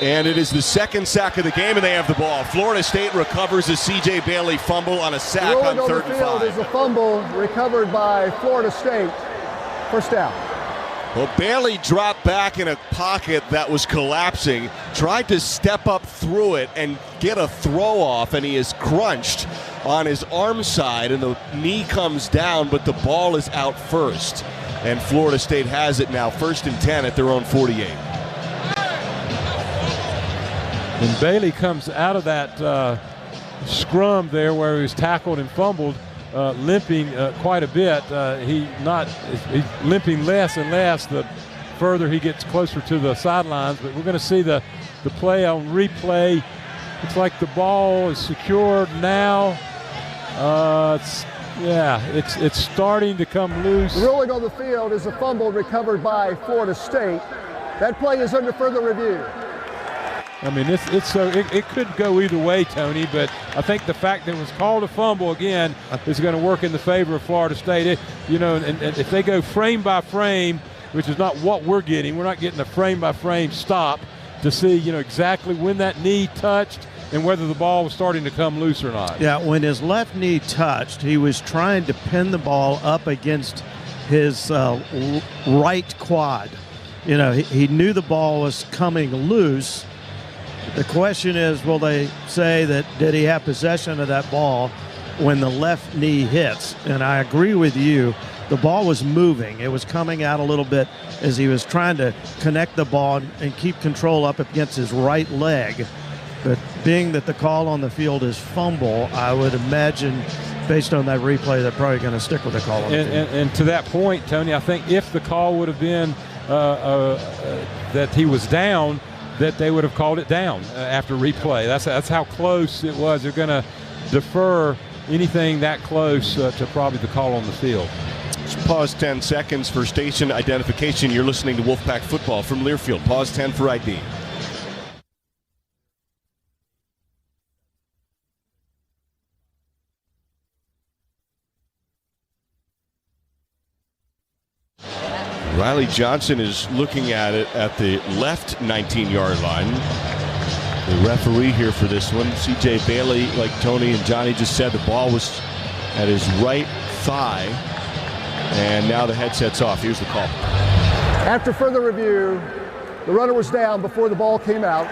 And it is the 2nd sack of the game, and they have the ball. Florida State recovers a C.J. Bailey fumble on a sack on 3rd and 5. Is a fumble recovered by Florida State. 1st down. Well, Bailey dropped back in a pocket that was collapsing, tried to step up through it and get a throw off, and he is crunched on his arm side, and the knee comes down, but the ball is out first. And Florida State has it now, 1st and 10 at their own 48. And Bailey comes out of that scrum there where he was tackled and fumbled, limping quite a bit. He's limping less and less the further he gets closer to the sidelines. But we're going to see the play on replay. Looks like the ball is secured now. It's starting to come loose. The ruling on the field is a fumble recovered by Florida State. That play is under further review. I mean, it could go either way, Tony, but I think the fact that it was called a fumble again is going to work in the favor of Florida State. And if they go frame by frame, which is not what we're not getting a frame by frame stop to see, exactly when that knee touched and whether the ball was starting to come loose or not. Yeah, when his left knee touched, he was trying to pin the ball up against his right quad. He knew the ball was coming loose. The question is, will they say that did he have possession of that ball when the left knee hits? And I agree with you. The ball was moving. It was coming out a little bit as he was trying to connect the ball and keep control up against his right leg. But being that the call on the field is fumble, I would imagine, based on that replay, they're probably going to stick with the call on the field. And to that point, Tony, I think if the call would have been that he was down, that they would have called it down after replay. That's how close it was. They're going to defer anything that close to probably the call on the field. Let's pause 10 seconds for station identification. You're listening to Wolfpack Football from Learfield. Pause 10 for ID. Riley Johnson is looking at it at the left 19-yard line. The referee here for this one, C.J. Bailey, like Tony and Johnny just said, the ball was at his right thigh. And now the headset's off. Here's the call. After further review, the runner was down before the ball came out.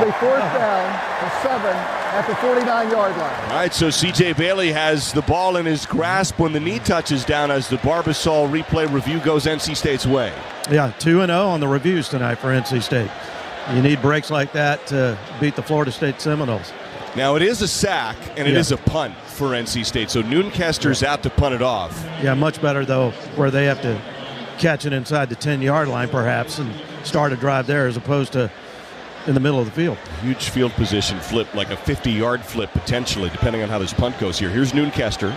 With a 4th down and 7 at the 49-yard line. All right, so C.J. Bailey has the ball in his grasp when the knee touches down as the Barbasol replay review goes NC State's way. Yeah, 2-0 on the reviews tonight for NC State. You need breaks like that to beat the Florida State Seminoles. Now, it is a sack, and it is a punt for NC State, so Nooncaster's out to punt it off. Yeah, much better, though, where they have to catch it inside the 10-yard line, perhaps, and start a drive there as opposed to in the middle of the field. Huge field position flip, like a 50-yard flip potentially, depending on how this punt goes here. Here's Nooncaster.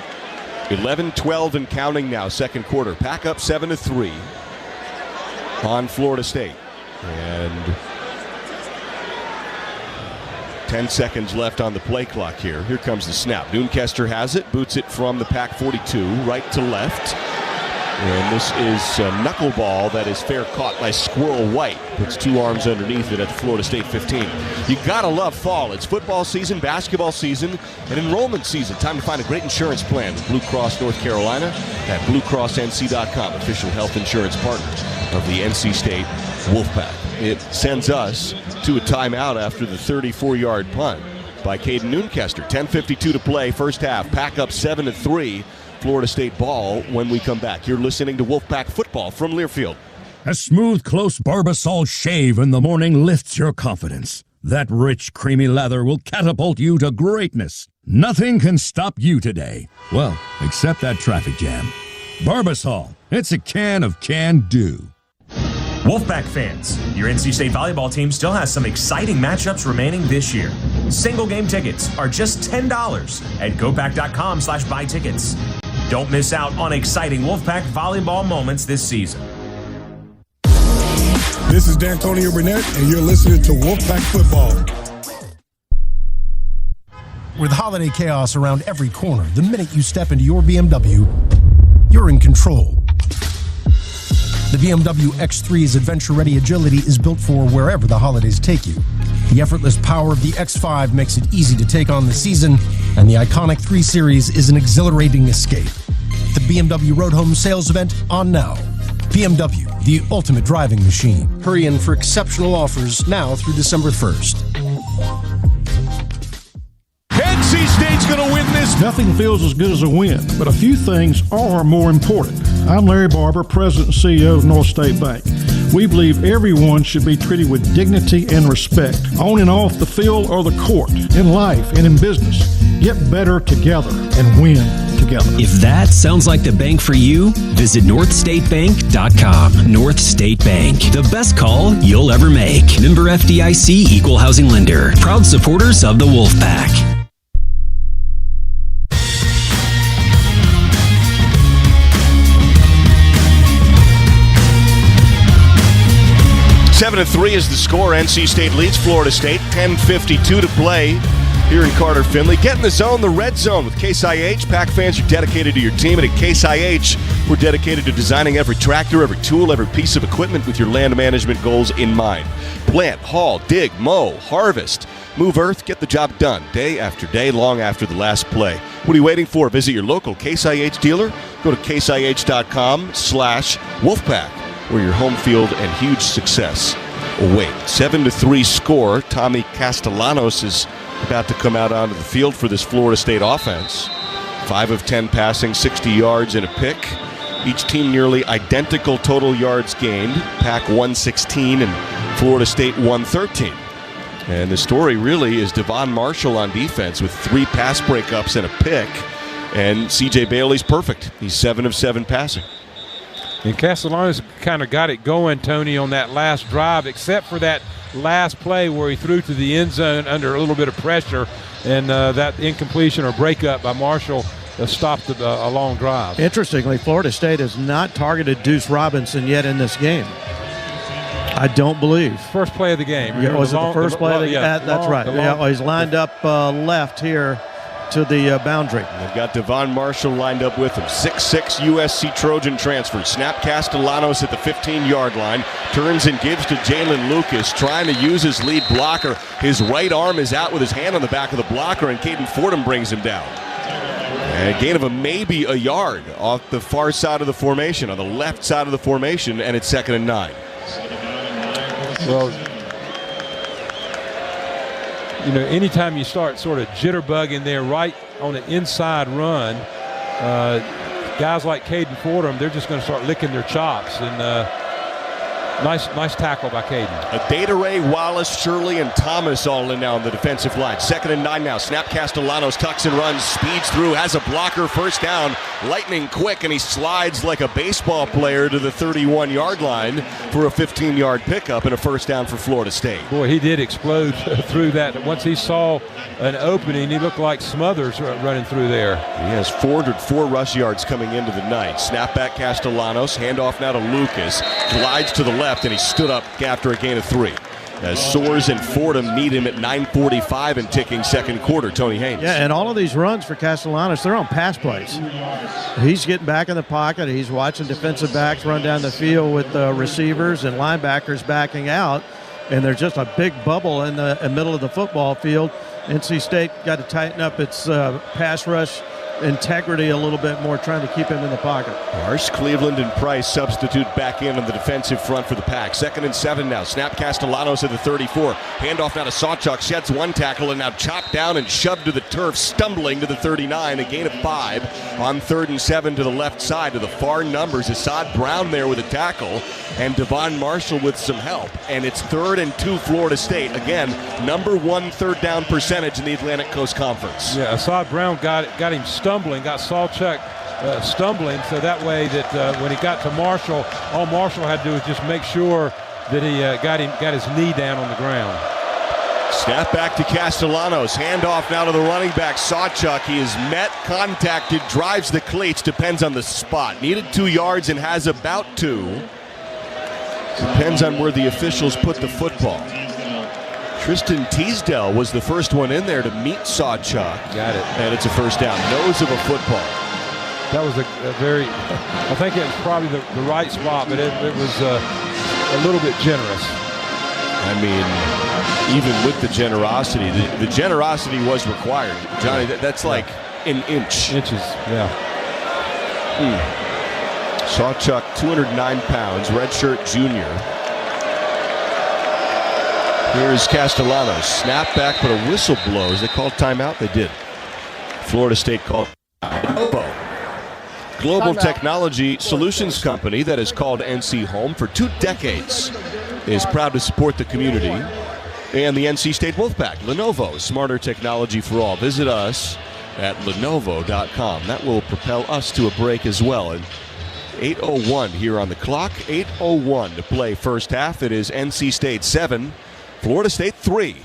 11-12 and counting now, second quarter. Pack up 7-3 on Florida State. And 10 seconds left on the play clock here. Here comes the snap. Nooncaster has it, boots it from the Pack 42, right to left. And this is a knuckleball that is fair caught by Squirrel White. Puts 2 arms underneath it at the Florida State 15. You gotta love fall. It's football season, basketball season, and enrollment season. Time to find a great insurance plan with Blue Cross North Carolina at BlueCrossNC.com, official health insurance partner of the NC State Wolfpack. It sends us to a timeout after the 34-yard punt by Caden Nooncaster. 10:52 to play, first half. Pack up 7-3. Florida State ball when we come back. You're listening to Wolfpack Football from Learfield. A smooth, close Barbasol shave in the morning lifts your confidence. That rich, creamy lather will catapult you to greatness. Nothing can stop you today. Well, except that traffic jam. Barbasol, it's a can of can-do. Wolfpack fans, your NC State volleyball team still has some exciting matchups remaining this year. Single game tickets are just $10 at gopack.com/buy tickets. Don't miss out on exciting Wolfpack volleyball moments this season. This is D'Antonio Burnett, and you're listening to Wolfpack Football. With holiday chaos around every corner, the minute you step into your BMW, you're in control. The BMW X3's adventure-ready agility is built for wherever the holidays take you. The effortless power of the X5 makes it easy to take on the season, and the iconic 3 Series is an exhilarating escape. The BMW Road Home sales event on now. BMW, the ultimate driving machine. Hurry in for exceptional offers now through December 1st. NC State's going to win this. Nothing feels as good as a win, but a few things are more important. I'm Larry Barber, President and CEO of North State Bank. We believe everyone should be treated with dignity and respect, on and off the field or the court, in life and in business. Get better together and win together. If that sounds like the bank for you, visit northstatebank.com. North State Bank, the best call you'll ever make. Member FDIC, Equal Housing Lender. Proud supporters of the Wolfpack. 7-3 is the score. NC State leads Florida State. 10:52 to play here in Carter Finley. Get in the zone, the red zone with Case IH. Pack fans are dedicated to your team, and at Case IH, we're dedicated to designing every tractor, every tool, every piece of equipment with your land management goals in mind. Plant, haul, dig, mow, harvest, move earth, get the job done day after day, long after the last play. What are you waiting for? Visit your local Case IH dealer. Go to caseih.com/Wolfpack, where your home field and huge success await. 7-3 score. Tommy Castellanos is about to come out onto the field for this Florida State offense. 5 of 10 passing, 60 yards and a pick. Each team nearly identical total yards gained. Pack 116 and Florida State 113. And the story really is Devon Marshall on defense with 3 pass breakups and a pick. And C.J. Bailey's perfect. He's 7 of 7 passing. And Castellanos kind of got it going, Tony, on that last drive, except for that last play where he threw to the end zone under a little bit of pressure, and that incompletion or breakup by Marshall stopped a long drive. Interestingly, Florida State has not targeted Deuce Robinson yet in this game. I don't believe. First play of the game. Yeah, was it the first play of the game? That's right. Yeah, he's lined up left here to the boundary. They've got Devon Marshall lined up with him. 6'6" USC Trojan transfer. Snap Castellanos at the 15-yard line. Turns and gives to Jalen Lucas, trying to use his lead blocker. His right arm is out with his hand on the back of the blocker, and Caden Fordham brings him down. And a gain of maybe a yard off the far side of the formation, on the left side of the formation, and it's 2nd and 9. Well, you know, anytime you start sort of jitterbugging there right on the inside run, guys like Caden Fordham, they're just going to start licking their chops. And nice tackle by Caden. Adedare, Wallace, Shirley, and Thomas all in now on the defensive line. 2nd and 9 now. Snap Castellanos tucks and runs, speeds through, has a blocker, first down, lightning quick, and he slides like a baseball player to the 31-yard line for a 15-yard pickup and a first down for Florida State. Boy, he did explode through that. Once he saw an opening, he looked like Smothers running through there. He has 404 rush yards coming into the night. Snap back Castellanos, handoff now to Lucas, glides to the left, and he stood up after a gain of 3. As Soares and Fordham meet him at 9:45 and ticking second quarter. Tony Haynes. Yeah, and all of these runs for Castellanos, they're on pass plays. He's getting back in the pocket. He's watching defensive backs run down the field with receivers and linebackers backing out, and there's just a big bubble in the middle of the football field. NC State got to tighten up its pass rush integrity a little bit more, trying to keep him in the pocket. Marsh, Cleveland, and Price substitute back in on the defensive front for the Pack. 2nd and 7 now. Snap Castellanos at the 34. Handoff now to Sawchuk. Sheds one tackle and now chopped down and shoved to the turf, stumbling to the 39. A gain of 5 on 3rd and 7 to the left side. To the far numbers, Assad Brown there with a tackle and Devon Marshall with some help. And it's 3rd and 2 Florida State. Again, number 1 third down percentage in the Atlantic Coast Conference. Yeah, Assad Brown got him stumbling, got Sawchuk stumbling, so that way that when he got to Marshall, all Marshall had to do was just make sure that he got his knee down on the ground. Snap back to Castellanos. Handoff now to the running back, Sawchuk. He is met, contacted, drives the cleats, depends on the spot. Needed 2 yards and has about 2. Depends on where the officials put the football. Tristan Teasdale was the first one in there to meet Sawchuk. Got it. And it's a first down. Nose of a football. That was a very, I think it was probably the right spot, but it was a little bit generous. I mean, even with the generosity, the generosity was required. Johnny, that's like an inch. Inches, yeah. Sawchuk, 209 pounds, redshirt junior. Here's Castellanos. Snap back, but a whistle blows. They called timeout? They did. Florida State called DOMO. Global Technology Solutions Company that has called NC home for 2 decades is proud to support the community and the NC State Wolfpack. Lenovo, smarter technology for all. Visit us at Lenovo.com. That will propel us to a break as well. And 8:01 here on the clock. 8:01 to play first half. It is NC State 7. Florida State 3.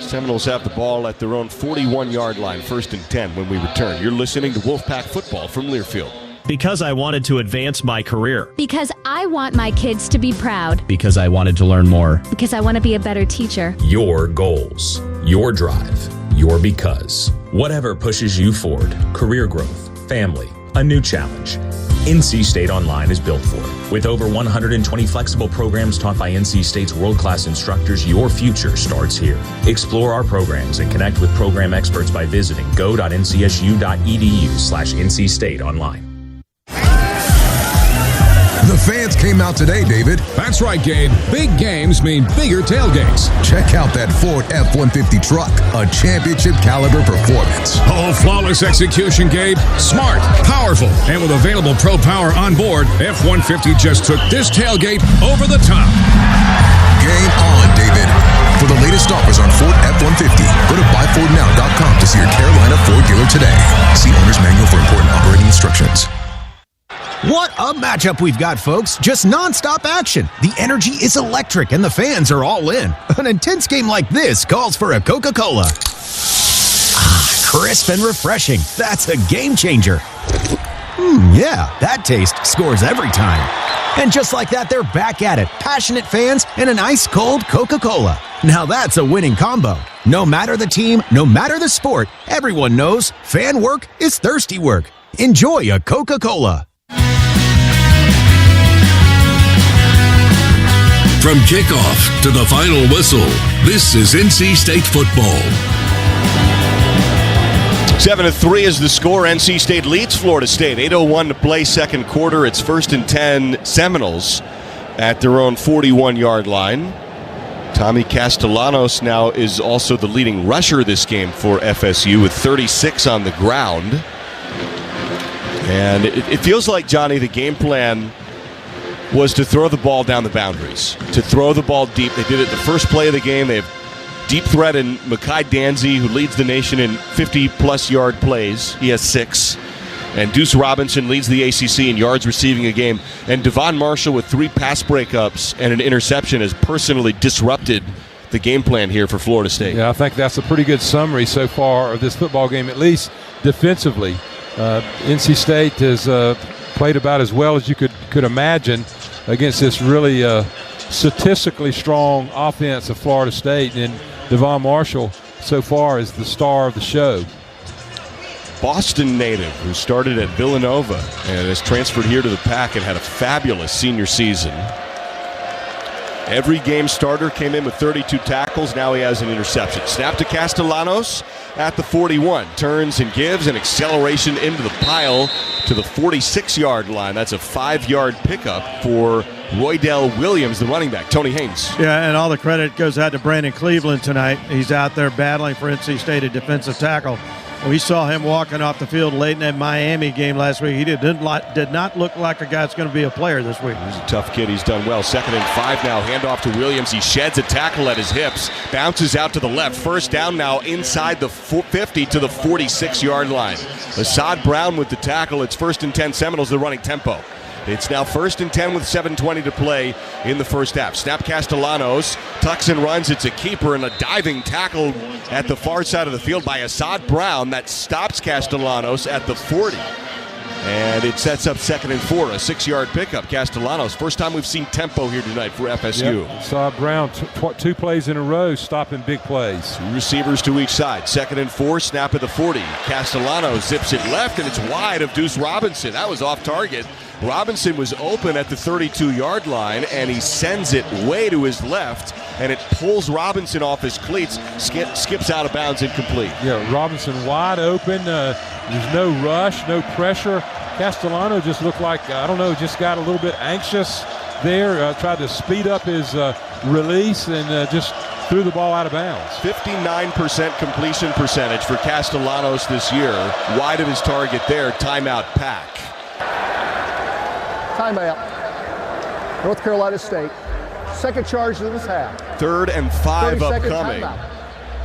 Seminoles have the ball at their own 41-yard line, 1st and 10 when we return. You're listening to Wolfpack Football from Learfield. Because I wanted to advance my career. Because I want my kids to be proud. Because I wanted to learn more. Because I want to be a better teacher. Your goals, your drive, your because. Whatever pushes you forward, career growth, family, a new challenge. NC State Online is built for it. With over 120 flexible programs taught by NC State's world-class instructors, your future starts here. Explore our programs and connect with program experts by visiting go.ncsu.edu/NC State Online. The fans came out today, David. That's right, Gabe. Big games mean bigger tailgates. Check out that Ford F-150 truck, a championship caliber performance. Oh, flawless execution, Gabe. Smart, powerful, and with available Pro Power on board, F-150 just took this tailgate over the top. Game on, David. For the latest offers on Ford F-150, go to buyfordnow.com to see your Carolina Ford dealer today. See owner's manual for important operating instructions. What a matchup we've got, folks. Just nonstop action. The energy is electric and the fans are all in. An intense game like this calls for a Coca-Cola. Ah, crisp and refreshing. That's a game changer. Yeah, that taste scores every time. And just like that, they're back at it. Passionate fans and an ice-cold Coca-Cola. Now that's a winning combo. No matter the team, no matter the sport, everyone knows fan work is thirsty work. Enjoy a Coca-Cola. From kickoff to the final whistle, this is NC State football. 7-3 is the score. NC State leads Florida State. 8:01 to play second quarter. It's 1st and 10 Seminoles at their own 41-yard line. Tommy Castellanos now is also the leading rusher this game for FSU with 36 on the ground. And it feels like, Johnny, the game plan was to throw the ball down the boundaries, to throw the ball deep. They did it the first play of the game. They have deep threat in Mekhi Danzy, who leads the nation in 50-plus yard plays. He has 6. And Deuce Robinson leads the ACC in yards receiving a game. And Devon Marshall with 3 pass breakups and an interception has personally disrupted the game plan here for Florida State. Yeah, I think that's a pretty good summary so far of this football game, at least defensively. NC State has played about as well as you could imagine against this really statistically strong offense of Florida State, and Devon Marshall so far is the star of the show. Boston native who started at Villanova and has transferred here to the Pack and had a fabulous senior season. Every game starter came in with 32 tackles. Now he has an interception. Snap to Castellanos at the 41. Turns and gives an acceleration into the pile to the 46-yard line. That's a 5-yard pickup for Roydell Williams, the running back. Tony Haynes. Yeah, and all the credit goes out to Brandon Cleveland tonight. He's out there battling for NC State at defensive tackle. We saw him walking off the field late in that Miami game last week. He did not look like a guy that's going to be a player this week. He's a tough kid. He's done well. 2nd and 5 now. Handoff to Williams. He sheds a tackle at his hips. Bounces out to the left. First down now inside the 50 to the 46-yard line. Assad Brown with the tackle. It's 1st and 10 Seminoles. They're running tempo. It's now 1st and 10 with 7:20 to play in the first half. Snap Castellanos, tucks and runs. It's a keeper and a diving tackle at the far side of the field by Assad Brown. That stops Castellanos at the 40. And it sets up 2nd and 4, a 6-yard pickup. Castellanos, first time we've seen tempo here tonight for FSU. Yep. Assad Brown, 2 plays in a row, stopping big plays. 2 receivers to each side. 2nd and 4, snap at the 40. Castellanos zips it left, and it's wide of Deuce Robinson. That was off target. Robinson was open at the 32-yard line, and he sends it way to his left, and it pulls Robinson off his cleats, skips out of bounds, incomplete. Yeah, Robinson wide open. There's no rush, no pressure. Castellano just looked like, just got a little bit anxious there, tried to speed up his release, and just threw the ball out of bounds. 59% completion percentage for Castellanos this year. Wide of his target there. Timeout, Pack. Timeout. North Carolina State. Second charge of this half. 3rd and 5 upcoming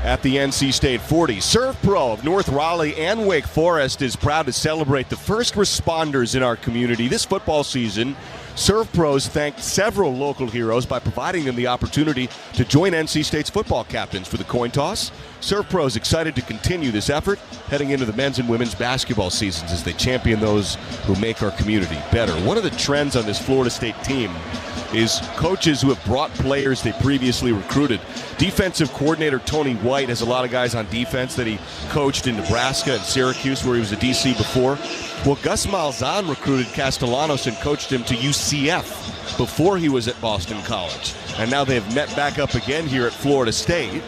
at the NC State 40. Serve Pro of North Raleigh and Wake Forest is proud to celebrate the first responders in our community this football season. Serve Pros thanked several local heroes by providing them the opportunity to join NC State's football captains for the coin toss. Serve Pros excited to continue this effort heading into the men's and women's basketball seasons as they champion those who make our community better. One of the trends on this Florida State team is coaches who have brought players they previously recruited. Defensive coordinator Tony White has a lot of guys on defense that he coached in Nebraska and Syracuse, where he was a DC before. Well, Gus Malzahn recruited Castellanos and coached him to UCF before he was at Boston College. And now they have met back up again here at Florida State.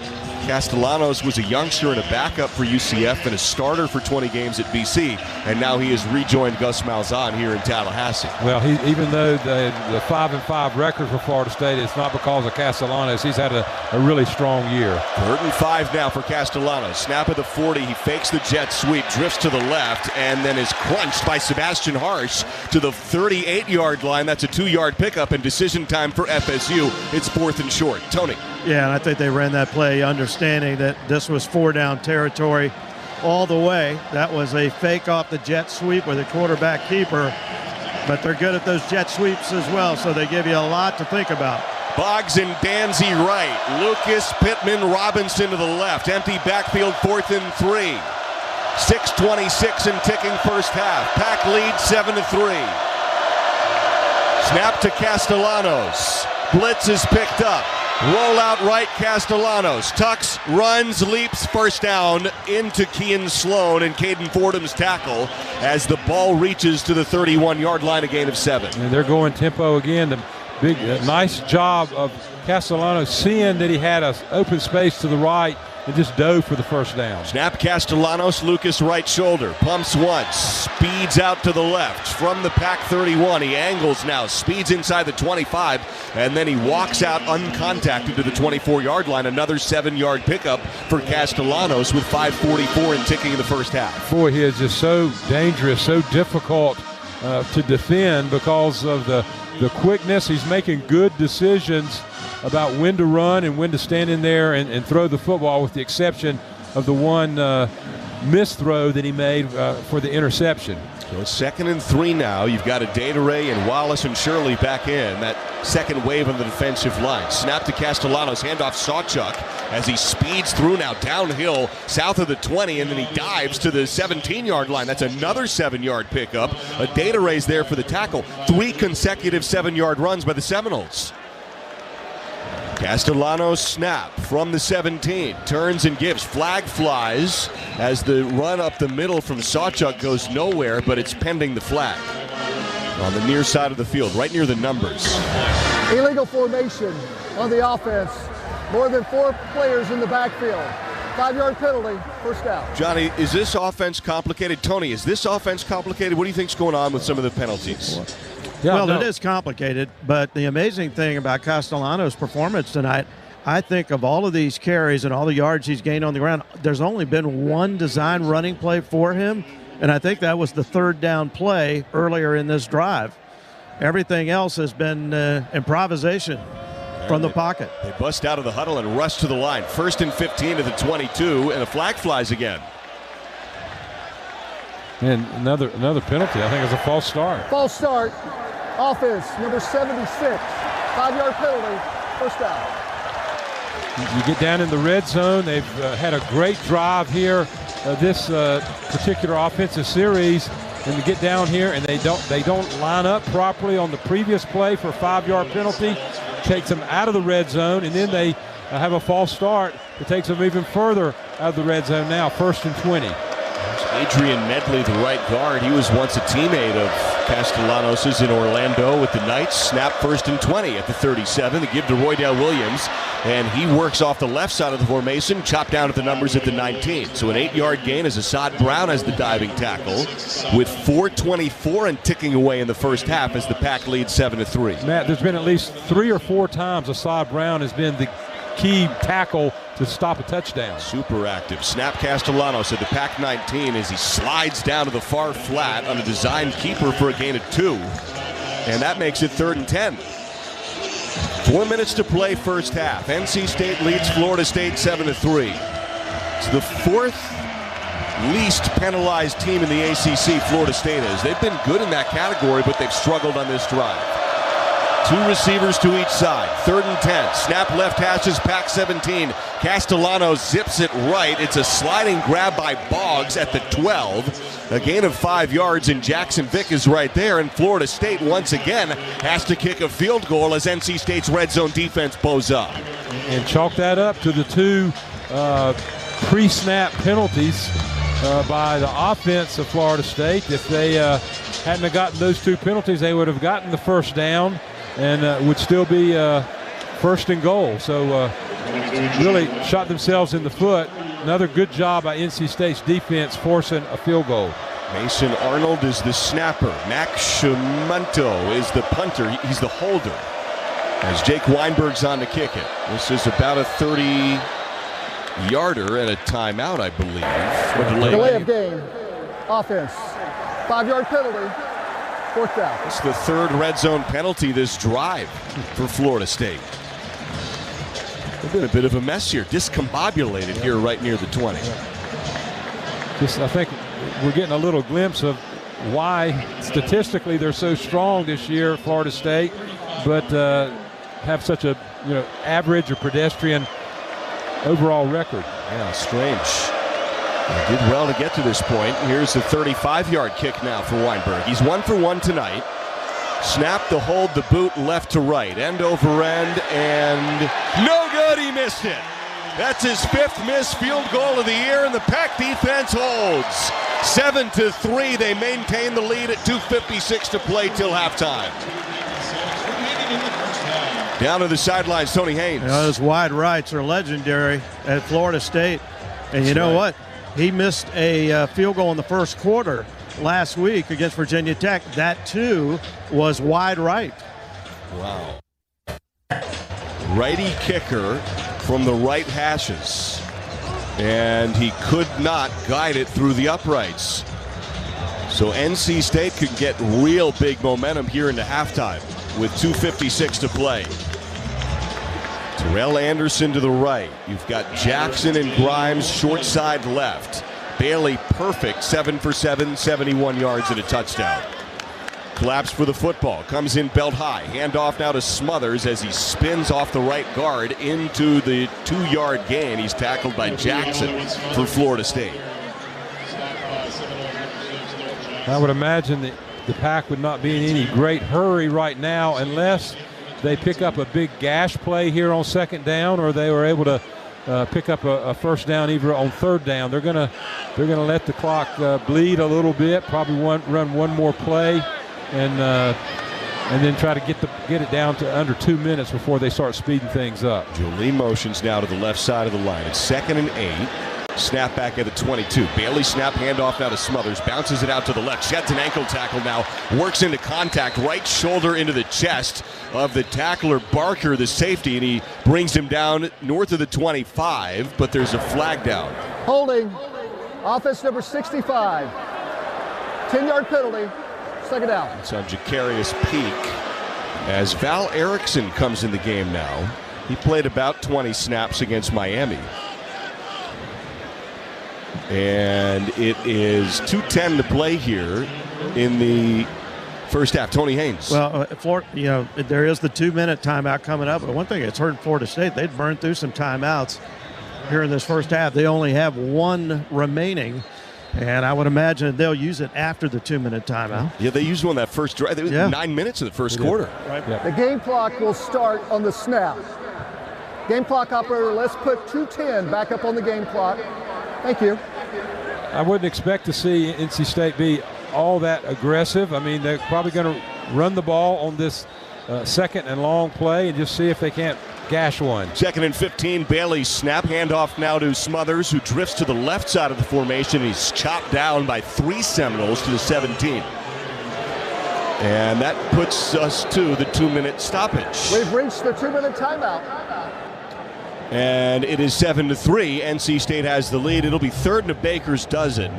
Castellanos was a youngster and a backup for UCF and a starter for 20 games at BC, and now he has rejoined Gus Malzahn here in Tallahassee. Well, even though the 5-5 record for Florida State, it's not because of Castellanos. He's had a really strong year. 3rd and 5 now for Castellanos. Snap at the 40. He fakes the jet sweep, drifts to the left, and then is crunched by Sebastian Harsh to the 38-yard line. That's a 2-yard pickup and decision time for FSU. It's 4th and short. Tony. Yeah, and I think they ran that play understanding that this was 4-down territory all the way. That was a fake off the jet sweep with a quarterback keeper, but they're good at those jet sweeps as well, so they give you a lot to think about. Boggs and Danzy right. Lucas, Pittman, Robinson to the left. Empty backfield, 4th and 3. 6:26 and ticking first half. Pack lead 7-3. Snap to Castellanos. Blitz is picked up. Roll out right, Castellanos. Tucks, runs, leaps, first down into Kean Sloan and Caden Fordham's tackle as the ball reaches to the 31-yard line, a gain of 7. And they're going tempo again. The nice job of Castellanos seeing that he had an open space to the right and just dove for the first down. Snap Castellanos, Lucas right shoulder, pumps once, speeds out to the left from the Pack 31. He angles now, speeds inside the 25, and then he walks out uncontacted to the 24-yard line. Another 7-yard pickup for Castellanos with 5:44 and ticking in the first half. Boy, he is just so dangerous, so difficult to defend because of the quickness. He's making good decisions about when to run and when to stand in there and throw the football, with the exception of the one missed throw that he made for the interception. So it's 2nd and 3 now. You've got a Dataray and Wallace and Shirley back in. That second wave on the defensive line. Snap to Castellanos, handoff Sawchuk as he speeds through now downhill south of the 20, and then he dives to the 17-yard line. That's another 7-yard pickup. A Dataray's there for the tackle. 3 consecutive 7-yard runs by the Seminoles. Castellanos snap from the 17, turns and gives. Flag flies as the run up the middle from Sawchuk goes nowhere, but it's pending the flag on the near side of the field, right near the numbers. Illegal formation on the offense. More than 4 players in the backfield. 5-yard penalty, first down. Johnny, is this offense complicated? Tony, is this offense complicated? What do you think's going on with some of the penalties? It is complicated, but the amazing thing about Castellano's performance tonight, I think of all of these carries and all the yards he's gained on the ground, there's only been one design running play for him, and I think that was the 3rd down play earlier in this drive. Everything else has been improvisation from the pocket. They bust out of the huddle and rush to the line. 1st and 15 to the 22, and a flag flies again. And another penalty. I think it's a false start. False start. Offense, number 76. 5-yard penalty, first down. You get down in the red zone. They've had a great drive here, this particular offensive series. And to get down here and they don't line up properly on the previous play for a 5-yard penalty, takes them out of the red zone, and then they have a false start that takes them even further out of the red zone now, 1st and 20. Adrian Medley, the right guard. He was once a teammate of Castellanos's in Orlando with the Knights. Snap 1st and 20 at the 37. They give to Roydell Williams, and he works off the left side of the formation, chopped down at the numbers at the 19. So an 8-yard gain as Assad Brown has the diving tackle with 4:24 and ticking away in the first half as the Pack leads 7-3. Matt, there's been at least 3 or 4 times Assad Brown has been the key tackle to stop a touchdown. Super active. Snap Castellanos at the Pack 19 as he slides down to the far flat on a designed keeper for a gain of 2. And that makes it 3rd and 10. 4 minutes to play first half. NC State leads Florida State 7-3. It's the 4th least penalized team in the ACC, Florida State is. They've been good in that category, but they've struggled on this drive. 2 receivers to each side. 3rd and 10. Snap left hashes, Pack 17. Castellanos zips it right. It's a sliding grab by Boggs at the 12. A gain of 5 yards, and Jackson Vick is right there. And Florida State once again has to kick a field goal as NC State's red zone defense bows up. And chalk that up to the 2 pre-snap penalties by the offense of Florida State. If they hadn't have gotten those 2 penalties, they would have gotten the first down and would still be 1st and goal. So really shot themselves in the foot. Another good job by NC State's defense forcing a field goal. Mason Arnold is the snapper. Mac Shimanto is the punter. He's the holder. As Jake Weinberg's on to kick it. This is about a 30-yarder and a timeout, I believe. Delay of game. Offense. 5-yard penalty. 4th down. It's the 3rd red zone penalty this drive for Florida State. They've been a bit of a mess here. Discombobulated here right near the 20. I think we're getting a little glimpse of why statistically they're so strong this year, Florida State, but have such a average or pedestrian overall record. Yeah, strange. They did well to get to this point. Here's the 35-yard kick now for Weinberg. He's 1 for 1 tonight. Snap the hold, the boot left to right. End over end, and no good. He missed it. That's his 5th missed field goal of the year, and the Pack defense holds. 7-3. They maintain the lead at 2:56 to play till halftime. Down to the sidelines, Tony Haynes. Those wide rights are legendary at Florida State. And you know what? He missed a field goal in the first quarter last week against Virginia Tech. That, too, was wide right. Wow. Righty kicker from the right hashes. And he could not guide it through the uprights. So NC State could get real big momentum here into halftime with 2:56 to play. Terrell Anderson to the right. You've got Jackson and Grimes short side left. Bailey perfect, 7 for 7, 71 yards and a touchdown. Collapse for the football. Comes in belt high. Handoff now to Smothers as he spins off the right guard into the 2-yard gain. He's tackled by Jackson for Florida State. I would imagine that the Pack would not be in any great hurry right now unless they pick up a big gash play here on 2nd down, or they were able to pick up a first down either on 3rd down. They're gonna let the clock bleed a little bit, probably run one more play, and and then try to get it down to under 2 minutes before they start speeding things up. Jolie motions now to the left side of the line. It's 2nd and 8. Snap back at the 22. Bailey snap handoff now to Smothers. Bounces it out to the left. Sheds an ankle tackle now. Works into contact. Right shoulder into the chest of the tackler, Barker, the safety, and he brings him down north of the 25, but there's a flag down. Holding. Offense number 65. 10-yard penalty. 2nd down. It's on Jacarius Peak as Val Erickson comes in the game now. He played about 20 snaps against Miami. And it is 2:10 to play here in the first half. Tony Haynes. Well, there is the 2-minute timeout coming up. But one thing it's hurt Florida State, they'd burned through some timeouts here in this first half. They only have one remaining, and I would imagine they'll use it after the 2-minute timeout. Yeah, they used one that first drive. It was 9 minutes in the first quarter. Right. The game clock will start on the snap. Game clock operator, let's put 2:10 back up on the game clock. Thank you. I wouldn't expect to see NC State be all that aggressive. I mean, they're probably going to run the ball on this 2nd and long play and just see if they can't gash one. 2nd and 15. Bailey snap handoff now to Smothers, who drifts to the left side of the formation. He's chopped down by 3 Seminoles to the 17. And that puts us to the 2-minute stoppage. We've reached the 2-minute timeout. And it is 7-3. NC State has the lead. It'll be 3rd and a baker's dozen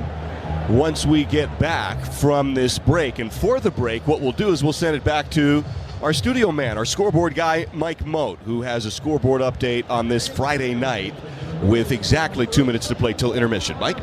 once we get back from this break. And for the break, what we'll do is we'll send it back to our studio man, our scoreboard guy, Mike Moat, who has a scoreboard update on this Friday night with exactly 2 minutes to play till intermission. Mike?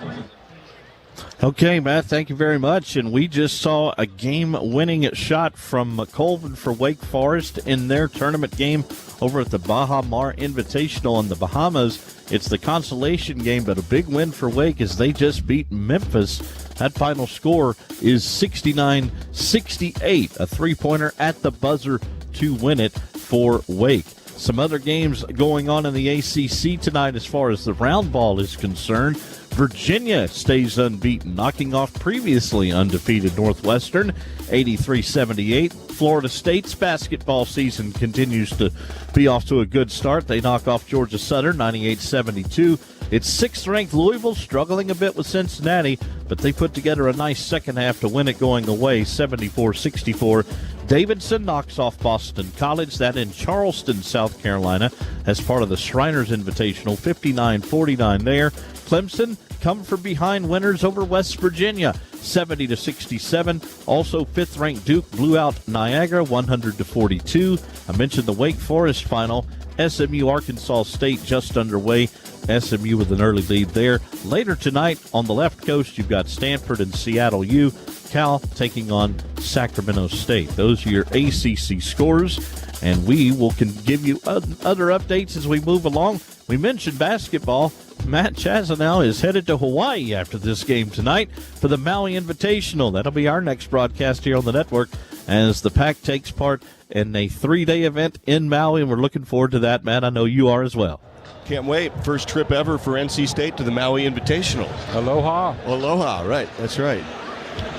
Okay, Matt, thank you very much. And we just saw a game-winning shot from McColvin for Wake Forest in their tournament game over at the Baha Mar Invitational in the Bahamas. It's the consolation game, but a big win for Wake as they just beat Memphis. That final score is 69-68, a three-pointer at the buzzer to win it for Wake. Some other games going on in the ACC tonight as far as the round ball is concerned. Virginia stays unbeaten, knocking off previously undefeated Northwestern, 83-78. Florida State's basketball season continues to be off to a good start. They knock off Georgia Southern, 98-72. It's 6th-ranked Louisville, struggling a bit with Cincinnati, but they put together a nice second half to win it going away, 74-64. Davidson knocks off Boston College, that in Charleston, South Carolina, as part of the Shriners Invitational, 59-49 there. Clemson come from behind winners over West Virginia, 70-67. Also, 5th-ranked Duke blew out Niagara, 100-42. I mentioned the Wake Forest final. SMU Arkansas State just underway. SMU with an early lead there. Later tonight on the left coast, you've got Stanford and Seattle U. Cal taking on Sacramento State. Those are your ACC scores, and we will give you other updates as we move along. We mentioned basketball. Matt Chazanow is headed to Hawaii after this game tonight for the Maui Invitational. That'll be our next broadcast here on the network as the Pack takes part in a 3-day event in Maui, and we're looking forward to that, Matt. I know you are as well. Can't wait. First trip ever for NC State to the Maui Invitational. Aloha. Aloha, right. That's right.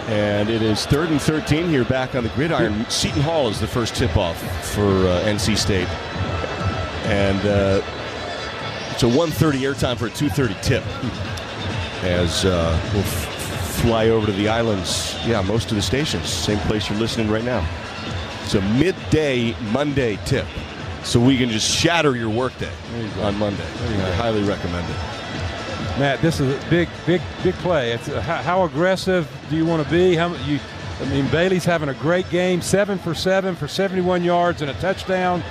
And it is 3rd and 13 here back on the gridiron. Seton Hall is the first tip-off for NC State. And it's a 1:30 airtime for a 2:30 tip. As we'll fly over to the islands. Yeah, most of the stations. Same place you're listening right now. It's a midday Monday tip. So we can just shatter your workday on Monday. I highly recommend it. Matt, this is a big play. It's how aggressive do you want to be? Bailey's having a great game, 7 for 7 for 71 yards and a touchdown.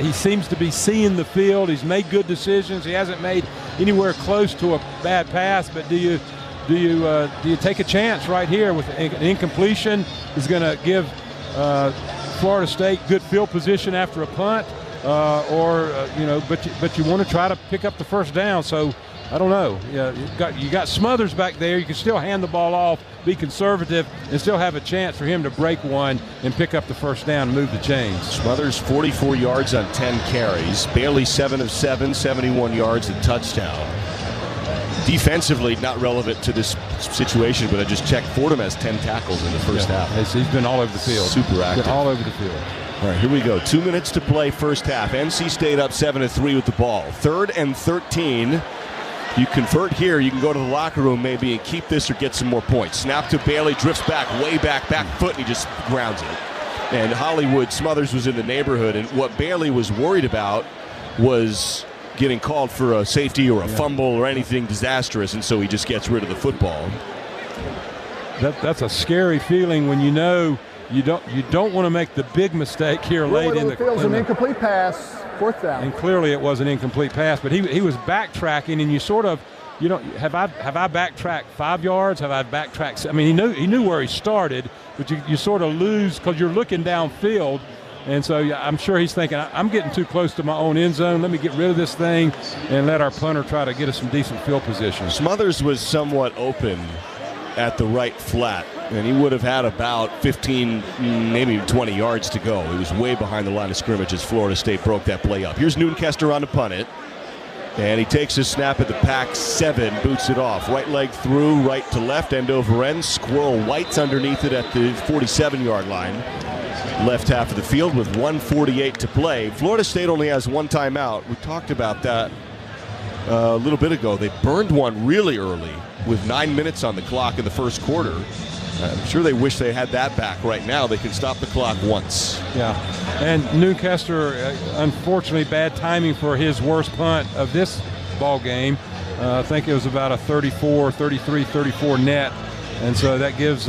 He seems to be seeing the field. He's made good decisions. He hasn't made anywhere close to a bad pass. But do you take a chance right here with an incompletion? Is going to give Florida State good field position after a punt, but you want to try to pick up the first down. So I don't know. You got Smothers back there. You can still hand the ball off, be conservative, and still have a chance for him to break one and pick up the first down and move the chains. Smothers 44 yards on 10 carries. Bailey 7 of 7, 71 yards and touchdown. Defensively, not relevant to this situation, but I just checked. Fordham has 10 tackles in the first half. He's been all over the field. Super active. Been all over the field. All right, here we go. 2 minutes to play first half. NC State up 7-3 with the ball. 3rd and 13. You convert here, you can go to the locker room maybe and keep this or get some more points. Snap to Bailey, drifts back, way back foot, and he just grounds it. And Hollywood Smothers was in the neighborhood, and what Bailey was worried about was getting called for a safety or a fumble or anything disastrous, and so he just gets rid of the football. That's a scary feeling when you know you don't want to make the big mistake here late in the field's an incomplete pass, 4th down. And clearly it was an incomplete pass, but he was backtracking, and you sort of, have I backtracked 5 yards? Have I backtracked? I mean, he knew where he started, but you sort of lose because you're looking downfield. And so I'm sure he's thinking, I'm getting too close to my own end zone. Let me get rid of this thing and let our punter try to get us some decent field position. Smothers was somewhat open at the right flat, and he would have had about 15, maybe 20 yards to go. He was way behind the line of scrimmage as Florida State broke that play up. Here's Noonkester on to punt it, and he takes his snap at the Pac-7, boots it off. Right leg through, right to left, end over end. Squirrel White's underneath it at the 47-yard line. Left half of the field with 1:48 to play. Florida State only has one timeout. We talked about that a little bit ago. They burned one really early with 9 minutes on the clock in the first quarter. I'm sure they wish they had that back right now. They can stop the clock once. Yeah, and Noonkester, unfortunately, bad timing for his worst punt of this ball game. I think it was about a 33-34 net, and so that gives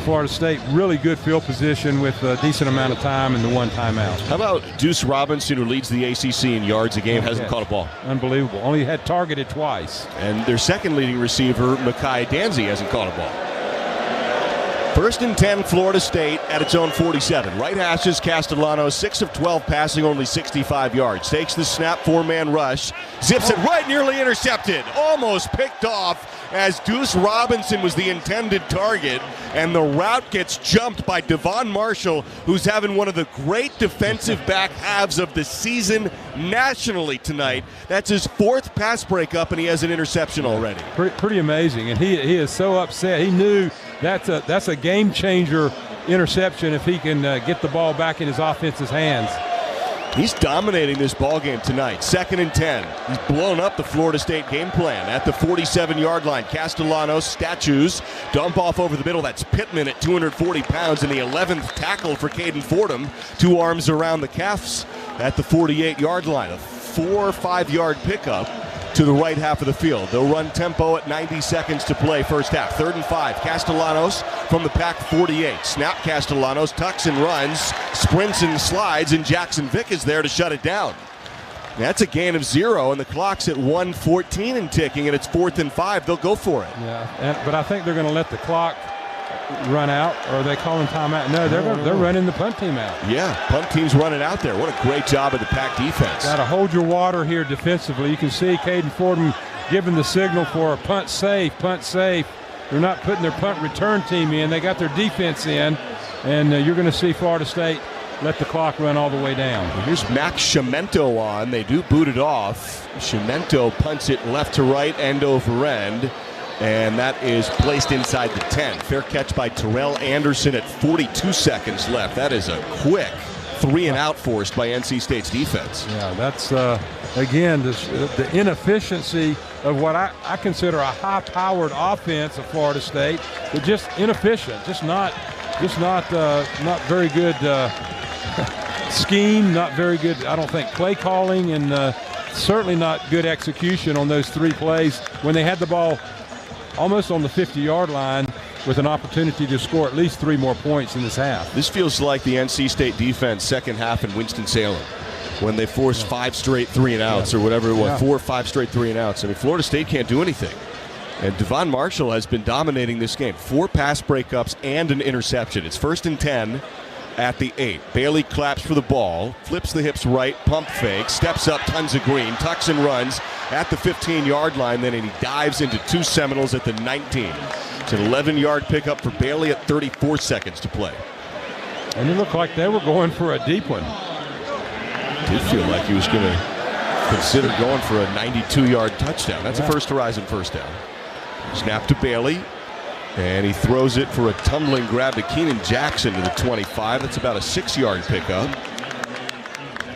Florida State really good field position with a decent amount of time and the one timeout. How about Deuce Robinson, who leads the ACC in yards a game, hasn't caught a ball? Unbelievable. Only had targeted twice. And their second leading receiver, Mekhi Danzy, hasn't caught a ball. 1st and 10, Florida State at its own 47. Right hashes Castellano, 6 of 12 passing, only 65 yards. Takes the snap, 4-man rush. Zips it right, nearly intercepted. Almost picked off as Deuce Robinson was the intended target, and the route gets jumped by Devon Marshall, who's having one of the great defensive back halves of the season nationally tonight. That's his 4th pass breakup, and he has an interception already. Pretty amazing, and he is so upset. He knew that's a game-changer interception if he can get the ball back in his offense's hands. He's dominating this ball game tonight. 2nd and 10. He's blown up the Florida State game plan at the 47-yard line. Castellanos, statues, dump off over the middle. That's Pittman at 240 pounds in the 11th tackle for Caden Fordham. 2 arms around the calves at the 48-yard line. A 4 or 5 yard pickup to the right half of the field. They'll run tempo at 90 seconds to play first half. 3rd and 5. Castellanos from the Pac 48. Snap Castellanos, tucks and runs, sprints and slides, and Jackson Vick is there to shut it down. That's a gain of 0, and the clock's at 1:14 and ticking, and it's 4th and 5. They'll go for it. Yeah, but I think they're going to let the clock run out, or are they calling timeout? No, they're running the punt team out. Yeah, punt team's running out there. What a great job of the Pac defense. Got to hold your water here defensively. You can see Caden Fordham giving the signal for a punt safe, punt safe. They're not putting their punt return team in. They got their defense in, and you're going to see Florida State let the clock run all the way down. Here's Max Cimento on. They do boot it off. Cimento punts it left to right, end over end. And that is placed inside the 10. Fair catch by Terrell Anderson at 42 seconds left. That is a quick 3-and-out forced by NC State's defense. Yeah, that's, again, the inefficiency of what I consider a high-powered offense of Florida State, but just inefficient, just not very good scheme, not very good, I don't think, play calling, and certainly not good execution on those 3 plays when they had the ball almost on the 50-yard line with an opportunity to score at least 3 more points in this half. This feels like the NC State defense second half in Winston-Salem when they forced 5 straight 3-and-outs or whatever it was, 4 or 5 straight 3-and-outs. I mean, Florida State can't do anything. And Devon Marshall has been dominating this game. 4 pass breakups and an interception. It's 1st and 10 at the 8. Bailey claps for the ball, flips the hips right, pump fake, steps up, tons of green, tucks and runs at the 15-yard line, then he dives into 2 Seminoles at the 19. It's an 11-yard pickup for Bailey at 34 seconds to play. And it looked like they were going for a deep one. Did feel like he was going to consider going for a 92-yard touchdown. That's a First Horizon first down. Snap to Bailey, and he throws it for a tumbling grab to Keenan Jackson to the 25. That's about a 6-yard pickup.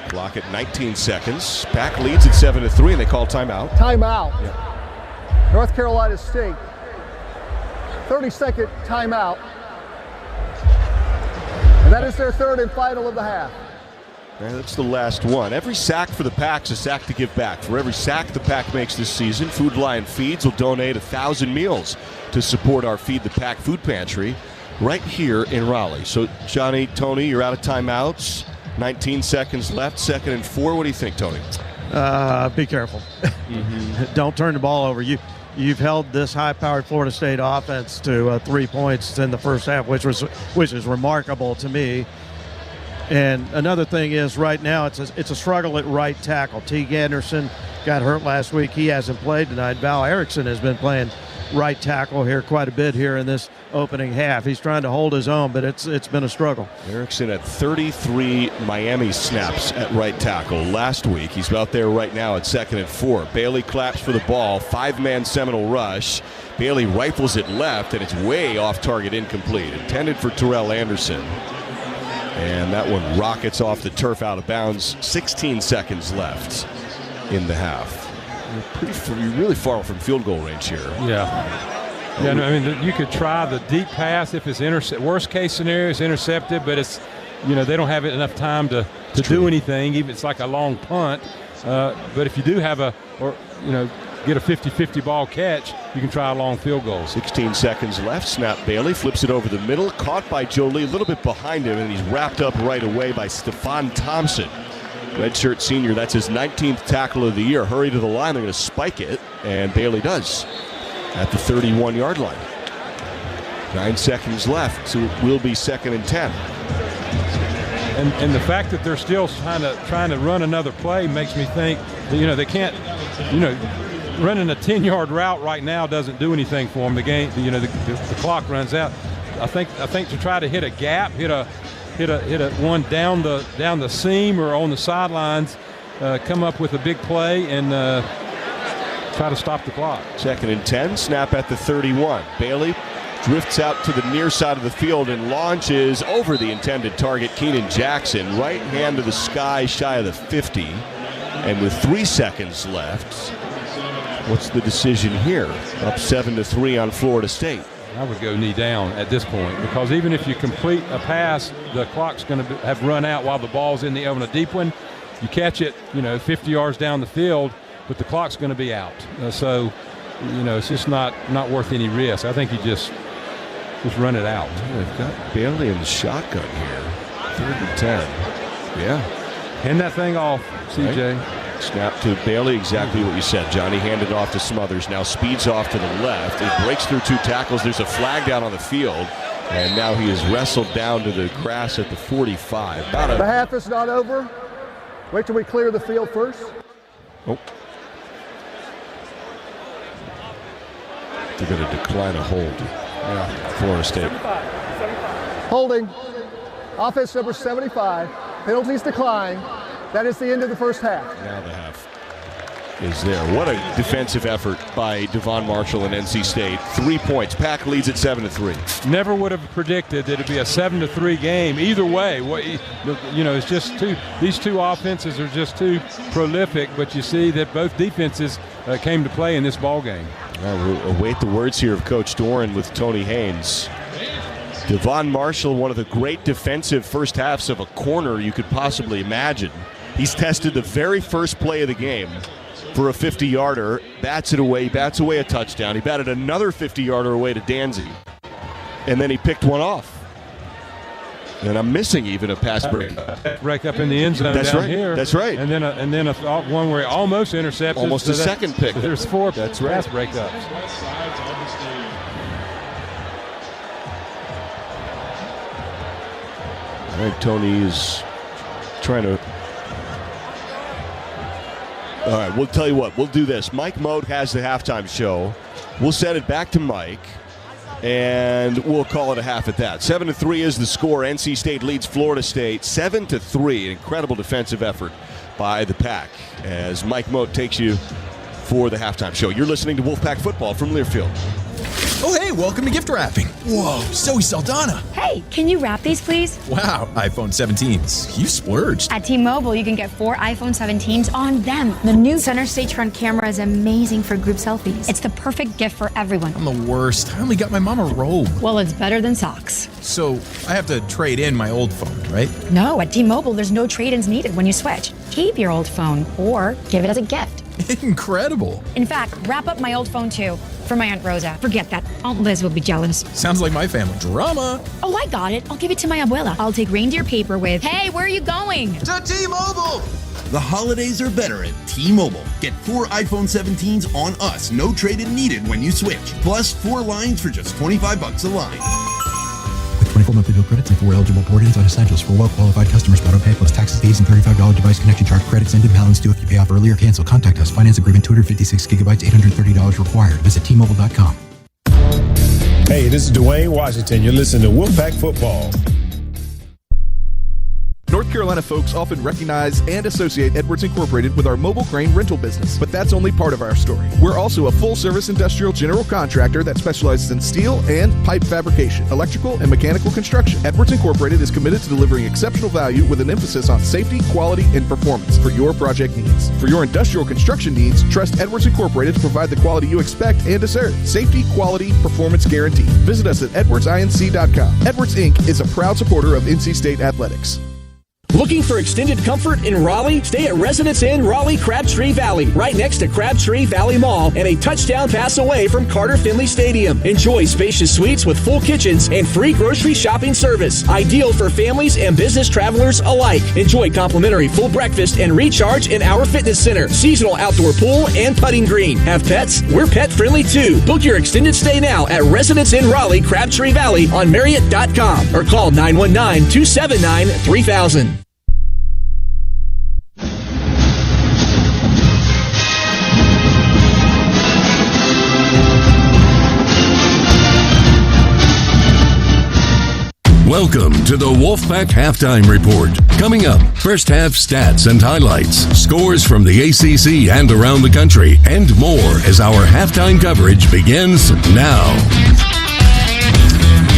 Clock at 19 seconds. Pack leads at 7-3, and they call timeout. Timeout. Yeah. North Carolina State. 30-second timeout. And that is their third and final of the half. And that's the last one. Every sack for the Pack's a sack to give back. For every sack the Pack makes this season, Food Lion Feeds will donate 1,000 meals to support our Feed the Pack food pantry right here in Raleigh. So, Johnny, Tony, you're out of timeouts. 19 seconds left, 2nd and 4. What do you think, Tony? Be careful. Don't turn the ball over. You've held this high-powered Florida State offense to 3 points in the first half, which is remarkable to me. And another thing is, right now it's a struggle at right tackle. Teague Anderson got hurt last week. He hasn't played tonight. Val Erickson has been playing right tackle here quite a bit here in this opening half. He's trying to hold his own, but it's been a struggle. Erickson had 33 Miami snaps at right tackle last week. He's out there right now at 2nd and 4. Bailey claps for the ball. 5-man Seminole rush. Bailey rifles it left, and it's way off target, incomplete. Intended for Terrell Anderson. And that one rockets off the turf out of bounds. 16 seconds left in the half. You're really far from field goal range here. Yeah. Yeah, no, I mean, you could try the deep pass if it's worst case scenario, it's intercepted, but it's, they don't have enough time to do anything. Even it's like a long punt. But if you do have get a 50-50 ball catch, you can try a long field goal. 16 seconds left. Snap Bailey flips it over the middle. Caught by Jolie, a little bit behind him, and he's wrapped up right away by Stephon Thompson. Redshirt senior, that's his 19th tackle of the year. Hurry to the line, they're going to spike it, and Bailey does at the 31-yard line. 9 seconds left, so it will be 2nd and 10. And the fact that they're still trying to run another play makes me think that, they can't, running a 10-yard route right now doesn't do anything for them. The game, the clock runs out. I think to try to hit a gap, hit a one down the seam or on the sidelines, come up with a big play and try to stop the clock. 2nd and 10. Snap at the 31. Bailey drifts out to the near side of the field and launches over the intended target, Keenan Jackson. Right hand to the sky, shy of the 50. And with 3 seconds left, what's the decision here? Up 7-3 on Florida State. I would go knee down at this point, because even if you complete a pass, the clock's going to have run out while the ball's in the air on a deep one. You catch it, 50 yards down the field, but the clock's going to be out. So, it's just not worth any risk. I think you just run it out. They've got Bailey in the shotgun here. 3rd and 10. Yeah. Hand that thing off, CJ. Right. Snap to Bailey, exactly what you said, Johnny. Handed off to Smothers. Now speeds off to the left. He breaks through 2 tackles. There's a flag down on the field. And now he is wrestled down to the grass at the 45. The half is not over. Wait till we clear the field first. Oh. They're going to decline a hold. Yeah. Florida State. Holding. Offense number 75. Penalties decline. That is the end of the first half. Now the half is there. What a defensive effort by Devon Marshall and NC State. 3 points. Pack leads at 7-3. Never would have predicted that it'd be a 7-3 game. Either way, it's just these two offenses are just too prolific, but you see that both defenses came to play in this ball game. We'll await the words here of Coach Doran with Tony Haynes. Devon Marshall, one of the great defensive first halves of a corner you could possibly imagine. He's tested the very first play of the game for a 50-yarder, bats away a touchdown. He batted another 50-yarder away to Danzy, and then he picked one off. And I'm missing even a pass break. Break up in the end zone here. That's right. And then one where he almost intercepted. Almost a second pick. There's 4 pass breakups. I think Tony is trying to. All right, we'll tell you what. We'll do this. Mike Mode has the halftime show. We'll send it back to Mike, And we'll call it a half at that. 7-3 is the score. NC State leads Florida State 7-3. An incredible defensive effort by the Pack as Mike Moat takes you for the halftime show. You're listening to Wolfpack Football from Learfield. Oh, hey, welcome to gift wrapping. Whoa, Zoe Saldana. Hey, can you wrap these, please? Wow, iPhone 17s. You splurged. At T-Mobile, you can get 4 iPhone 17s on them. The new center stage front camera is amazing for group selfies. It's the perfect gift for everyone. I'm the worst. I only got my mom a robe. Well, it's better than socks. So I have to trade in my old phone, right? No, at T-Mobile, there's no trade-ins needed when you switch. Keep your old phone or give it as a gift. Incredible. In fact, wrap up my old phone too for my Aunt Rosa. Forget that. Aunt Liz will be jealous. Sounds like my family. Drama. Oh, I got it. I'll give it to my abuela. I'll take reindeer paper with, hey, where are you going? To T-Mobile. The holidays are better at T-Mobile. Get 4 iPhone 17s on us. No trade-in needed when you switch. Plus 4 lines for just $25 a line. 24 monthly bill credits and 4 eligible port-ins on essentials for well-qualified customers. Auto pay plus taxes, fees, and $35 device connection charge credits ended. Balance due if you pay off early or cancel. Contact us. Finance agreement 256 gigabytes, $830 required. Visit T-Mobile.com. Hey, this is Dwayne Washington. You're listening to Wolfpack Football. North Carolina folks often recognize and associate Edwards Incorporated with our mobile crane rental business, but that's only part of our story. We're also a full-service industrial general contractor that specializes in steel and pipe fabrication, electrical, and mechanical construction. Edwards Incorporated is committed to delivering exceptional value with an emphasis on safety, quality, and performance for your project needs. For your industrial construction needs, trust Edwards Incorporated to provide the quality you expect and deserve. Safety, quality, performance guaranteed. Visit us at edwardsinc.com. Edwards Inc. is a proud supporter of NC State athletics. Looking for extended comfort in Raleigh? Stay at Residence Inn Raleigh Crabtree Valley, right next to Crabtree Valley Mall and a touchdown pass away from Carter Finley Stadium. Enjoy spacious suites with full kitchens and free grocery shopping service. Ideal for families and business travelers alike. Enjoy complimentary full breakfast and recharge in our fitness center. Seasonal outdoor pool and putting green. Have pets? We're pet friendly too. Book your extended stay now at Residence Inn Raleigh Crabtree Valley on Marriott.com or call 919-279-3000. Welcome to the Wolfpack Halftime Report. Coming up, first half stats and highlights, scores from the ACC and around the country, and more as our halftime coverage begins now.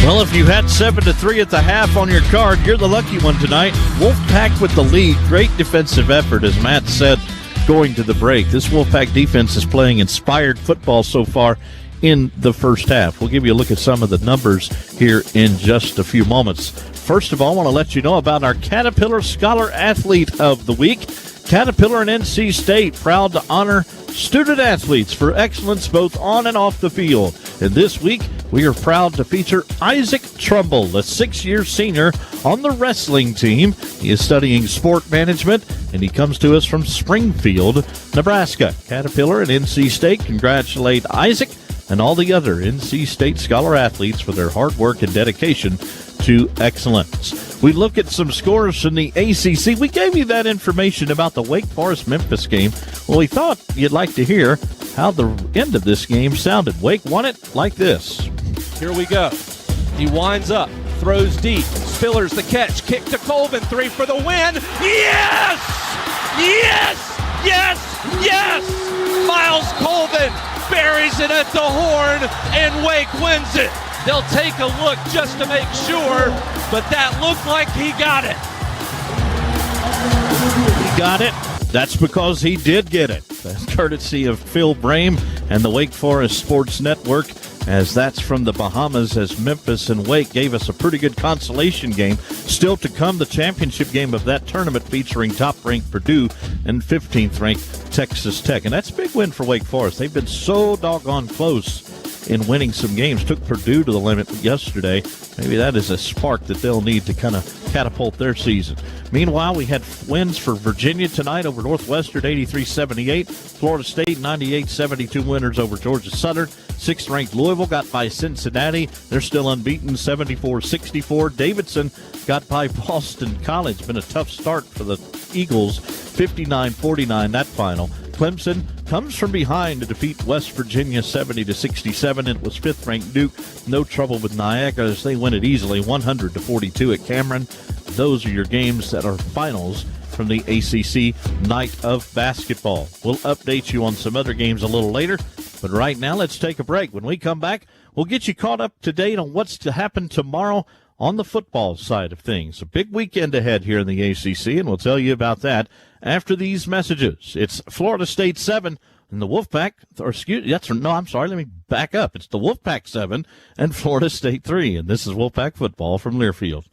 Well, if you had 7-3 at the half on your card, you're the lucky one tonight. Wolfpack with the lead. Great defensive effort, as Matt said, going to the break. This Wolfpack defense is playing inspired football so far in the first half. We'll give you a look at some of the numbers here in just a few moments. First of all, I want to let you know about our Caterpillar Scholar Athlete of the Week. Caterpillar and NC State proud to honor student athletes for excellence both on and off the field. And this week, we are proud to feature Isaac Trumbull, a 6-year senior on the wrestling team. He is studying sport management, and he comes to us from Springfield, Nebraska. Caterpillar and NC State congratulate Isaac and all the other NC State Scholar athletes for their hard work and dedication to excellence. We look at some scores from the ACC. We gave you that information about the Wake Forest-Memphis game. Well, we thought you'd like to hear how the end of this game sounded. Wake won it like this. Here we go. He winds up, throws deep. Spillers the catch, kick to Colvin, 3 for the win. Yes! Yes! Yes! Yes! Miles Colvin buries it at the horn, and Wake wins it. They'll take a look just to make sure, but that looked like he got it. He got it. That's because he did get it. That's courtesy of Phil Brame and the Wake Forest Sports Network, as that's from the Bahamas, as Memphis and Wake gave us a pretty good consolation game. Still to come, the championship game of that tournament featuring top-ranked Purdue and 15th-ranked Texas Tech. And that's a big win for Wake Forest. They've been so doggone close in winning some games. Took Purdue to the limit yesterday. Maybe that is a spark that they'll need to kind of catapult their season. Meanwhile, we had wins for Virginia tonight over Northwestern, 83-78. Florida State, 98-72 winners over Georgia Southern. 6th-ranked Louisville got by Cincinnati. They're still unbeaten, 74-64. Davidson got by Boston College. Been a tough start for the Eagles, 59-49 that final. Clemson comes from behind to defeat West Virginia 70-67. It was 5th-ranked Duke. No trouble with Niagara as they win it easily, 100-42 at Cameron. Those are your games that are finals from the ACC Night of Basketball. We'll update you on some other games a little later, but right now let's take a break. When we come back, we'll get you caught up to date on what's to happen tomorrow on the football side of things. A big weekend ahead here in the ACC, and we'll tell you about that after these messages. It's Florida State 7 and the Wolfpack, let me back up. It's the Wolfpack 7 and Florida State 3, and this is Wolfpack football from Learfield.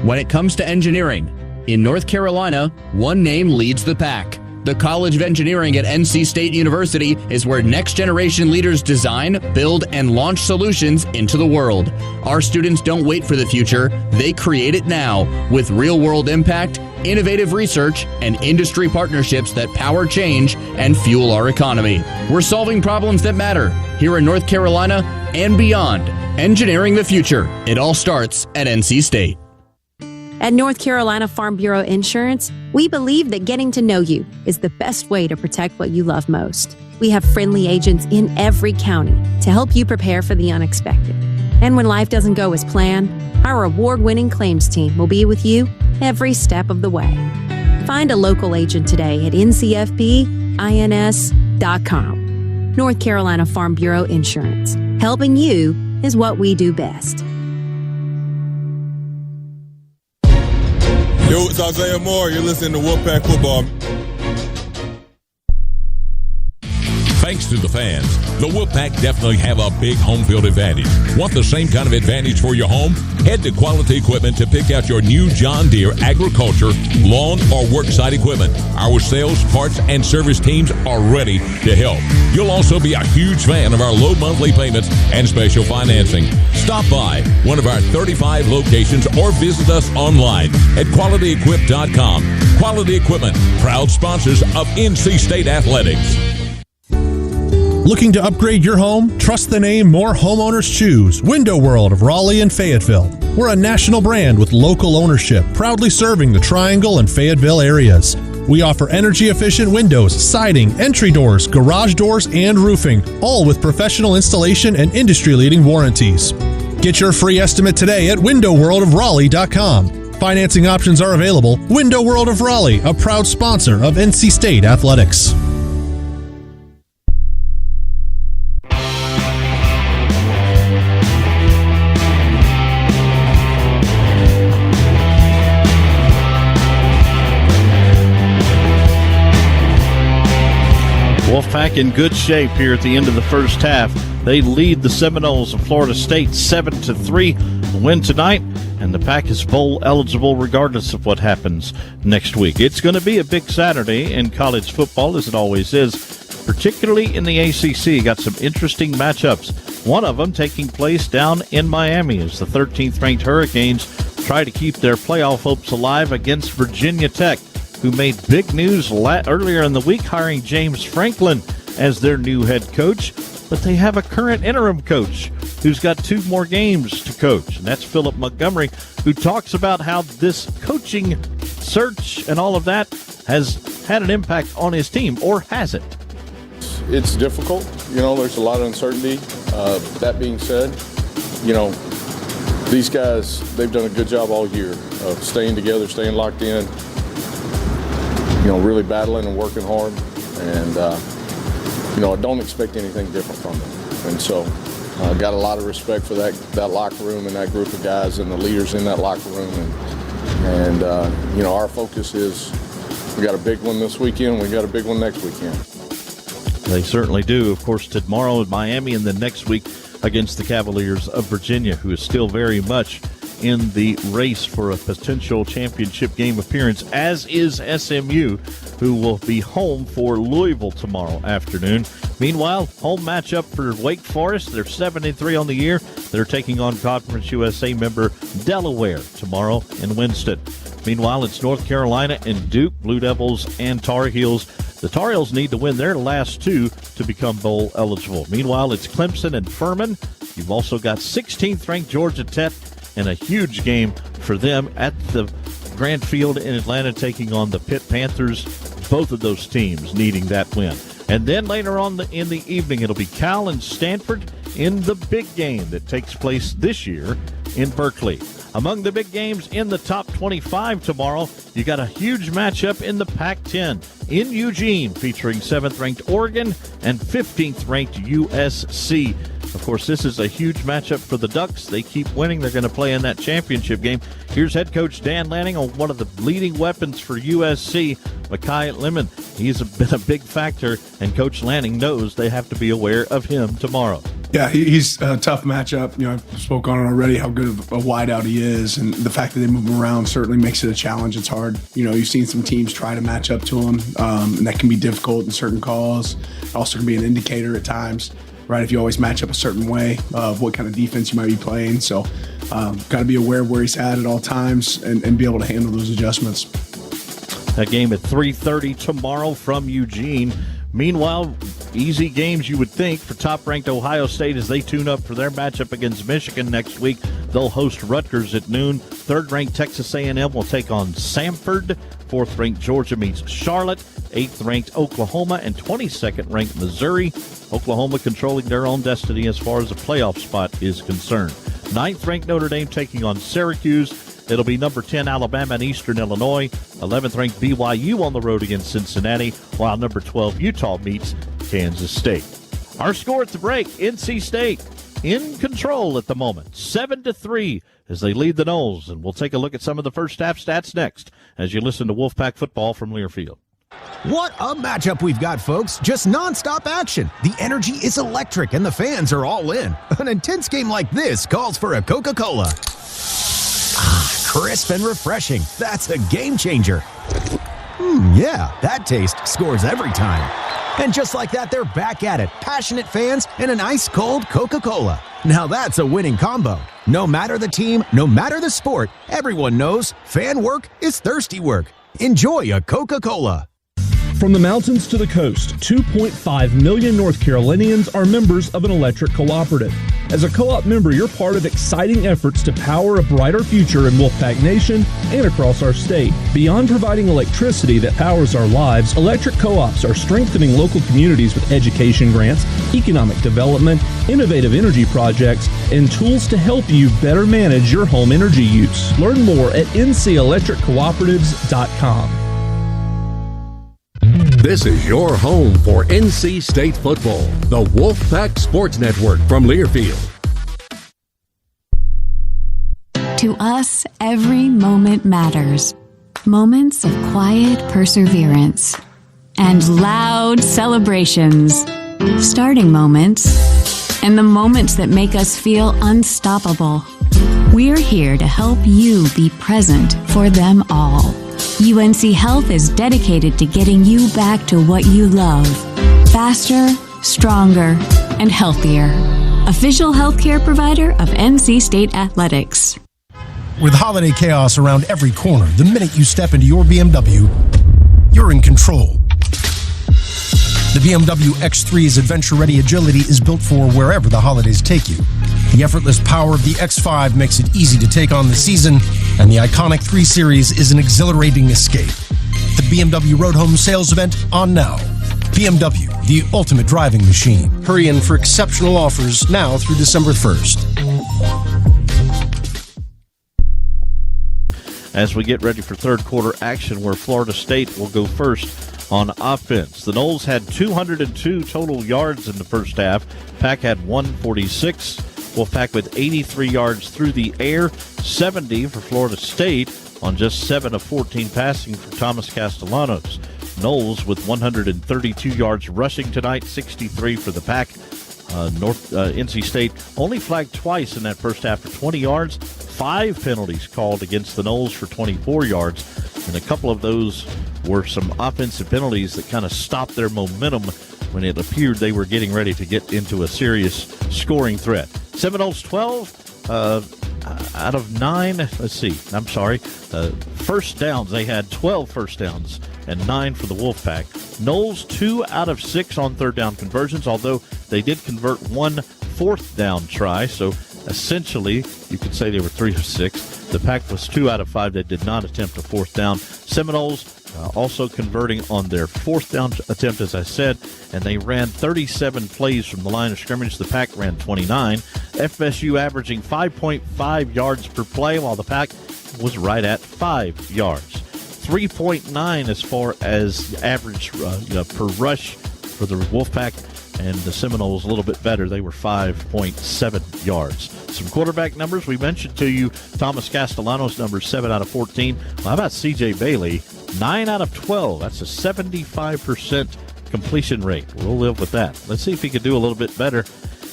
When it comes to engineering, in North Carolina, one name leads the pack. The College of Engineering at NC State University is where next-generation leaders design, build, and launch solutions into the world. Our students don't wait for the future, they create it now with real-world impact, innovative research, and industry partnerships that power change and fuel our economy. We're solving problems that matter here in North Carolina and beyond. Engineering the future. It all starts at NC State. At North Carolina Farm Bureau Insurance, we believe that getting to know you is the best way to protect what you love most. We have friendly agents in every county to help you prepare for the unexpected. And when life doesn't go as planned, our award-winning claims team will be with you every step of the way. Find a local agent today at ncfbins.com. North Carolina Farm Bureau Insurance. Helping you is what we do best. Yo, it's Isaiah Moore. You're listening to Wolfpack Football. Thanks to the fans, the Wolfpack definitely have a big home field advantage. Want the same kind of advantage for your home? Head to Quality Equipment to pick out your new John Deere agriculture, lawn, or worksite equipment. Our sales, parts, and service teams are ready to help. You'll also be a huge fan of our low monthly payments and special financing. Stop by one of our 35 locations or visit us online at QualityEquip.com. Quality Equipment, proud sponsors of NC State Athletics. Looking to upgrade your home? Trust the name more homeowners choose. Window World of Raleigh and Fayetteville. We're a national brand with local ownership, proudly serving the Triangle and Fayetteville areas. We offer energy-efficient windows, siding, entry doors, garage doors, and roofing, all with professional installation and industry-leading warranties. Get your free estimate today at windowworldofraleigh.com. Financing options are available. Window World of Raleigh, a proud sponsor of NC State Athletics. Wolfpack in good shape here at the end of the first half. They lead the Seminoles of Florida State 7-3. Win tonight, and the Pack is bowl eligible regardless of what happens next week. It's going to be a big Saturday in college football, as it always is, particularly in the ACC. Got some interesting matchups. One of them taking place down in Miami as the 13th-ranked Hurricanes try to keep their playoff hopes alive against Virginia Tech, who made big news earlier in the week, hiring James Franklin as their new head coach. But they have a current interim coach who's got 2 more games to coach, and that's Philip Montgomery, who talks about how this coaching search and all of that has had an impact on his team, or has it? It's difficult. There's a lot of uncertainty. That being said, these guys, they've done a good job all year of staying together, staying locked in, really battling and working hard, and I don't expect anything different from them. And so got a lot of respect for that locker room and that group of guys and the leaders in that locker room. And our focus is we got a big one this weekend, we got a big one next weekend. They certainly do. Of course, tomorrow in Miami, and then next week against the Cavaliers of Virginia, who is still very much in the race for a potential championship game appearance, as is SMU, who will be home for Louisville tomorrow afternoon. Meanwhile, home matchup for Wake Forest. They're 7-3 on the year. They're taking on Conference USA member Delaware tomorrow in Winston. Meanwhile, it's North Carolina and Duke, Blue Devils and Tar Heels. The Tar Heels need to win their last 2 to become bowl eligible. Meanwhile, it's Clemson and Furman. You've also got 16th-ranked Georgia Tech, and a huge game for them at the Grant Field in Atlanta, taking on the Pitt Panthers. Both of those teams needing that win. And then later on in the evening, it'll be Cal and Stanford in the big game that takes place this year in Berkeley. Among the big games in the top 25 tomorrow, you got a huge matchup in the Pac-10 in Eugene, featuring 7th-ranked Oregon and 15th-ranked USC. Of course, this is a huge matchup for the Ducks. They keep winning. They're going to play in that championship game. Here's head coach Dan Lanning on one of the leading weapons for USC, Mekhi Lemon. He's been a big factor, and Coach Lanning knows they have to be aware of him tomorrow. Yeah, he's a tough matchup. You know, I've spoke on it already, how good of a wideout he is, and the fact that they move him around certainly makes it a challenge. It's hard. You know, you've seen some teams try to match up to him, and that can be difficult in certain calls. It also can be an indicator at times, right? If you always match up a certain way of what kind of defense you might be playing. So, got to be aware of where he's at all times and be able to handle those adjustments. That game at 3:30 tomorrow from Eugene. Meanwhile, easy games you would think for top-ranked Ohio State as they tune up for their matchup against Michigan next week. They'll host Rutgers at noon. 3rd-ranked Texas A&M will take on Samford. 4th-ranked Georgia meets Charlotte. 8th-ranked Oklahoma and 22nd-ranked Missouri. Oklahoma controlling their own destiny as far as a playoff spot is concerned. 9th-ranked Notre Dame taking on Syracuse. It'll be number 10 Alabama and Eastern Illinois. 11th-ranked BYU on the road against Cincinnati, while number 12 Utah meets Kansas State. Our score at the break, NC State in control at the moment, 7-3 as they lead the Noles. And we'll take a look at some of the first half stats next as you listen to Wolfpack Football from Learfield. What a matchup we've got, folks. Just nonstop action. The energy is electric and the fans are all in. An intense game like this calls for a Coca-Cola. Crisp and refreshing. That's a game changer. Yeah, that taste scores every time. And just like that, they're back at it. Passionate fans and an ice-cold Coca-Cola. Now that's a winning combo. No matter the team, no matter the sport, everyone knows fan work is thirsty work. Enjoy a Coca-Cola. From the mountains to the coast, 2.5 million North Carolinians are members of an electric cooperative. As a co-op member, you're part of exciting efforts to power a brighter future in Wolfpack Nation and across our state. Beyond providing electricity that powers our lives, electric co-ops are strengthening local communities with education grants, economic development, innovative energy projects, and tools to help you better manage your home energy use. Learn more at ncelectriccooperatives.com. This is your home for NC State football. The Wolfpack Sports Network from Learfield. To us, every moment matters. Moments of quiet perseverance and loud celebrations. Starting moments and the moments that make us feel unstoppable. We're here to help you be present for them all. UNC Health is dedicated to getting you back to what you love. Faster, stronger, and healthier. Official healthcare provider of NC State Athletics. With holiday chaos around every corner, the minute you step into your BMW, you're in control. The BMW X3's adventure-ready agility is built for wherever the holidays take you. The effortless power of the X5 makes it easy to take on the season, and the iconic 3 Series is an exhilarating escape. The BMW Road Home Sales Event on now. BMW, the ultimate driving machine. Hurry in for exceptional offers now through December 1st. As we get ready for third quarter action, where Florida State will go first on offense. The Noles had 202 total yards in the first half. Pack had 146. Wolfpack with 83 yards through the air, 70 for Florida State on just 7 of 14 passing for Thomas Castellanos. Noles with 132 yards rushing tonight, 63 for the Pack. NC State only flagged twice in that first half for 20 yards. 5 penalties called against the Noles for 24 yards, and a couple of those were some offensive penalties that kind of stopped their momentum when it appeared they were getting ready to get into a serious scoring threat. Seminoles 12 out of 9. First downs. They had 12 first downs and 9 for the Wolfpack. Noles 2 out of 6 on third down conversions, although they did convert 1 fourth down try, so essentially, you could say they were 3 of 6. The Pack was 2 out of 5 that did not attempt a fourth down. Seminoles also converting on their fourth down attempt, as I said, and they ran 37 plays from the line of scrimmage. The Pack ran 29. FSU averaging 5.5 yards per play, while the Pack was right at 5 yards. 3.9 as far as average per rush for the Wolfpack, and the Seminoles a little bit better. They were 5.7 yards. Some quarterback numbers. We mentioned to you Thomas Castellanos' numbers, 7 out of 14. Well, how about C.J. Bailey? 9 out of 12. That's a 75% completion rate. We'll live with that. Let's see if he could do a little bit better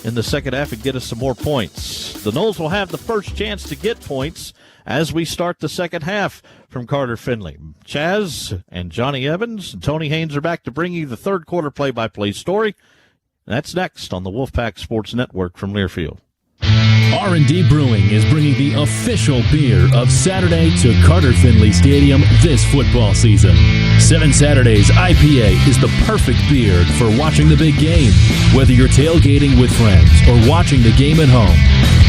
in the second half and get us some more points. The Noles will have the first chance to get points as we start the second half from Carter Finley. Chaz and Johnny Evans and Tony Haynes are back to bring you the third quarter play-by-play story. That's next on the Wolfpack Sports Network from Learfield. R&D Brewing is bringing the official beer of Saturday to Carter Finley Stadium this football season. 7 Saturdays IPA is the perfect beer for watching the big game, whether you're tailgating with friends or watching the game at home.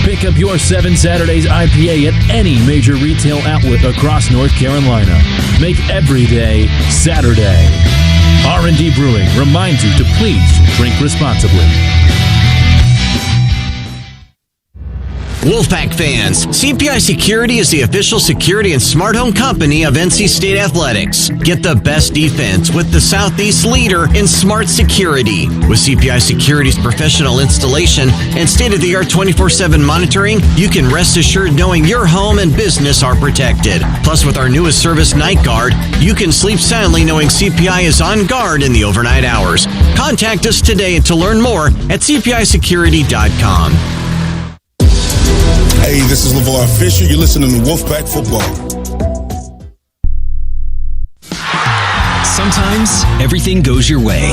Pick up your 7 Saturdays IPA at any major retail outlet across North Carolina. Make every day Saturday. R&D Brewing reminds you to please drink responsibly. Wolfpack fans, CPI Security is the official security and smart home company of NC State Athletics. Get the best defense with the Southeast leader in smart security. With CPI Security's professional installation and state-of-the-art 24/7 monitoring, you can rest assured knowing your home and business are protected. Plus, with our newest service, Night Guard, you can sleep soundly knowing CPI is on guard in the overnight hours. Contact us today to learn more at cpisecurity.com. Hey, this is LeVar Fisher. You're listening to Wolfpack Football. Sometimes everything goes your way,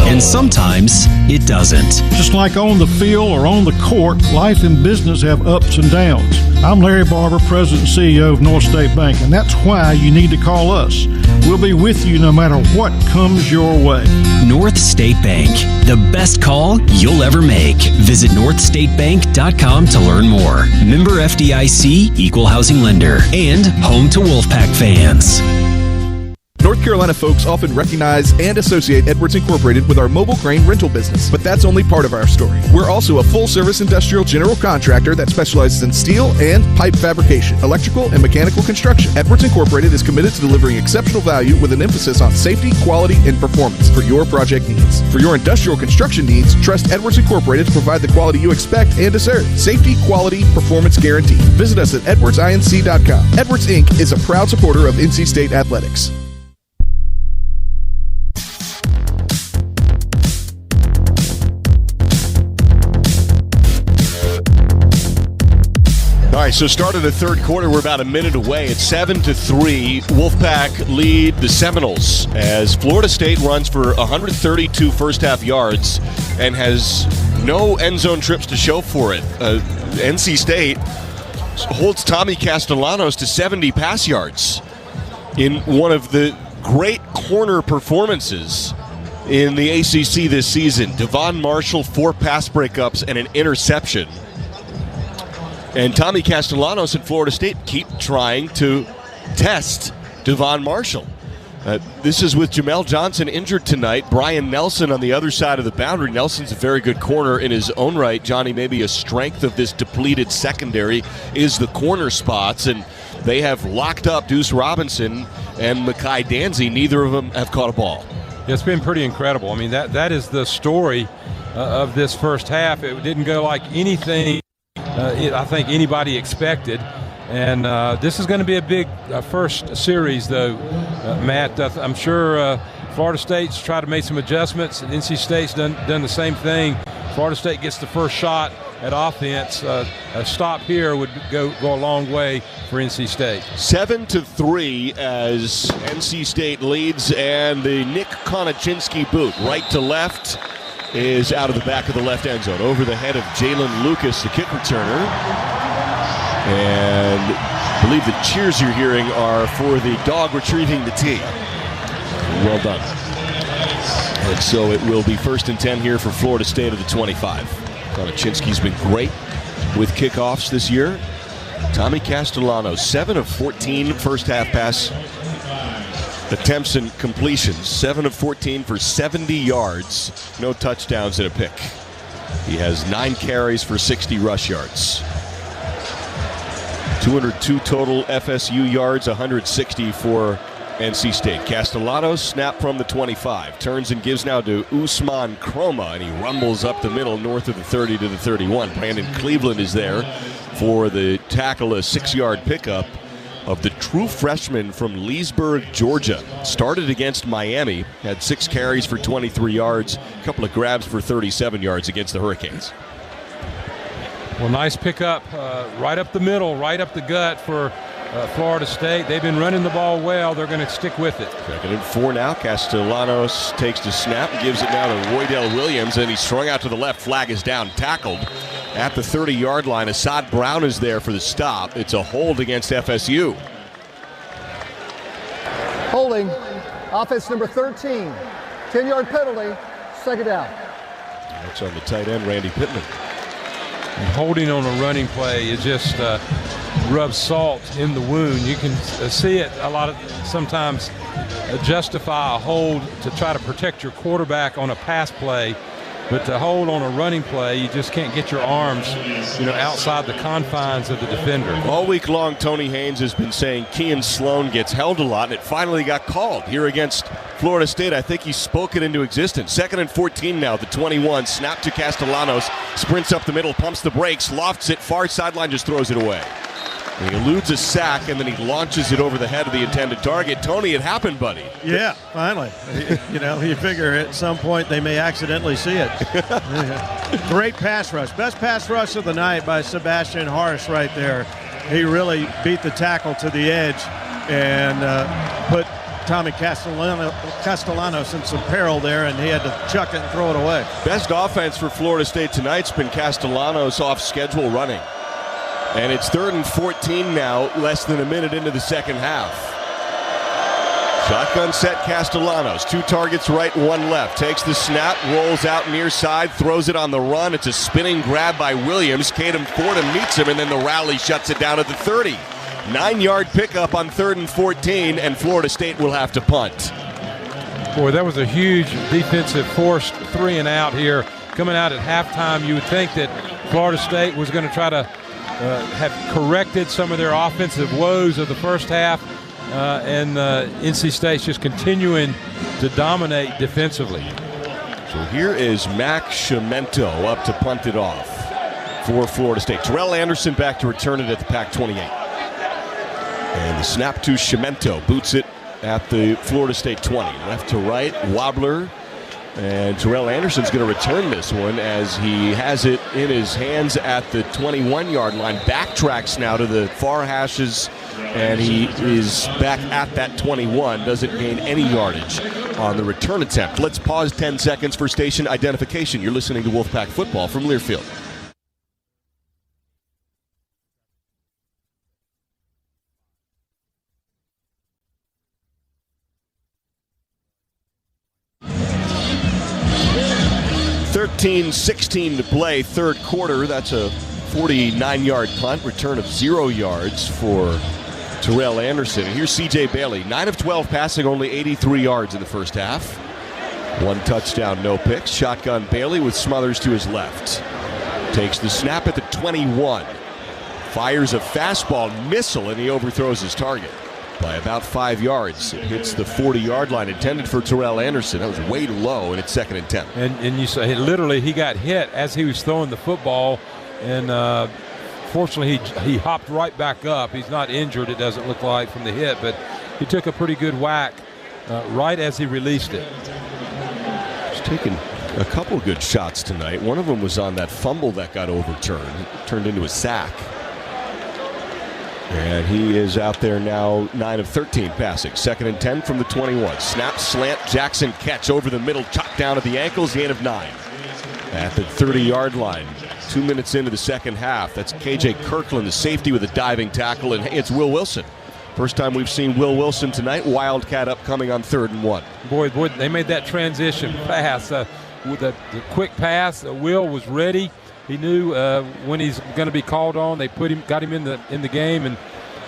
and sometimes it doesn't. Just like on the field or on the court, life and business have ups and downs. I'm Larry Barber, President and CEO of North State Bank, and that's why you need to call us. We'll be with you no matter what comes your way. North State Bank, the best call you'll ever make. Visit northstatebank.com to learn more. Member FDIC, equal housing lender, and home to Wolfpack fans. North Carolina folks often recognize and associate Edwards Incorporated with our mobile crane rental business, but that's only part of our story. We're also a full-service industrial general contractor that specializes in steel and pipe fabrication, electrical, and mechanical construction. Edwards Incorporated is committed to delivering exceptional value with an emphasis on safety, quality, and performance for your project needs. For your industrial construction needs, trust Edwards Incorporated to provide the quality you expect and deserve. Safety, quality, performance guaranteed. Visit us at edwardsinc.com. Edwards Inc. is a proud supporter of NC State Athletics. All right, so start of the third quarter. We're about a minute away. It's 7-3. Wolfpack lead the Seminoles as Florida State runs for 132 first-half yards and has no end zone trips to show for it. NC State holds Tommy Castellanos to 70 pass yards in one of the great corner performances in the ACC this season. Devon Marshall, 4 pass breakups and an interception. And Tommy Castellanos at Florida State keep trying to test Devon Marshall. This is with Jamel Johnson injured tonight. Brian Nelson on the other side of the boundary. Nelson's a very good corner in his own right. Johnny, maybe a strength of this depleted secondary is the corner spots, and they have locked up Deuce Robinson and Mekhi Danzy. Neither of them have caught a ball. Yeah, it's been pretty incredible. I mean, that is the story of this first half. It didn't go like anything I think anybody expected, and this is going to be a big first series, though, Matt. I'm sure Florida State's tried to make some adjustments. NC State's done the same thing. Florida State gets the first shot at offense. A stop here would go a long way for NC State. 7-3 as NC State leads, and the Nick Konaczynski boot, right to left, is out of the back of the left end zone, over the head of Jalen Lucas, the kick returner. And I believe the cheers you're hearing are for the dog retrieving the tee. Well done. And so it will be 1st and 10 here for Florida State at the 25. Konaczynski's been great with kickoffs this year. Tommy Castellano, 7 of 14 first half pass attempts and completions. 7 of 14 for 70 yards. No touchdowns and a pick. He has 9 carries for 60 rush yards. 202 total FSU yards, 160 for NC State. Castellanos snap from the 25. Turns and gives now to Usman Kroma, and he rumbles up the middle north of the 30 to the 31. Brandon Cleveland is there for the tackle, a 6-yard pickup of the true freshman from Leesburg, Georgia. Started against Miami, had 6 carries for 23 yards, a couple of grabs for 37 yards against the Hurricanes. Well, nice pickup right up the middle, right up the gut for Florida State. They've been running the ball well. They're going to stick with it. 2nd and 4 now. Castellanos takes the snap and gives it now to Roydell Williams, and he's strung out to the left. Flag is down. Tackled at the 30-yard line. Assad Brown is there for the stop. It's a hold against FSU. Holding. Offense number 13. 10-yard penalty. 2nd down. That's on the tight end, Randy Pittman. And holding on a running play is just rubs salt in the wound. You can see it a lot of sometimes justify a hold to try to protect your quarterback on a pass play, but to hold on a running play, you just can't get your arms, outside the confines of the defender. All week long, Tony Haynes has been saying Kean Sloan gets held a lot, and it finally got called here against Florida State. I think he spoke it into existence. 2nd and 14 now, the 21. Snap to Castellanos, sprints up the middle, pumps the brakes, lofts it, far sideline, just throws it away. He eludes a sack, and then he launches it over the head of the intended target. Tony, it happened, buddy. Yeah, finally. You figure at some point they may accidentally see it. Great pass rush. Best pass rush of the night by Sebastian Harsh right there. He really beat the tackle to the edge and put Tommy Castellanos in some peril there, and he had to chuck it and throw it away. Best offense for Florida State tonight's been Castellanos off schedule running. And it's 3rd and 14 now, less than a minute into the second half. Shotgun set Castellanos. 2 targets right, 1 left. Takes the snap, rolls out near side, throws it on the run. It's a spinning grab by Williams. Caden Fordham meets him, and then the rally shuts it down at the 30. 9-yard pickup on 3rd and 14, and Florida State will have to punt. Boy, that was a huge defensive forced 3 and out here. Coming out at halftime, you would think that Florida State was going to try to have corrected some of their offensive woes of the first half, and NC State's just continuing to dominate defensively. So here is Mac Cimento up to punt it off for Florida State. Terrell Anderson back to return it at the Pac-28. And the snap to Cimento, boots it at the Florida State 20. Left to right, wobbler. And Terrell Anderson's going to return this one as he has it in his hands at the 21-yard line. Backtracks now to the far hashes, and he is back at that 21. Doesn't gain any yardage on the return attempt. Let's pause 10 seconds for station identification. You're listening to Wolfpack Football from Learfield. .16 to play, 3rd quarter. That's a 49-yard punt, return of 0 yards for Terrell Anderson. And here's C.J. Bailey, 9 of 12 passing, only 83 yards in the first half. 1 touchdown, no picks. Shotgun Bailey with Smothers to his left. Takes the snap at the 21. Fires a fastball missile, and he overthrows his target by about 5 yards. It hits the 40-yard line, intended for Terrell Anderson. That was way low, and it's 2nd and 10. And you say literally he got hit as he was throwing the football, and fortunately he hopped right back up. He's not injured, it doesn't look like, from the hit, but he took a pretty good whack right as he released it. He's taken a couple good shots tonight. One of them was on that fumble that got overturned. It turned into a sack. And he is out there now, 9 of 13 passing. 2nd and 10 from the 21. Snap, slant, Jackson catch over the middle, chopped down at the ankles, gain of 9. At the 30-yard line, 2 minutes into the second half. That's KJ Kirkland, the safety, with a diving tackle, and hey, it's Will Wilson. First time we've seen Will Wilson tonight. Wildcat upcoming on 3rd and 1. Boy, they made that transition pass with the quick pass. Will was ready. He knew when he's going to be called on. They got him in the game, and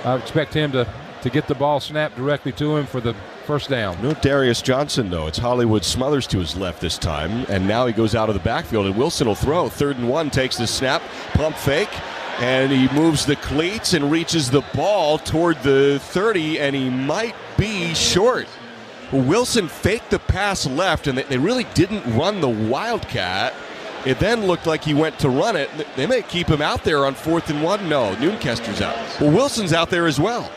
I expect him to get the ball snapped directly to him for the first down. No Darius Johnson, though. It's Hollywood Smothers to his left this time, and now he goes out of the backfield, and Wilson will throw. 3rd and 1, takes the snap, pump fake, and he moves the cleats and reaches the ball toward the 30, and he might be short. Wilson faked the pass left, and they really didn't run the Wildcat. It then looked like he went to run it. They may keep him out there on 4th and 1. No, Noonkester's out. Well, Wilson's out there as well.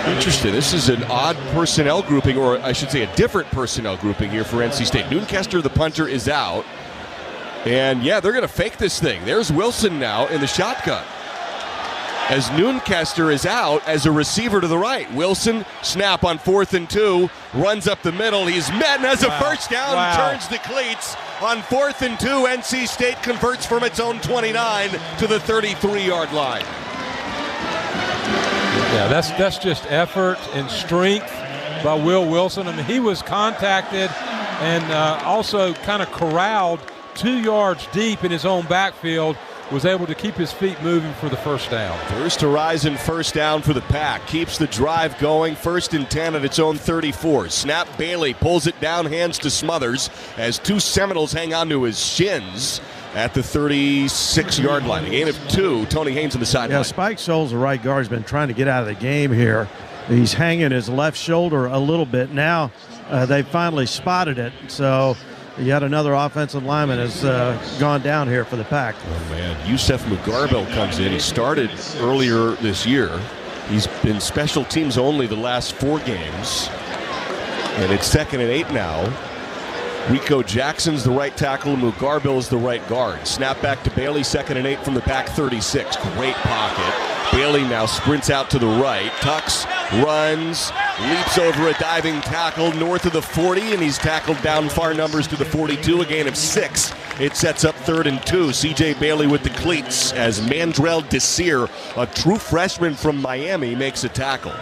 Interesting. This is an odd personnel grouping, or I should say a different personnel grouping here for NC State. Noonkester, the punter, is out. And, yeah, they're going to fake this thing. There's Wilson now in the shotgun. As Noonkester is out as a receiver to the right. Wilson, snap on 4th and 2, runs up the middle. He's met and has a first down, turns the cleats. On 4th and 2, NC State converts from its own 29 to the 33-yard line. Yeah, that's just effort and strength by Will Wilson. I mean, he was contacted and also kind of corralled 2 yards deep in his own backfield, was able to keep his feet moving for the first down. First horizon first down for the Pack. Keeps the drive going. 1st and 10 at its own 34. Snap, Bailey pulls it down, hands to Smothers as 2 Seminoles hang on to his shins at the 36-yard line. A gain of 2. Tony Haynes on the sideline. Yeah, Spike Scholes, the right guard, has been trying to get out of the game here. He's hanging his left shoulder a little bit. Now they finally spotted it. So yet another offensive lineman has gone down here for the Pack. Oh, man. Yusef Mugarbel comes in. He started earlier this year. He's been special teams only the last 4 games. And it's 2nd and 8 now. Rico Jackson's the right tackle. Mugarbel is the right guard. Snap back to Bailey, 2nd and 8 from the Pack 36. Great pocket. Bailey now sprints out to the right. Tucks, runs, leaps over a diving tackle north of the 40, and he's tackled down far numbers to the 42. A gain of 6. It sets up 3rd and 2. C.J. Bailey with the cleats as Mandrell Desir, a true freshman from Miami, makes a tackle.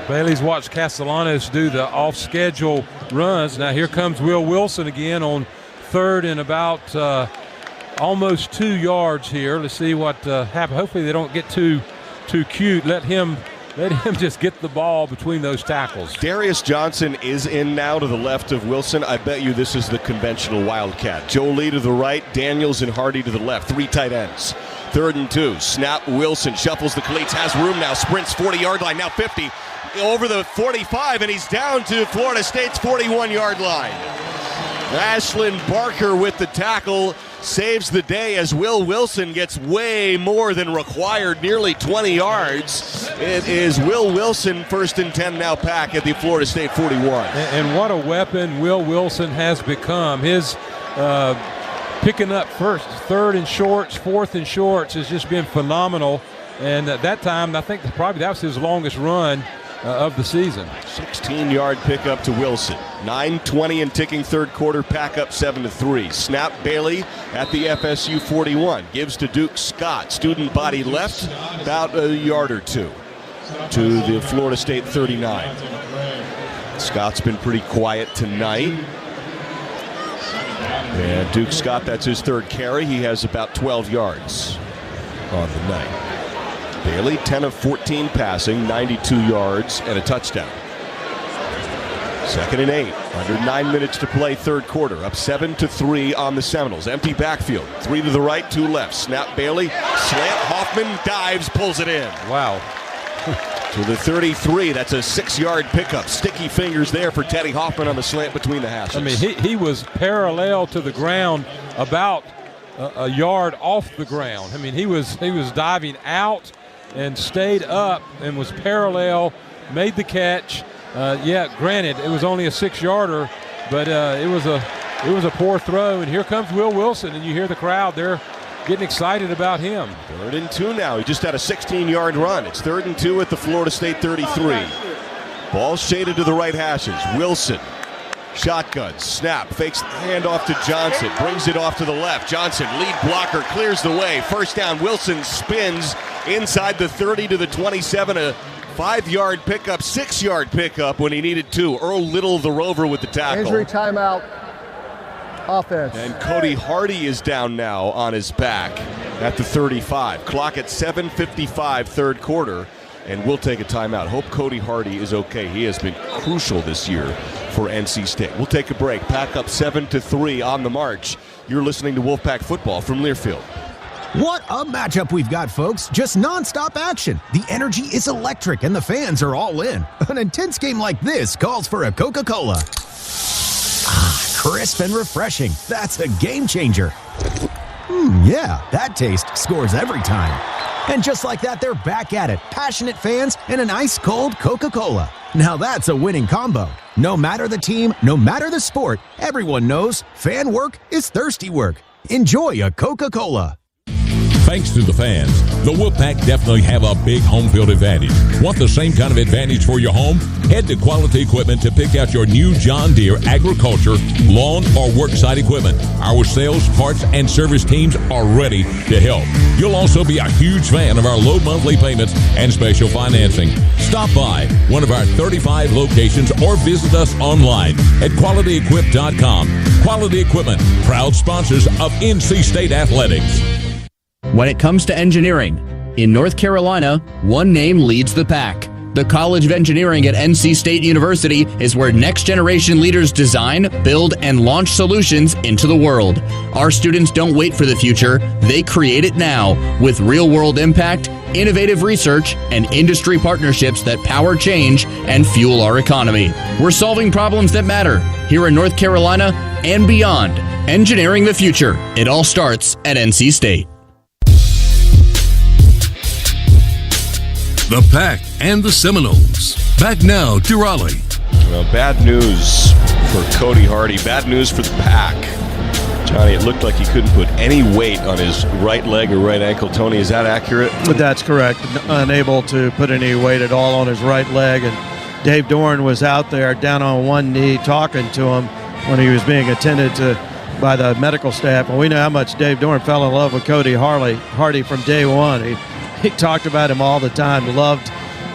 Bailey's watched Castellanos do the off-schedule runs. Now here comes Will Wilson again on 3rd and about almost 2 yards here. Let's see what happens. Hopefully they don't get too cute. Let him just get the ball between those tackles. Darius Johnson is in now to the left of Wilson. I bet you this is the conventional Wildcat. Jolie to the right, Daniels and Hardy to the left. 3 tight ends. 3rd and 2. Snap, Wilson shuffles the cleats, has room now, sprints 40-yard line, now 50. Over the 45, and he's down to Florida State's 41-yard line. Ashlyn Barker with the tackle saves the day as Will Wilson gets way more than required, nearly 20 yards. It is Will Wilson, 1st and 10 now, Pack at the Florida State 41. And what a weapon Will Wilson has become. His picking up 3rd and shorts, 4th and shorts has just been phenomenal. And at that time, I think probably that was his longest run of the season. 16-yard pickup to Wilson. 9:20 and ticking 3rd quarter. Pack up 7-3. Snap, Bailey at the FSU 41. Gives to Duke Scott. Student body left, about a yard or 2 to the Florida State 39. Scott's been pretty quiet tonight. And Duke Scott, that's his 3rd carry. He has about 12 yards on the night. Bailey, 10 of 14 passing, 92 yards, and a touchdown. 2nd and 8, under 9 minutes to play, 3rd quarter. Up 7-3 on the Seminoles. Empty backfield, 3 to the right, 2 left. Snap, Bailey, slant, Hoffman dives, pulls it in. Wow. To the 33, that's a 6-yard pickup. Sticky fingers there for Teddy Hoffman on the slant between the hashes. I mean, he was parallel to the ground, about a yard off the ground. I mean, he was diving out and stayed up and was parallel, made the catch. Granted, it was only a 6-yarder, but it was a poor throw. And here comes Will Wilson, and you hear the crowd. They're getting excited about him. 3rd and 2 now. He just had a 16-yard run. It's 3rd and 2 at the Florida State 33. Ball shaded to the right hashes. Wilson, shotgun, snap, fakes the handoff to Johnson, brings it off to the left. Johnson, lead blocker, clears the way. First down, Wilson spins inside the 30 to the 27. A 5-yard pickup, 6-yard pickup when he needed 2. Earl Little, the rover, with the tackle. Injury timeout. Offense. And Cody Hardy is down now on his back at the 35. Clock at 7:55 third quarter, and we'll take a timeout. Hope Cody Hardy is okay. He has been crucial this year for NC State. We'll take a break. Pack up 7-3 on the march. You're listening to Wolfpack Football from Learfield. What a matchup we've got, folks. Just nonstop action. The energy is electric and the fans are all in. An intense game like this calls for a Coca-Cola. Crisp and refreshing. That's a game changer. Yeah, that taste scores every time. And just like that, they're back at it. Passionate fans and an ice-cold Coca-Cola. Now that's a winning combo. No matter the team, no matter the sport, everyone knows fan work is thirsty work. Enjoy a Coca-Cola. Thanks to the fans, the Wolfpack definitely have a big home field advantage. Want the same kind of advantage for your home? Head to Quality Equipment to pick out your new John Deere agriculture, lawn, or worksite equipment. Our sales, parts, and service teams are ready to help. You'll also be a huge fan of our low monthly payments and special financing. Stop by one of our 35 locations or visit us online at QualityEquip.com. Quality Equipment, proud sponsors of NC State Athletics. When it comes to engineering, in North Carolina, one name leads the pack. The College of Engineering at NC State University is where next-generation leaders design, build, and launch solutions into the world. Our students don't wait for the future, they create it now with real-world impact, innovative research, and industry partnerships that power change and fuel our economy. We're solving problems that matter here in North Carolina and beyond. Engineering the future. It all starts at NC State. The Pack and the Seminoles. Back now to Raleigh. Well, bad news for Cody Hardy. Bad news for the Pack. Johnny, it looked like he couldn't put any weight on his right leg or right ankle. Tony, is that accurate? That's correct. Unable to put any weight at all on his right leg. And Dave Doran was out there down on one knee talking to him when he was being attended to by the medical staff. And we know how much Dave Doran fell in love with Cody Hardy from day one. He talked about him all the time, loved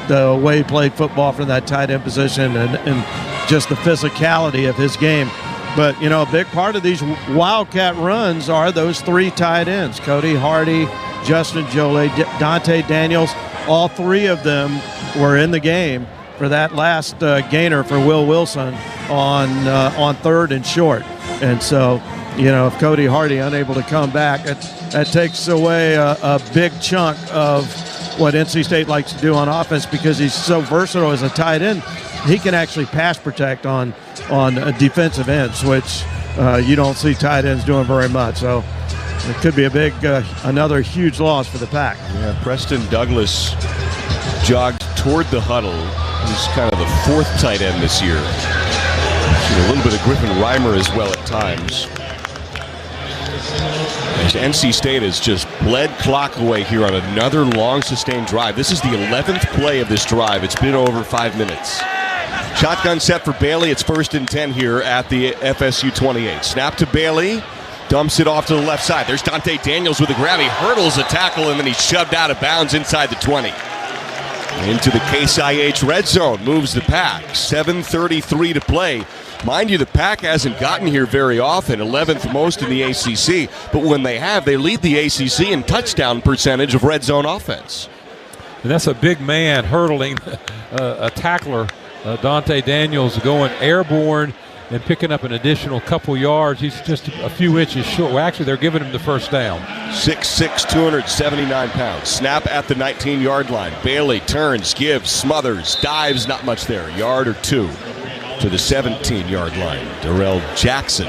the way he played football from that tight end position and just the physicality of his game. But, you know, a big part of these Wildcat runs are those three tight ends, Cody Hardy, Justin Jolie, Dante Daniels. All three of them were in the game for that last gainer for Will Wilson on third and short. And so, you know, if Cody Hardy unable to come back, that takes away a big chunk of what NC State likes to do on offense because he's so versatile as a tight end. He can actually pass protect on defensive ends, which you don't see tight ends doing very much. So it could be a big, another huge loss for the Pack. Yeah, Preston Douglas jogged toward the huddle. He's kind of the fourth tight end this year. A little bit of Griffin Reimer as well at times. As NC State has just bled clock away here on another long sustained drive. This is the 11th play of this drive. It's been over 5 minutes. Shotgun set for Bailey. It's 1st and 10 here at the FSU 28. Snap to Bailey. Dumps it off to the left side. There's Dante Daniels with a grab. He hurdles a tackle and then he's shoved out of bounds inside the 20. Into the Case IH red zone. Moves the Pack. 7:33 to play. Mind you, the Pack hasn't gotten here very often, 11th most in the ACC. But when they have, they lead the ACC in touchdown percentage of red zone offense. And that's a big man hurdling a tackler. Dante Daniels going airborne and picking up an additional couple yards. He's just a few inches short. Well, actually, they're giving him the first down. 6'6", 279 pounds. Snap at the 19-yard line. Bailey turns, gives, smothers, dives, not much there. A yard or two to the 17-yard line. Darrell Jackson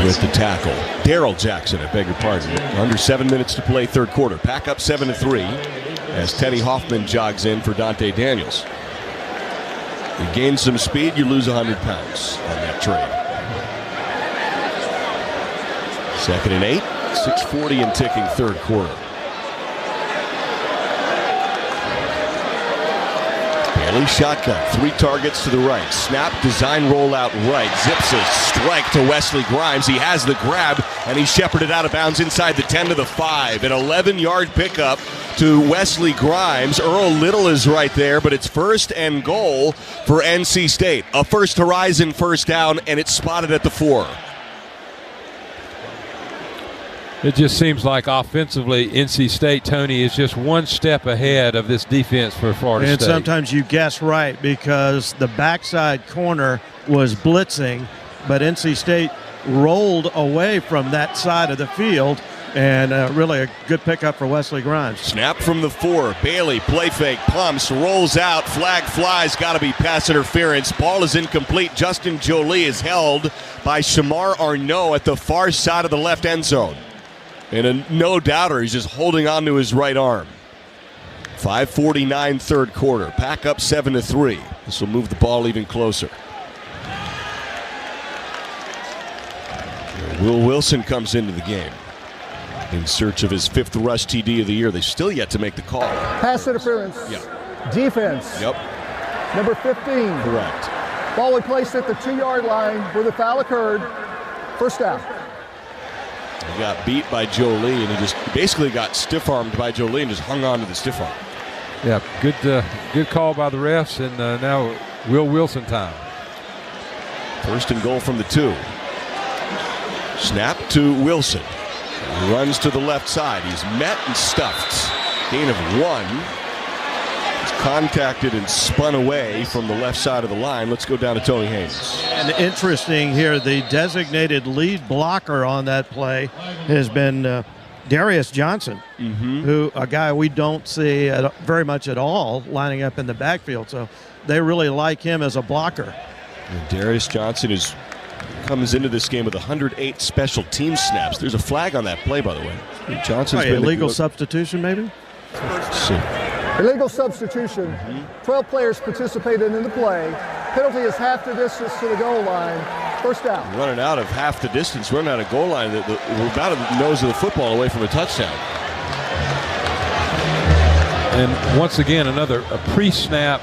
with the tackle. Darrell Jackson, I beg your pardon. Under 7 minutes to play third quarter. Pack up 7-3 as Teddy Hoffman jogs in for Dante Daniels. You gain some speed, you lose 100 pounds on that trade. 2nd and 8, 6:40 and ticking third quarter. Bailey shotgun, 3 targets to the right. Snap, design rollout right. Zips a strike to Wesley Grimes. He has the grab, and he shepherded out of bounds inside the 10 to the 5. An 11-yard pickup to Wesley Grimes. Earl Little is right there, but it's 1st and goal for NC State. A First Horizon first down, and it's spotted at the 4. It just seems like offensively, NC State, Tony, is just one step ahead of this defense for Florida State. And sometimes you guess right because the backside corner was blitzing, but NC State rolled away from that side of the field, and really a good pickup for Wesley Grimes. Snap from the 4. Bailey, play fake, pumps, rolls out, flag flies, got to be pass interference. Ball is incomplete. Justin Jolie is held by Shamar Arnaud at the far side of the left end zone. And a no-doubter, he's just holding on to his right arm. 5:49 third quarter. Pack up 7-3. This will move the ball even closer. Will Wilson comes into the game in search of his 5th rush TD of the year. They still yet to make the call. Pass interference. Yep. Defense. Yep. Number 15. Correct. Ball was placed at the 2-yard line where the foul occurred. First down. He got beat by Jolie, and he just basically got stiff-armed by Jolie and just hung on to the stiff arm. Yeah, good call by the refs, and now Will Wilson time. 1st and goal from the 2. Snap to Wilson. He runs to the left side. He's met and stuffed. Gain of 1. He's contacted and spun away from the left side of the line. Let's go down to Tony Haynes. And interesting here, the designated lead blocker on that play has been Darius Johnson, who a guy we don't see very much at all lining up in the backfield. So they really like him as a blocker. And Darius Johnson comes into this game with 108 special team snaps. There's a flag on that play, by the way. Johnson's been illegal substitution, maybe? Let's see. Illegal substitution. 12 players participated in the play. Penalty is half the distance to the goal line. First down. Running out of half the distance, running out of goal line. We're about the nose of the football away from a touchdown. And once again, a pre-snap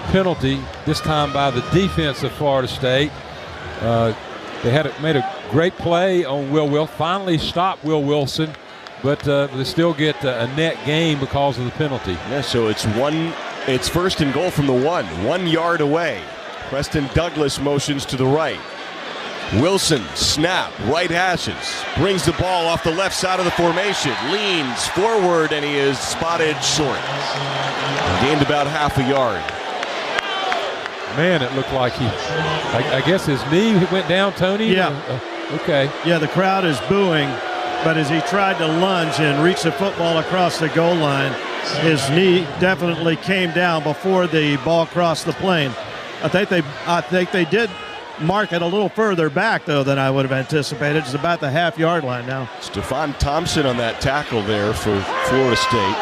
penalty, this time by the defense of Florida State. They made a great play on Will Wilson, finally stopped Will Wilson, but they still get a net gain because of the penalty. Yeah, so it's 1st and goal from the 1 yard away. Preston Douglas motions to the right. Wilson, snap, right hashes, brings the ball off the left side of the formation, leans forward, and he is spotted short. Gained about half a yard. Man, it looked like I guess his knee went down, Tony? Yeah. Okay. Yeah, the crowd is booing, but as he tried to lunge and reach the football across the goal line, his knee definitely came down before the ball crossed the plane. I think they did mark it a little further back, though, than I would have anticipated. It's about the half-yard line now. Stephon Thompson on that tackle there for Florida State,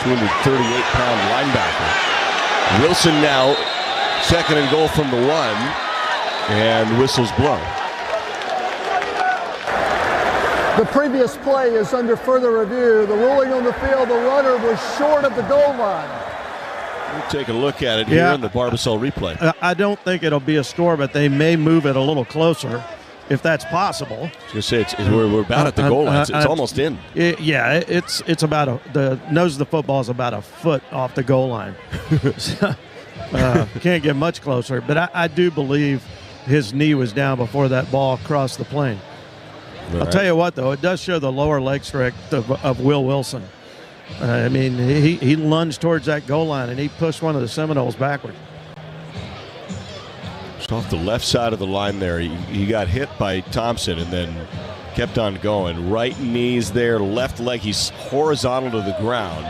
238-pound linebacker. Wilson now 2nd and goal from the 1, and whistles blown. The previous play is under further review. The ruling on the field, the runner was short of the goal line. We'll take a look at it here in the Barbasol replay. I don't think it'll be a score, but they may move it a little closer if that's possible. I was going to say, we're about at the goal line. It's almost in. It's about the nose of the football is about a foot off the goal line. Can't get much closer, but I do believe his knee was down before that ball crossed the plane. I'll tell you what, though, it does show the lower leg strength of Will Wilson. I mean, he lunged towards that goal line, and he pushed one of the Seminoles backward. Just off the left side of the line there, he got hit by Thompson and then kept on going. Right knee's there, left leg, he's horizontal to the ground.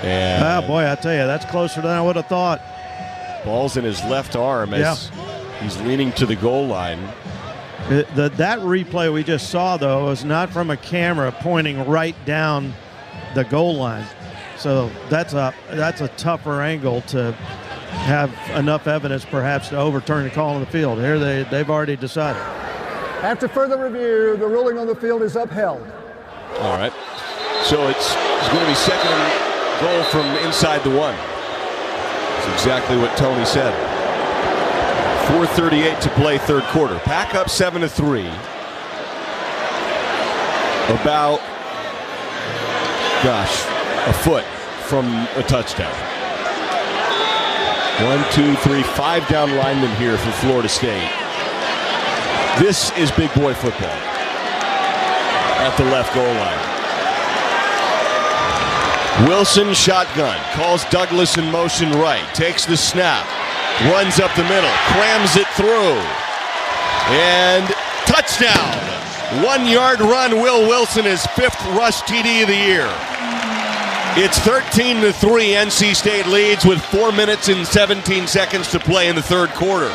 And boy, I tell you, that's closer than I would have thought. Ball's in his left arm as he's leaning to the goal line. That replay we just saw, though, is not from a camera pointing right down the goal line. So that's a tougher angle to have enough evidence perhaps to overturn the call on the field. Here they've already decided. After further review, the ruling on the field is upheld. All right. So it's going to be 2nd and goal from inside the 1. So exactly what Tony said. 4:38 to play third quarter. Pack up 7-3. About, a foot from a touchdown. 1, 2, 3, 5 down linemen here for Florida State. This is big boy football at the left goal line. Wilson shotgun, calls Douglas in motion right, takes the snap, runs up the middle, crams it through, and touchdown! 1-yard run, Will Wilson, his 5th rush TD of the year. It's 13-3, NC State leads with 4 minutes and 17 seconds to play in the third quarter.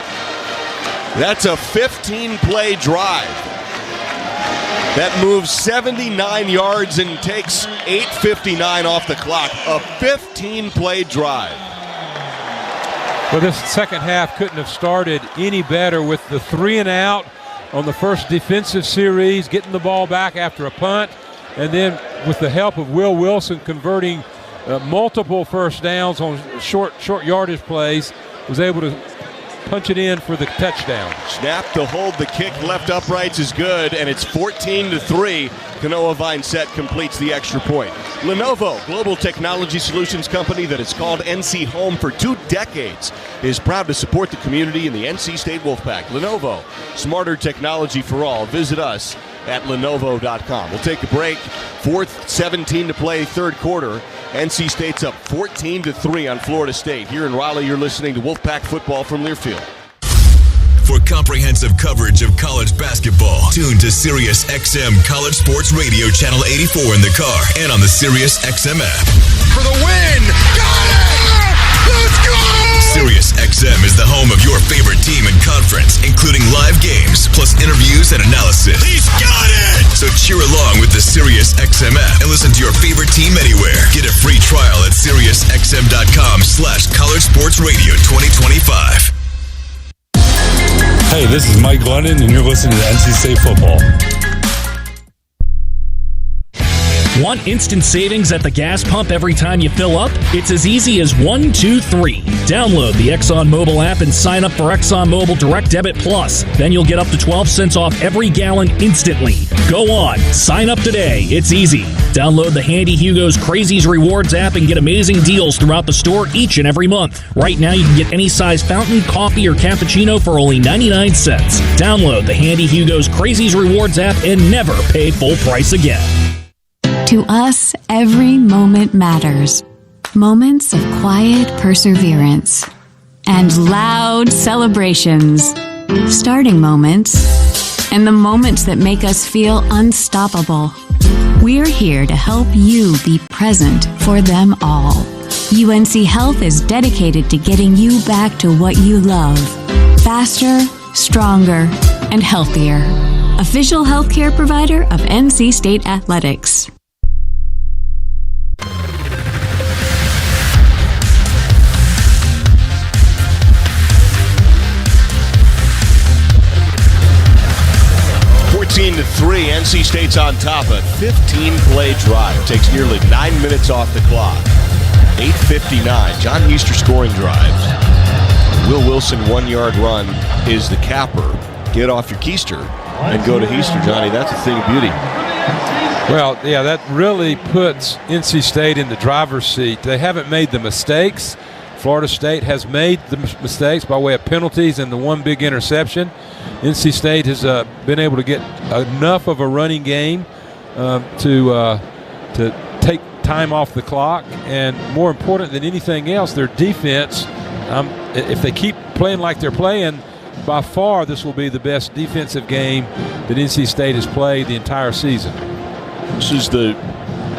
That's a 15-play drive that moves 79 yards and takes 8:59 off the clock. A 15-play drive. Well, this second half couldn't have started any better with the 3 and out on the first defensive series, getting the ball back after a punt, and then with the help of Will Wilson converting multiple first downs on short yardage plays, was able to punch it in for the touchdown. Snap to hold the kick left uprights is good, and it's 14-3. Kanoa Vincent completes the extra point. Lenovo, global technology solutions company that has called NC home for 2 decades, is proud to support the community in the NC State Wolfpack. Lenovo, smarter technology for all. Visit us at Lenovo.com. We'll take a break. 4:17 to play third quarter. NC State's up 14-3 on Florida State. Here in Raleigh, you're listening to Wolfpack football from Learfield. For comprehensive coverage of college basketball, tune to Sirius XM College Sports Radio Channel 84 in the car and on the Sirius XM app. For the win! Got it! Let's go! Sirius XM is the home of your favorite team and conference, including live games, plus interviews and analysis. He's got it! So cheer along with the Sirius XM app and listen to your favorite team anywhere. Get a free trial at SiriusXM.com/College Sports Radio 2025. Hey, this is Mike Glennon, and you're listening to NC State Football. Want instant savings at the gas pump every time you fill up? It's as easy as 1, 2, 3. Download the ExxonMobil app and sign up for ExxonMobil Direct Debit Plus. Then you'll get up to 12 cents off every gallon instantly. Go on, sign up today. It's easy. Download the Handy Hugo's Crazies Rewards app and get amazing deals throughout the store each and every month. Right now, you can get any size fountain, coffee, or cappuccino for only 99 cents. Download the Handy Hugo's Crazies Rewards app and never pay full price again. To us, every moment matters. Moments of quiet perseverance and loud celebrations. Starting moments and the moments that make us feel unstoppable. We're here to help you be present for them all. UNC Health is dedicated to getting you back to what you love. Faster, stronger, and healthier. Official healthcare provider of NC State Athletics. To 3, NC State's on top. A 15-play drive takes nearly 9 minutes off the clock. 8:59. John Heister scoring drives. Will Wilson 1-yard run is the capper. Get off your keister and go to Heister, Johnny. That's a thing of beauty. Well, yeah, that really puts NC State in the driver's seat. They haven't made the mistakes. Florida State has made the mistakes by way of penalties and the one big interception. NC State has been able to get enough of a running game to take time off the clock, and more important than anything else, their defense. If they keep playing like they're playing, by far this will be the best defensive game that NC State has played the entire season. This is the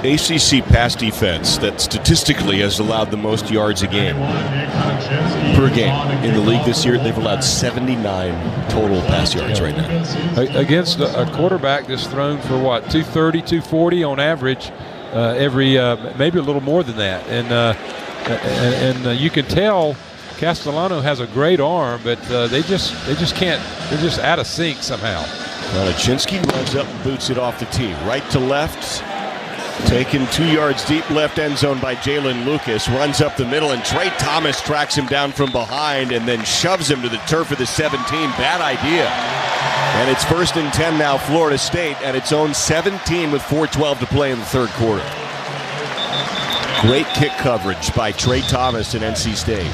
ACC pass defense that statistically has allowed the most yards a game per game in the league this year. They've allowed 79 total pass yards right now. Against a quarterback that's thrown for, 230, 240 on average maybe a little more than that. And you can tell Castellano has a great arm, but they just can't. They're just out of sync somehow. Chinsky runs up and boots it off the tee. Right to left. Taken 2 yards deep left end zone by Jalen Lucas. Runs up the middle, and Trey Thomas tracks him down from behind and then shoves him to the turf of the 17. Bad idea. And it's 1st and 10 now, Florida State at its own 17 with 4:12 to play in the third quarter. Great kick coverage by Trey Thomas in NC State.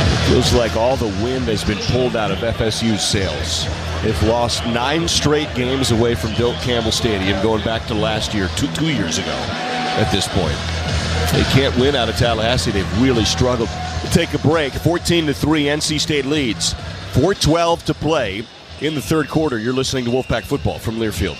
It feels like all the wind has been pulled out of FSU's sails. They've lost 9 straight games away from Bill Campbell Stadium, going back to last year, two years ago at this point. They can't win out of Tallahassee. They've really struggled. We'll take a break. 14-3, NC State leads. 4:12 to play in the third quarter. You're listening to Wolfpack Football from Learfield.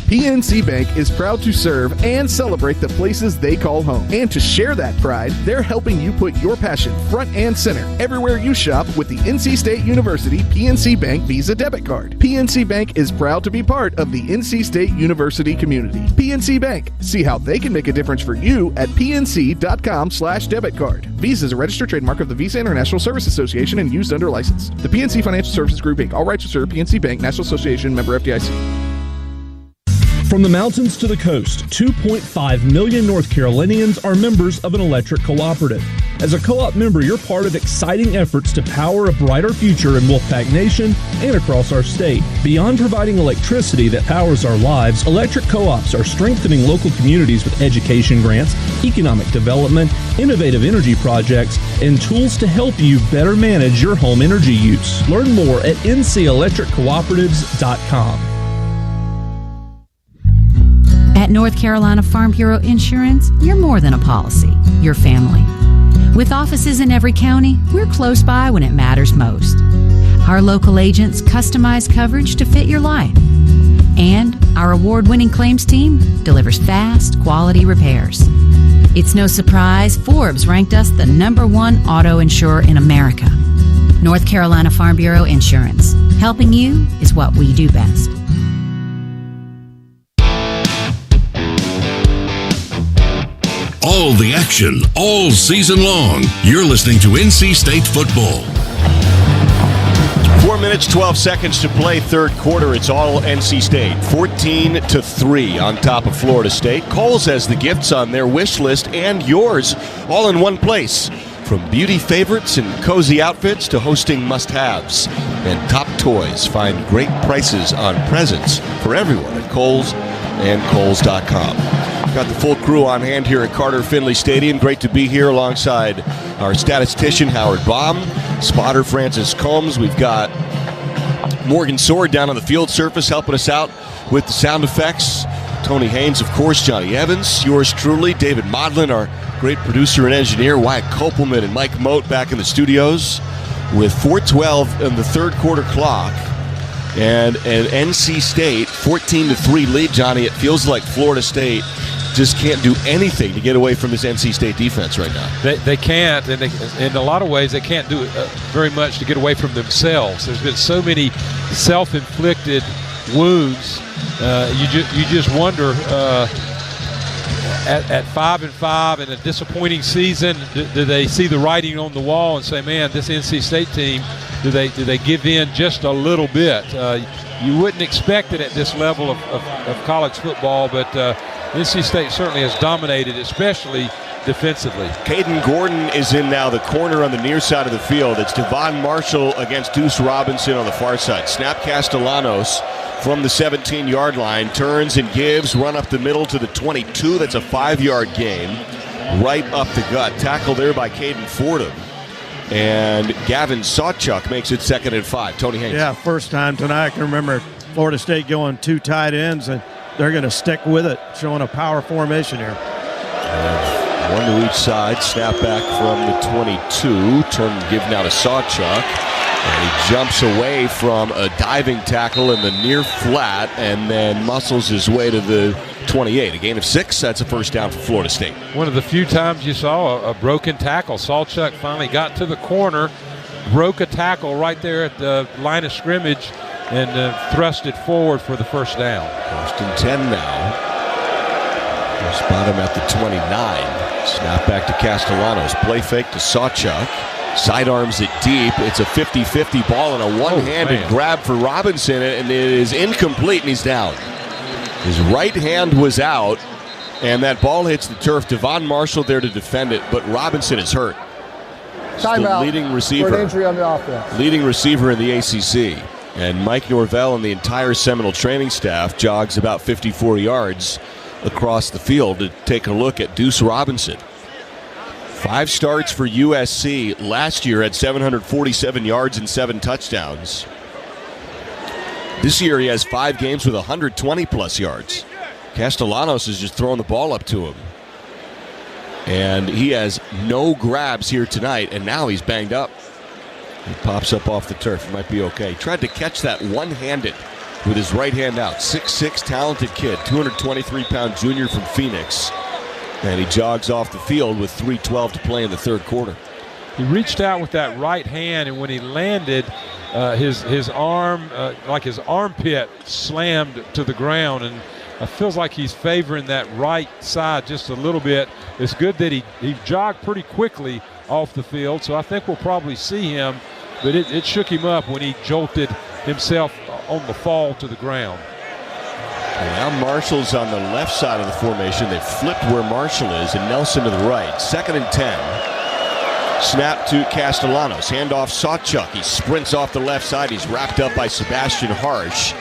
PNC Bank is proud to serve and celebrate the places they call home. And to share that pride, they're helping you put your passion front and center everywhere you shop with the NC State University PNC Bank Visa Debit Card. PNC Bank is proud to be part of the NC State University community. PNC Bank. See how they can make a difference for you at pnc.com/debit card. Visa is a registered trademark of the Visa International Service Association and used under license. The PNC Financial Services Group, Inc. All rights reserved. PNC Bank, National Association, member FDIC. From the mountains to the coast, 2.5 million North Carolinians are members of an electric cooperative. As a co-op member, you're part of exciting efforts to power a brighter future in Wolfpack Nation and across our state. Beyond providing electricity that powers our lives, electric co-ops are strengthening local communities with education grants, economic development, innovative energy projects, and tools to help you better manage your home energy use. Learn more at ncelectriccooperatives.com. At North Carolina Farm Bureau Insurance, you're more than a policy, you're family. With offices in every county, we're close by when it matters most. Our local agents customize coverage to fit your life. And our award-winning claims team delivers fast, quality repairs. It's no surprise Forbes ranked us the #1 auto insurer in America. North Carolina Farm Bureau Insurance. Helping you is what we do best. All the action, all season long. You're listening to NC State football. 4 minutes, 12 seconds to play third quarter. It's all NC State. 14-3 on top of Florida State. Kohl's has the gifts on their wish list and yours all in one place. From beauty favorites and cozy outfits to hosting must-haves and top toys. Find great prices on presents for everyone at Kohl's and Kohls.com. Got the full crew on hand here at Carter Finley Stadium. Great to be here alongside our statistician, Howard Baum, spotter, Francis Combs. We've got Morgan Sword down on the field surface helping us out with the sound effects. Tony Haynes, of course, Johnny Evans, yours truly, David Modlin, our great producer and engineer, Wyatt Kopelman and Mike Moat back in the studios with 4:12 in the third quarter clock. And an NC State 14-3 lead, Johnny. It feels like Florida State just can't do anything to get away from this NC State defense right now. They can't, and in a lot of ways they can't do very much to get away from themselves. There's been so many self-inflicted wounds. You just wonder at 5-5 in a disappointing season, do they see the writing on the wall and say, man, this NC State team, do they give in just a little bit? You wouldn't expect it at this level of college football, but NC State certainly has dominated, especially defensively. Caden Gordon is in now the corner on the near side of the field. It's Devon Marshall against Deuce Robinson on the far side. Snap Castellanos from the 17-yard line, turns and gives, run up the middle to the 22. That's a 5-yard gain, right up the gut. Tackle there by Caden Fordham. And Gavin Sawchuk makes it 2nd and 5. Tony Haynes. Yeah, first time tonight. I can remember Florida State going 2 tight ends, and they're going to stick with it, showing a power formation here. One to each side. Snap back from the 22. Turn and give now to Sawchuk. And he jumps away from a diving tackle in the near flat and then muscles his way to the 28. A gain of 6. That's a first down for Florida State. One of the few times you saw a broken tackle. Sawchuk finally got to the corner, broke a tackle right there at the line of scrimmage, and thrust it forward for the first down. 1st and 10 now. Spot him at the 29. Snap back to Castellanos. Play fake to Sawchuk. Sidearms it deep. It's a 50-50 ball and a one-handed grab for Robinson, and it is incomplete, and he's down. His right hand was out, and that ball hits the turf. Devon Marshall there to defend it, but Robinson is hurt. Timeout. The leading receiver. For an injury on the offense. Leading receiver in the ACC. And Mike Norvell and the entire Seminole training staff jogs about 54 yards across the field to take a look at Deuce Robinson. 5 starts for USC. Last year had 747 yards and 7 touchdowns. This year he has 5 games with 120-plus yards. Castellanos is just throwing the ball up to him. And he has no grabs here tonight, and now he's banged up. He pops up off the turf. He might be okay. Tried to catch that one-handed with his right hand out. 6'6", talented kid, 223-pound junior from Phoenix. And he jogs off the field with 3:12 to play in the third quarter. He reached out with that right hand, and when he landed, his arm, like his armpit, slammed to the ground, and it feels like he's favoring that right side just a little bit. It's good that he jogged pretty quickly off the field, so I think we'll probably see him, but it shook him up when he jolted himself on the fall to the ground. Now Marshall's on the left side of the formation. They flipped where Marshall is, and Nelson to the right. 2nd and 10. Snap to Castellanos. Handoff Sawchuk. He sprints off the left side. He's wrapped up by Sebastian Harsh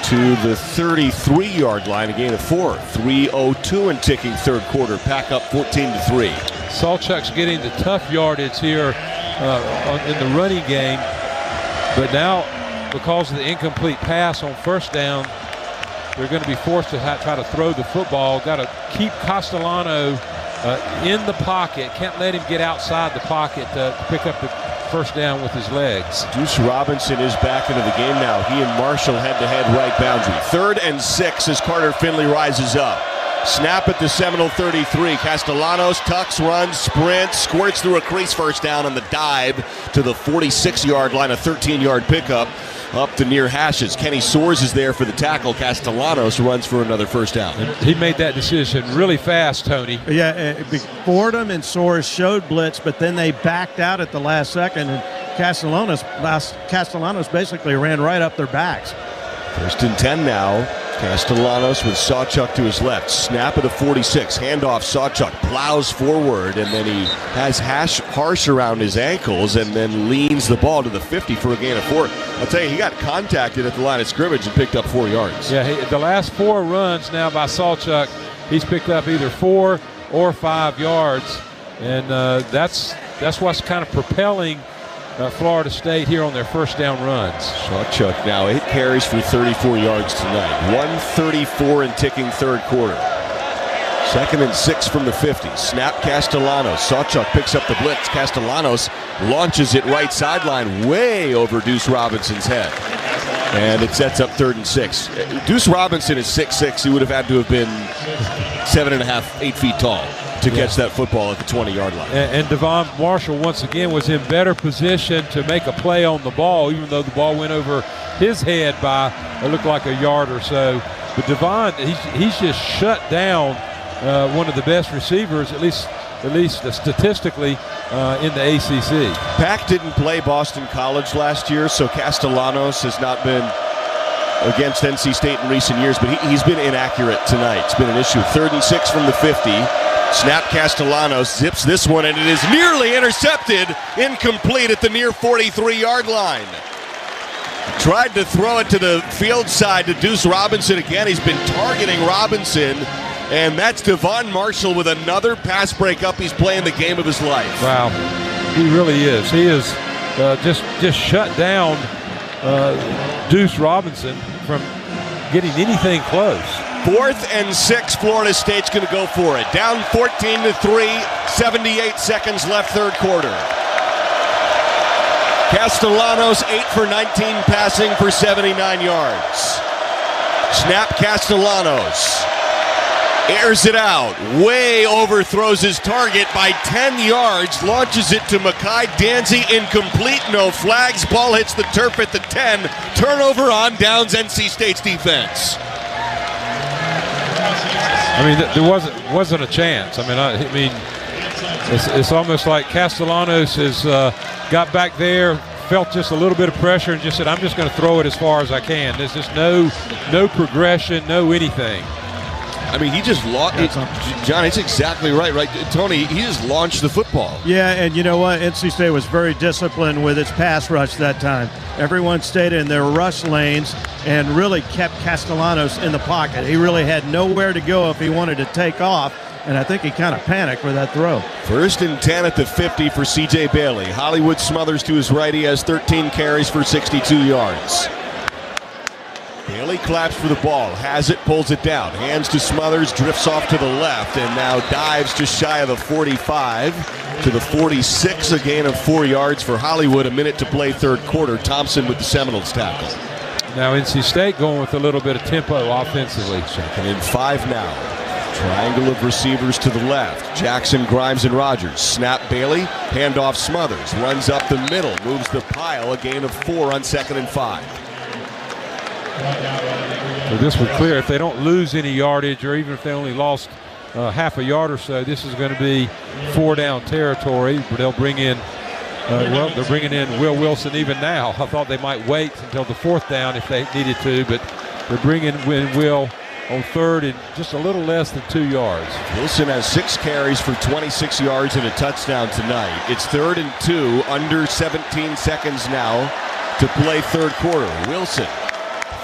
to the 33-yard line, a gain of 4. 3:02 and ticking third quarter. Pack up 14-3. Sawchuk's getting the tough yardage here in the running game, but now because of the incomplete pass on first down, they're going to be forced to try to throw the football. Got to keep Castellano in the pocket. Can't let him get outside the pocket to pick up the first down with his legs. Deuce Robinson is back into the game now. He and Marshall head-to-head right boundary. 3rd and 6 as Carter Finley rises up. Snap at the Seminole 33. Castellanos tucks, runs, sprints, squirts through a crease, first down on the dive to the 46-yard line, a 13-yard pickup up the near hashes. Kenny Soares is there for the tackle. Castellanos runs for another first down. And he made that decision really fast, Tony. Yeah, Fordham and Soares showed blitz, but then they backed out at the last second, and Castellanos basically ran right up their backs. 1st and 10 now. Castellanos with Sawchuk to his left. Snap at the 46. Handoff Sawchuk. Plows forward, and then he has Harsh around his ankles and then leans the ball to the 50 for a gain of 4. I'll tell you, he got contacted at the line of scrimmage and picked up 4 yards. Yeah, the last 4 runs now by Sawchuk, he's picked up either 4 or 5 yards, and that's what's kind of propelling Florida State here on their first down runs. Sawchuk now 8 carries for 34 yards tonight. 1:34 and ticking third quarter. 2nd and 6 from the 50. Snap Castellanos. Sawchuk picks up the blitz. Castellanos launches it right sideline way over Deuce Robinson's head. And it sets up 3rd and 6. Deuce Robinson is 6'6". He would have had to have been 7.5, 8 feet tall to catch that football at the 20-yard line. And Devon Marshall, once again, was in better position to make a play on the ball, even though the ball went over his head by, it looked like a yard or so. But Devon, he's just shut down one of the best receivers, at least statistically, in the ACC. Pack didn't play Boston College last year, so Castellanos has not been against NC State in recent years, but he's been inaccurate tonight. It's been an issue. 3rd and 6 from the 50. Snap Castellanos zips this one, and it is nearly intercepted, incomplete at the near 43-yard line. Tried to throw it to the field side to Deuce Robinson again. He's been targeting Robinson, and that's Devon Marshall with another pass breakup. He's playing the game of his life. Wow, he really is. He is just shut down Deuce Robinson from getting anything close. 4th and 6, Florida State's going to go for it. Down 14-3, 78 seconds left third quarter. Castellanos 8 for 19 passing for 79 yards. Snap Castellanos. Airs it out. Way overthrows his target by 10 yards. Launches it to Mekhi Danzy. Incomplete. No flags. Ball hits the turf at the 10. Turnover on downs NC State's defense. I mean, there wasn't a chance. I mean, it's almost like Castellanos has got back there, felt just a little bit of pressure and just said, I'm just going to throw it as far as I can. There's just no progression, no anything. I mean, he just John, it's exactly right? Tony, he just launched the football. Yeah, and you know what? NC State was very disciplined with its pass rush that time. Everyone stayed in their rush lanes and really kept Castellanos in the pocket. He really had nowhere to go if he wanted to take off, and I think he kind of panicked for that throw. 1st and 10 at the 50 for C.J. Bailey. Hollywood Smothers to his right. He has 13 carries for 62 yards. Bailey claps for the ball, has it, pulls it down, hands to Smothers, drifts off to the left, and now dives just shy of the 45 to the 46, a gain of 4 yards for Hollywood. A minute to play third quarter. Thompson with the Seminoles tackle. Now NC State going with a little bit of tempo offensively. 2nd and 5 now. Triangle of receivers to the left. Jackson, Grimes, and Rogers. Snap Bailey, handoff Smothers, runs up the middle, moves the pile, a gain of 4 on 2nd and 5. So this was clear. If they don't lose any yardage, or even if they only lost half a yard or so, this is going to be 4-down territory. They'll bring in, they're bringing in Will Wilson even now. I thought they might wait until the 4th down if they needed to, but they're bringing in Will on 3rd and just a little less than 2 yards. Wilson has 6 carries for 26 yards and a touchdown tonight. It's 3rd and 2, under 17 seconds now to play third quarter. Wilson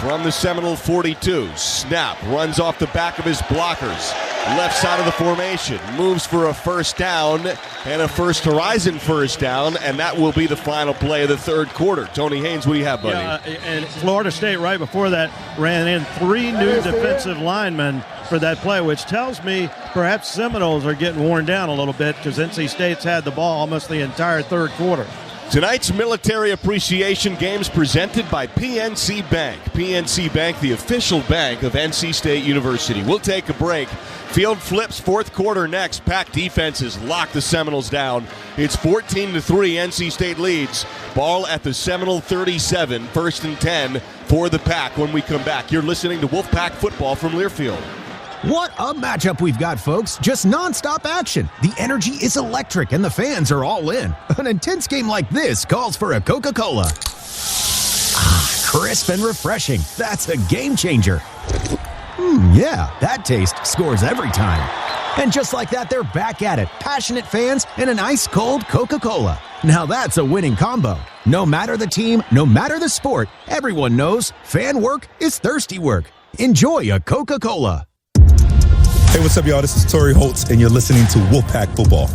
from the Seminole 42, snap, runs off the back of his blockers, left side of the formation, moves for a 1st down and a First Horizon 1st down, and that will be the final play of the third quarter. Tony Haynes, what do you have, buddy? Yeah, and Florida State right before that ran in 3 new defensive linemen for that play, which tells me perhaps Seminoles are getting worn down a little bit because NC State's had the ball almost the entire third quarter. Tonight's military appreciation games presented by PNC Bank. PNC Bank, the official bank of NC State University. We'll take a break. Field flips, fourth quarter next. Pack defenses lock the Seminoles down. It's 14-3, NC State leads. Ball at the Seminole 37, 1st and 10 for the Pack when we come back. You're listening to Wolfpack Football from Learfield. What a matchup we've got, folks. Just nonstop action. The energy is electric and the fans are all in. An intense game like this calls for a Coca-Cola. Ah, crisp and refreshing. That's a game changer. Yeah, that taste scores every time. And just like that, they're back at it. Passionate fans and an ice-cold Coca-Cola. Now that's a winning combo. No matter the team, no matter the sport, everyone knows fan work is thirsty work. Enjoy a Coca-Cola. Hey, what's up, y'all? This is Torrey Holtz, and you're listening to Wolfpack Football.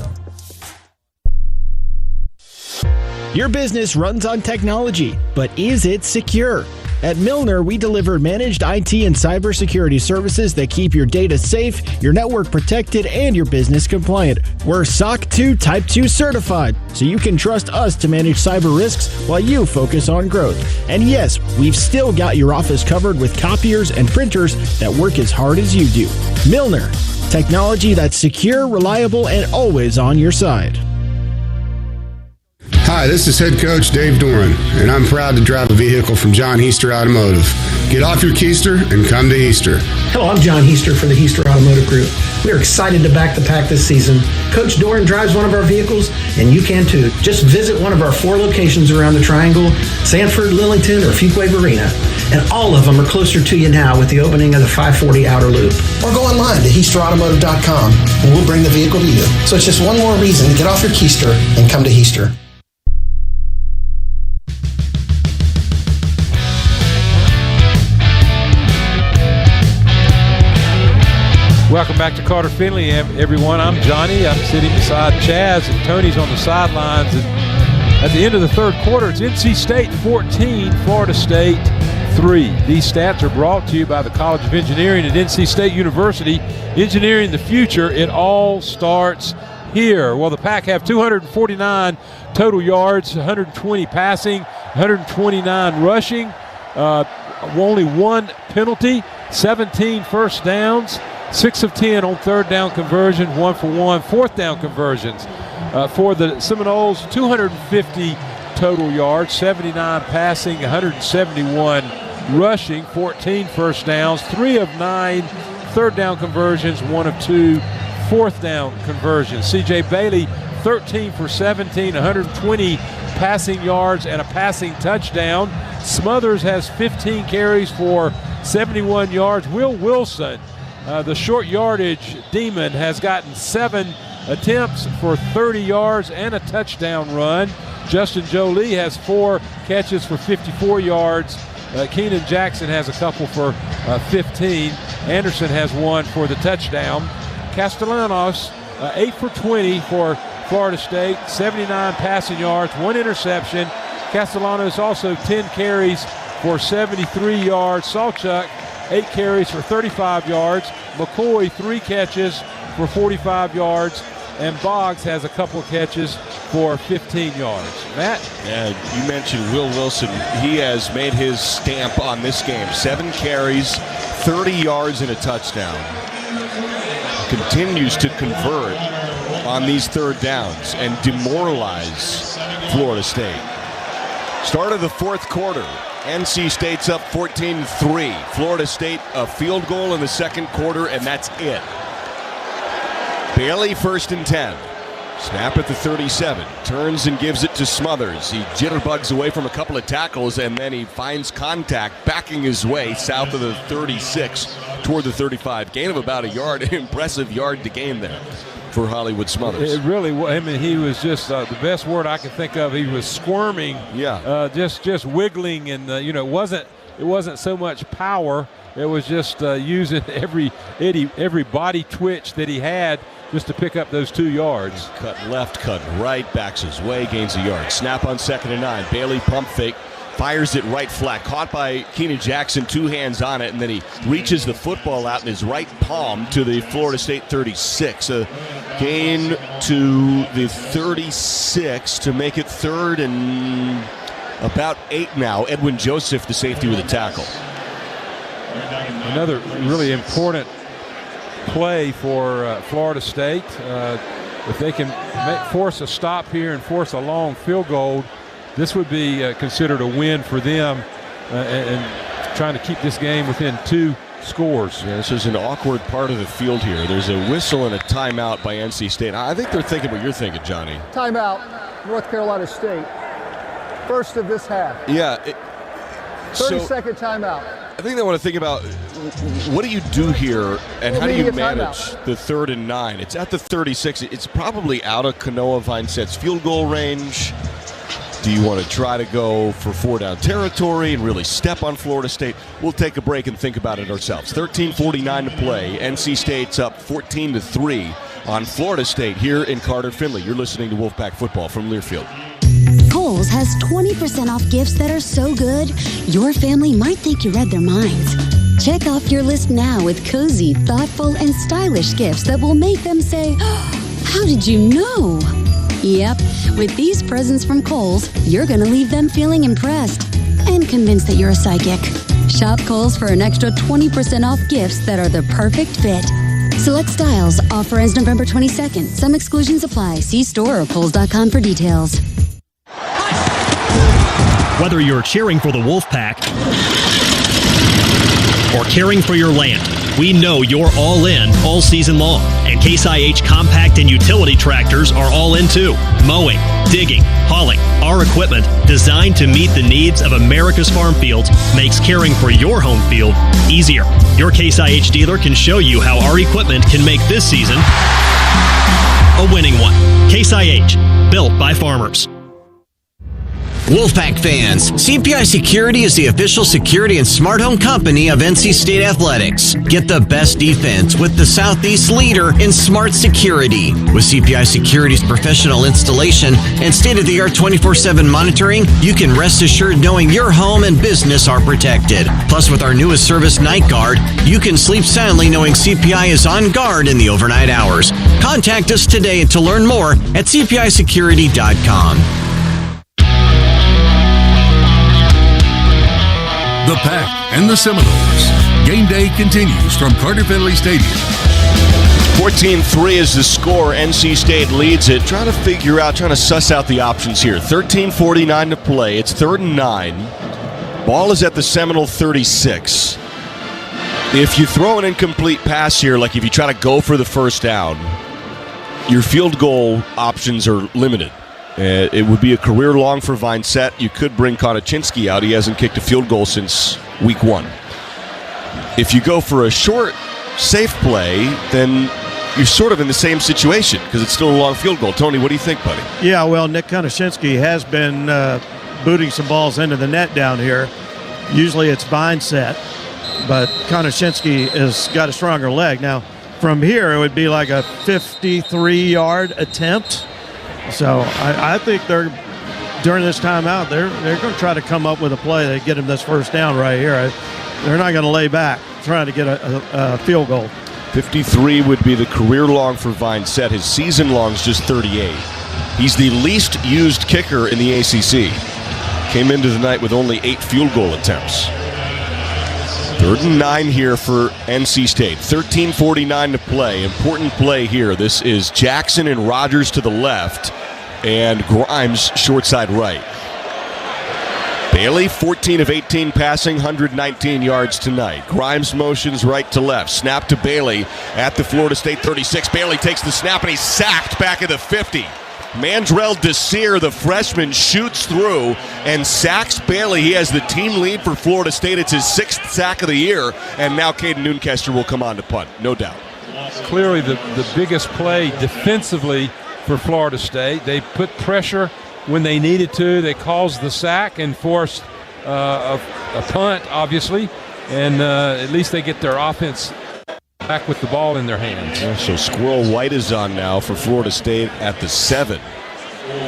Your business runs on technology, but is it secure? At Milner, we deliver managed IT and cybersecurity services that keep your data safe, your network protected, and your business compliant. We're SOC 2 Type 2 certified, so you can trust us to manage cyber risks while you focus on growth. And yes, we've still got your office covered with copiers and printers that work as hard as you do. Milner, technology that's secure, reliable, and always on your side. Hi, this is head coach Dave Doran, and I'm proud to drive a vehicle from John Heister Automotive. Get off your keister and come to Heister. Hello, I'm John Heister for the Heister Automotive Group. We're excited to back the Pack this season. Coach Doran drives one of our vehicles, and you can too. Just visit one of our 4 locations around the Triangle, Sanford, Lillington, or Fuquay Arena. And all of them are closer to you now with the opening of the 540 Outer Loop. Or go online to HeisterAutomotive.com, and we'll bring the vehicle to you. So it's just one more reason to get off your keister and come to Heister. Welcome back to Carter Finley, everyone. I'm Johnny. I'm sitting beside Chaz, and Tony's on the sidelines. And at the end of the third quarter, it's NC State 14, Florida State 3. These stats are brought to you by the College of Engineering at NC State University. Engineering the future, it all starts here. Well, the Pack have 249 total yards, 120 passing, 129 rushing, only 1 penalty, 17 first downs, 6 of 10 on third down conversion, 1 for 1 fourth down conversions. For the Seminoles, 250 total yards, 79 passing, 171 rushing, 14 first downs, 3 of 9 third down conversions, 1 of 2 fourth down conversions. C.J. Bailey, 13 for 17, 120 passing yards and a passing touchdown. Smothers has 15 carries for 71 yards. Will Wilson, the short yardage demon, has gotten 7 attempts for 30 yards and a touchdown run. Justin Jolie has 4 catches for 54 yards. Keenan Jackson has a couple for 15. Anderson has 1 for the touchdown. Castellanos, 8 for 20 for Florida State, 79 passing yards, 1 interception. Castellanos also 10 carries for 73 yards. Sawchuk, 8 carries for 35 yards. McCoy, 3 catches for 45 yards. And Boggs has a couple catches for 15 yards. Matt? Yeah, you mentioned Will Wilson. He has made his stamp on this game. 7 carries, 30 yards, and a touchdown. Continues to convert on these third downs and demoralize Florida State. Start of the fourth quarter. NC State's up 14-3. Florida State a field goal in the second quarter, and that's it. Bailey 1st and 10. Snap at the 37. Turns and gives it to Smothers. He jitterbugs away from a couple of tackles, and then he finds contact backing his way south of the 36 toward the 35. Gain of about a yard. Impressive yard to gain there for Hollywood Smothers. It really was. I mean, he was just the best word I can think of. He was squirming. Yeah. Just wiggling, and it wasn't so much power. It was just using every body twitch that he had just to pick up those 2 yards. Cut left, cut right, backs his way, gains a yard. Snap on 2nd and 9. Bailey pump fake, fires it right flat. Caught by Keenan Jackson, 2 hands on it, and then he reaches the football out in his right palm to the Florida State 36. A gain to the 36 to make it 3rd and about 8 now. Edwin Joseph, the safety, with a tackle. Another really important play for Florida State. If they can force a stop here and force a long field goal, this would be considered a win for them, and trying to keep this game within 2 scores. Yeah, this is an awkward part of the field here. There's a whistle and a timeout by NC State. I think they're thinking what you're thinking, Johnny. Timeout, North Carolina State. First of this half. Yeah. 30-second timeout. I think they want to think about what do you do here and how do you manage the 3rd and 9. It's at the 36. It's probably out of Kanoa Vincett's field goal range. Do you want to try to go for 4-down territory and really step on Florida State? We'll take a break and think about it ourselves. 13:49 to play. NC State's up 14-3 on Florida State here in Carter Finley. You're listening to Wolfpack Football from Learfield. Kohl's has 20% off gifts that are so good, your family might think you read their minds. Check off your list now with cozy, thoughtful, and stylish gifts that will make them say, oh, how did you know? Yep, with these presents from Kohl's, you're going to leave them feeling impressed and convinced that you're a psychic. Shop Kohl's for an extra 20% off gifts that are the perfect fit. Select styles. Offer ends November 22nd. Some exclusions apply. See store or Kohls.com for details. Whether you're cheering for the Wolfpack or caring for your land, we know you're all in all season long. And Case IH compact and utility tractors are all in too. Mowing, digging, hauling. Our equipment, designed to meet the needs of America's farm fields, makes caring for your home field easier. Your Case IH dealer can show you how our equipment can make this season a winning one. Case IH, built by farmers. Wolfpack fans, CPI Security is the official security and smart home company of NC State Athletics. Get the best defense with the Southeast leader in smart security. With CPI Security's professional installation and state-of-the-art 24/7 monitoring, you can rest assured knowing your home and business are protected. Plus, with our newest service, Night Guard, you can sleep soundly knowing CPI is on guard in the overnight hours. Contact us today to learn more at cpisecurity.com. The Pack and the Seminoles. Game day continues from Carter Finley Stadium. 14-3 is the score. NC State leads it. Trying to suss out the options here. 13:49 to play. It's 3rd and 9. Ball is at the Seminole 36. If you throw an incomplete pass here, like if you try to go for the first down, your field goal options are limited. It would be a career long for Vincent. You could bring Konochinski out. He hasn't kicked a field goal since week 1. If you go for a short, safe play, then you're sort of in the same situation because it's still a long field goal. Tony, what do you think, buddy? Yeah, well, Nick Konochinski has been booting some balls into the net down here. Usually it's Vincent, but Konochinski has got a stronger leg. Now, from here, it would be like a 53-yard attempt. So I think they're during this timeout, they're going to try to come up with a play that get him this first down right here. They're not going to lay back trying to get a field goal. 53 would be the career long for Vincent. His season long is just 38. He's the least used kicker in the ACC. Came into the night with only 8 field goal attempts. 3rd and 9 here for NC State. 13:49 to play. Important play here. This is Jackson and Rogers to the left, and Grimes short side right. Bailey, 14 of 18 passing, 119 yards tonight. Grimes motions right to left. Snap to Bailey at the Florida State 36. Bailey takes the snap, and he's sacked back at the 50. Mandrell Desir, the freshman, shoots through and sacks Bailey. He has the team lead for Florida State. It's his 6th sack of the year, and now Caden Noonkester will come on to punt, no doubt. Clearly the biggest play defensively for Florida State. They put pressure when they needed to. They caused the sack and forced a punt, obviously, and at least they get their offense back with the ball in their hands. Yeah, so Squirrel White is on now for Florida State at the 7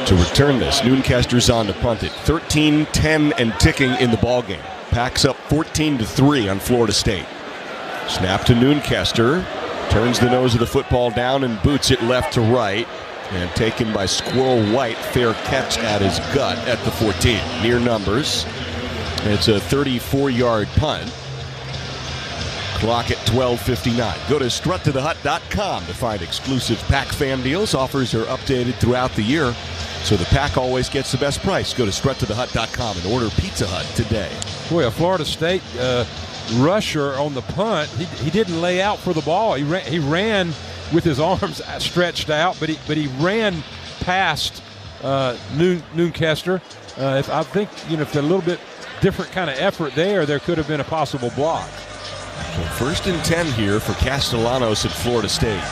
to return this. Nooncaster's on to punt it. 13-10 and ticking in the ball game. Packs up 14-3 on Florida State. Snap to Nooncaster. Turns the nose of the football down and boots it left to right. And taken by Squirrel White. Fair catch at his gut at the 14. Near numbers. It's a 34-yard punt. Clock at 12:59. Go to struttothehut.com to find exclusive Pack fan deals. Offers are updated throughout the year, so the Pack always gets the best price. Go to struttothehut.com and order Pizza Hut today. Boy, a Florida State rusher on the punt. He didn't lay out for the ball. He ran with his arms stretched out, but he ran past Noonkester. I think if a little bit different kind of effort there could have been a possible block. So 1st and 10 here for Castellanos at Florida State.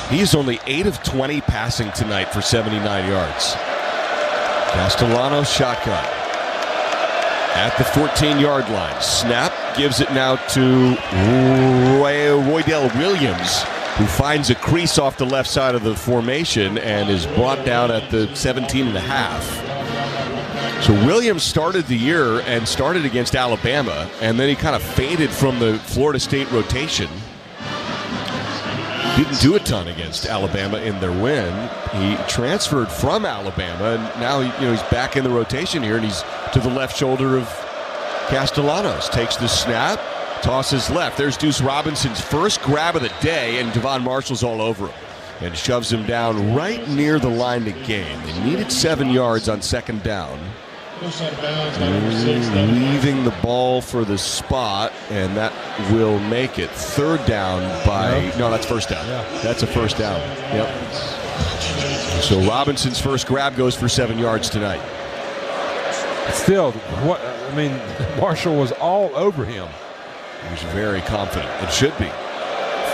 He's only 8 of 20 passing tonight for 79 yards. Castellanos shotgun at the 14-yard line. Snap gives it now to Roydell Williams, who finds a crease off the left side of the formation and is brought down at the 17.5. So Williams started the year and started against Alabama, and then he kind of faded from the Florida State rotation. Didn't do a ton against Alabama in their win. He transferred from Alabama, and now he's back in the rotation here, and he's to the left shoulder of Castellanos. Takes the snap, tosses left. There's Deuce Robinson's first grab of the day, and Devon Marshall's all over him and shoves him down right near the line to gain. They needed 7 yards on 2nd down. Leaving the ball for the spot, and that will make it 3rd down no, that's 1st down. Yeah. That's a 1st down. Yep. So Robinson's first grab goes for 7 yards tonight. Still, Marshall was all over him. He was very confident. It should be.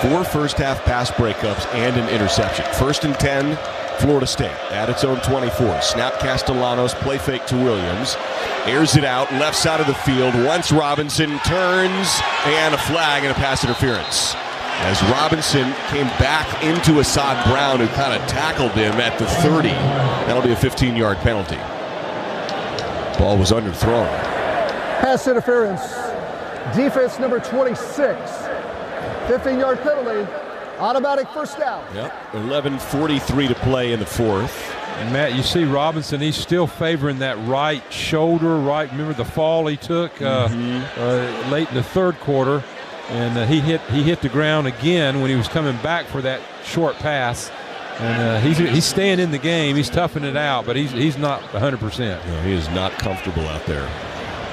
4 first-half pass breakups and an interception. 1st and 10. Florida State at its own 24. Snap Castellanos, play fake to Williams. Airs it out, left side of the field. Once Robinson turns, and a flag and a pass interference. As Robinson came back into Assad Brown, who kind of tackled him at the 30. That'll be a 15-yard penalty. Ball was underthrown. Pass interference. Defense number 26. 15-yard penalty. Automatic 1st down. Yep. 11:43 to play in the 4th. And Matt, you see Robinson, he's still favoring that right shoulder, right? Remember the fall he took late in the 3rd quarter, and he hit the ground again when he was coming back for that short pass. And he's staying in the game. He's toughing it out, but he's not 100%. No, he is not comfortable out there.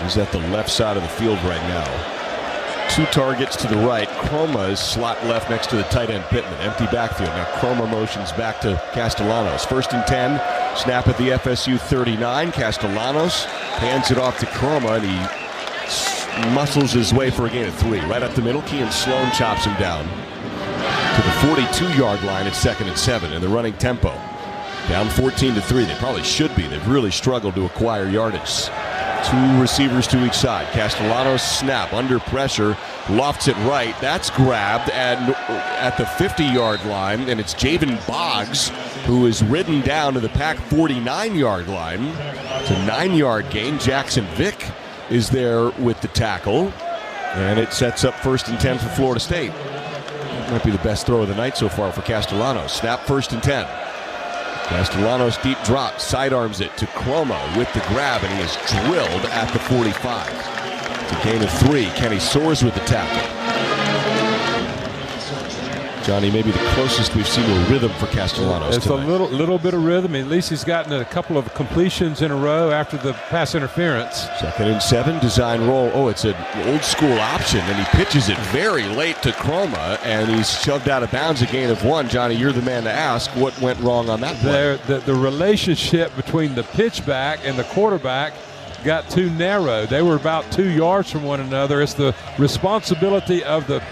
He's at the left side of the field right now. 2 targets to the right. Chroma is slot left next to the tight end Pittman. Empty backfield. Now Chroma motions back to Castellanos. 1st and 10. Snap at the FSU 39. Castellanos hands it off to Croma, and he muscles his way for a gain of 3. Right up the middle, Kean Sloan chops him down to the 42-yard line at 2nd and 7 in the running tempo. Down 14-3. They probably should be. They've really struggled to acquire yardage. 2 receivers to each side. Castellanos snap under pressure, lofts it right. That's grabbed at the 50-yard line, and it's Javen Boggs who is ridden down to the Pack 49-yard line. It's a 9-yard gain. Jackson Vick is there with the tackle, and it sets up 1st and 10 for Florida State. Might be the best throw of the night so far for Castellanos. Snap 1st and 10. Castellanos deep drop, sidearms it to Croma with the grab, and he is drilled at the 45. It's a gain of 3. Kenny Soares with the tackle. Johnny, maybe the closest we've seen to a rhythm for Castellanos It's tonight. a little bit of rhythm. At least he's gotten a couple of completions in a row after the pass interference. 2nd and 7, design roll. Oh, it's an old school option, and he pitches it very late to Croma, and he's shoved out of bounds, a gain of 1. Johnny, you're the man to ask. What went wrong on that play? The relationship between the pitchback and the quarterback got too narrow. They were about 2 yards from one another. It's the responsibility of the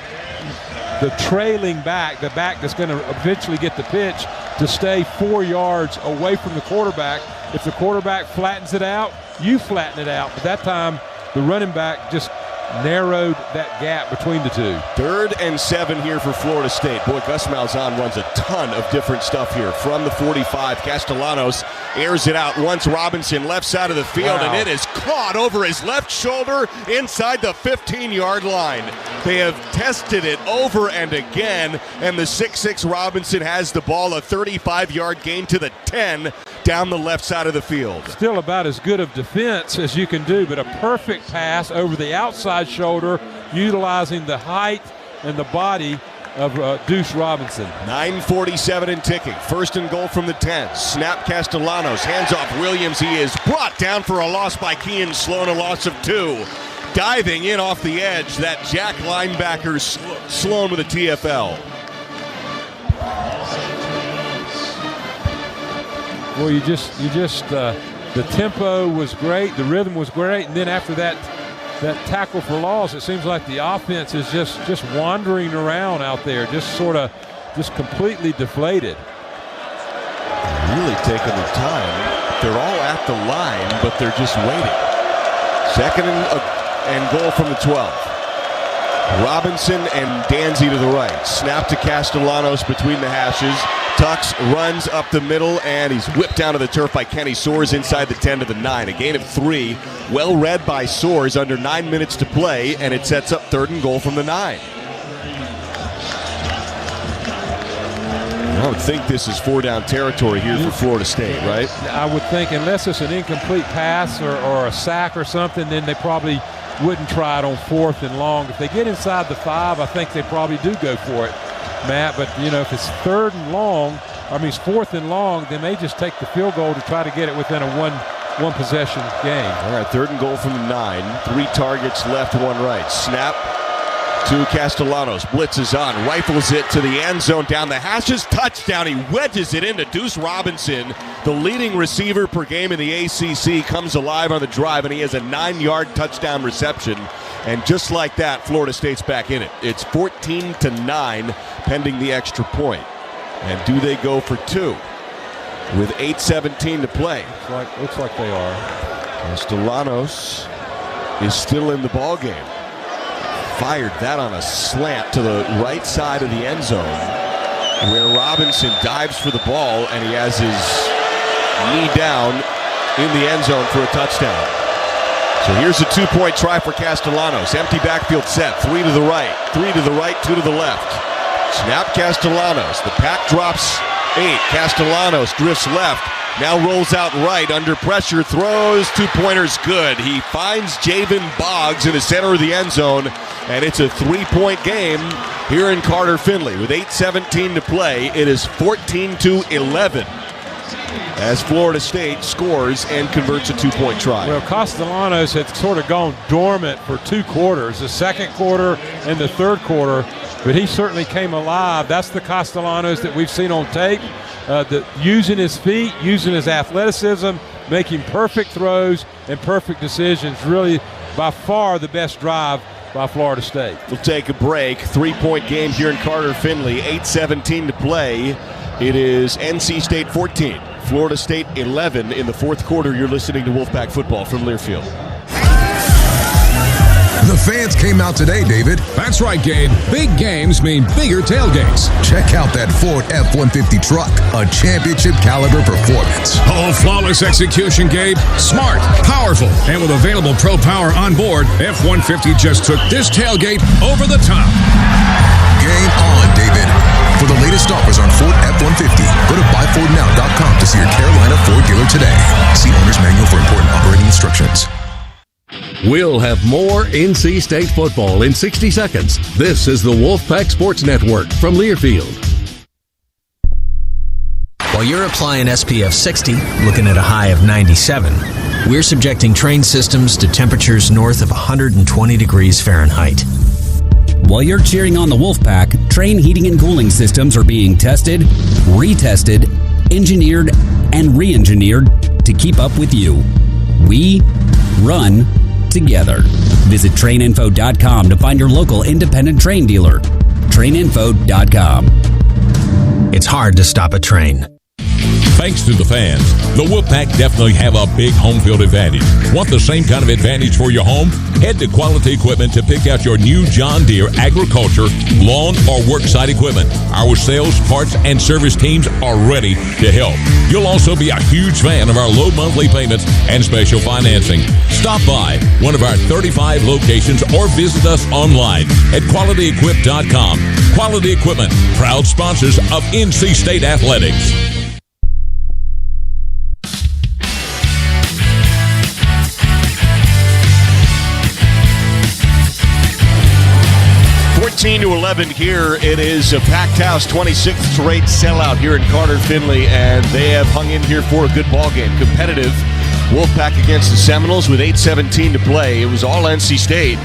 trailing back, the back that's going to eventually get the pitch, to stay 4 yards away from the quarterback. If the quarterback flattens it out, you flatten it out. But that time, the running back just narrowed that gap between the two. 3rd and 7 here for Florida State. Boy, Gus Malzahn runs a ton of different stuff here. From the 45, Castellanos airs it out once. Robinson left side of the field, and it is caught over his left shoulder inside the 15-yard line. They have tested it over and again, and the 6'6 Robinson has the ball, a 35-yard gain to the 10 down the left side of the field. Still about as good of defense as you can do, but a perfect pass over the outside shoulder, utilizing the height and the body of Deuce Robinson. 9:47 and ticking. 1st and goal from the 10. Snap Castellanos. Hands off Williams. He is brought down for a loss by Kean Sloan, a loss of 2. Diving in off the edge, that Jack linebacker Sloan with a TFL. Well, the tempo was great, the rhythm was great, and then after that tackle for loss, it seems like the offense is just wandering around out there, just completely deflated. Really taking their time. They're all at the line, but they're just waiting. 2nd and goal from the 12. Robinson and Danzy to the right. Snap to Castellanos between the hashes. Tucks, runs up the middle, and he's whipped down to the turf by Kenny Soares inside the 10 to the 9. A gain of 3. Well read by Soares under 9 minutes to play, and it sets up 3rd and goal from the 9. I would think this is 4-down territory here for Florida State, right? I would think, unless it's an incomplete pass or a sack or something, then they probably wouldn't try it on 4th and long. If they get inside the 5, I think they probably do go for it, Matt. But, if it's 4th and long, they may just take the field goal to try to get it within a one possession game. All right, 3rd and goal from the 9. 3 targets left, 1 right. Snap to Castellanos. Blitzes on, rifles it to the end zone, down the hashes, touchdown. He wedges it into Deuce Robinson. The leading receiver per game in the ACC comes alive on the drive, and he has a 9-yard touchdown reception. And just like that, Florida State's back in it. It's 14-9 pending the extra point. And do they go for 2 with 8:17 to play? Looks like they are. Castellanos is still in the ball game. Fired that on a slant to the right side of the end zone, where Robinson dives for the ball, and he has his knee down in the end zone for a touchdown. So here's a 2-point try for Castellanos. Empty backfield set. 3 to the right, 3 to the right, 2 to the left. Snap Castellanos. The pack drops 8. Castellanos drifts left. Now rolls out right under pressure. Throws 2-pointers good. He finds Javen Boggs in the center of the end zone. And it's a 3-point game here in Carter Finley. With 8:17 to play, it is 14-11 as Florida State scores and converts a 2-point try. Well, Castellanos had sort of gone dormant for 2 quarters, the second quarter and the third quarter. but he certainly came alive. That's the Castellanos that we've seen on tape, using his feet, using his athleticism, making perfect throws and perfect decisions. Really, by far, the best drive by Florida State. We'll take a break. 3-point game here in Carter-Finley. 8:17 to play. It is NC State 14, Florida State 11 in the fourth quarter. You're listening to Wolfpack Football from Learfield. The fans came out today, David. That's right, Gabe. Big games mean bigger tailgates. Check out that Ford F-150 truck, a championship caliber performance. Oh, flawless execution, Gabe. Smart, powerful, and with available Pro Power on board, F-150 just took this tailgate over the top. Game on, David. For the latest offers on Ford F-150, go to buyfordnow.com to see your Carolina Ford dealer today. See owner's manual for important operating instructions. We'll have more NC State football in 60 seconds. This is the Wolfpack Sports Network from Learfield. While you're applying SPF 60, looking at a high of 97, we're subjecting train systems to temperatures north of 120 degrees Fahrenheit. While you're cheering on the Wolfpack, train heating and cooling systems are being tested, retested, engineered, and re-engineered to keep up with you. We run together. Visit traininfo.com to find your local independent train dealer. Traininfo.com. It's hard to stop a train. Thanks to the fans, the Wolfpack definitely have a big home field advantage. Want the same kind of advantage for your home? Head to Quality Equipment to pick out your new John Deere agriculture, lawn, or worksite equipment. Our sales, parts, and service teams are ready to help. You'll also be a huge fan of our low monthly payments and special financing. Stop by one of our 35 locations or visit us online at QualityEquip.com. Quality Equipment, proud sponsors of NC State Athletics. 14-11 here. It is a packed house, 26th straight sellout here in Carter-Finley, and they have hung in here for a good ball game. Competitive. Wolfpack against the Seminoles with 8:17 to play. It was all NC State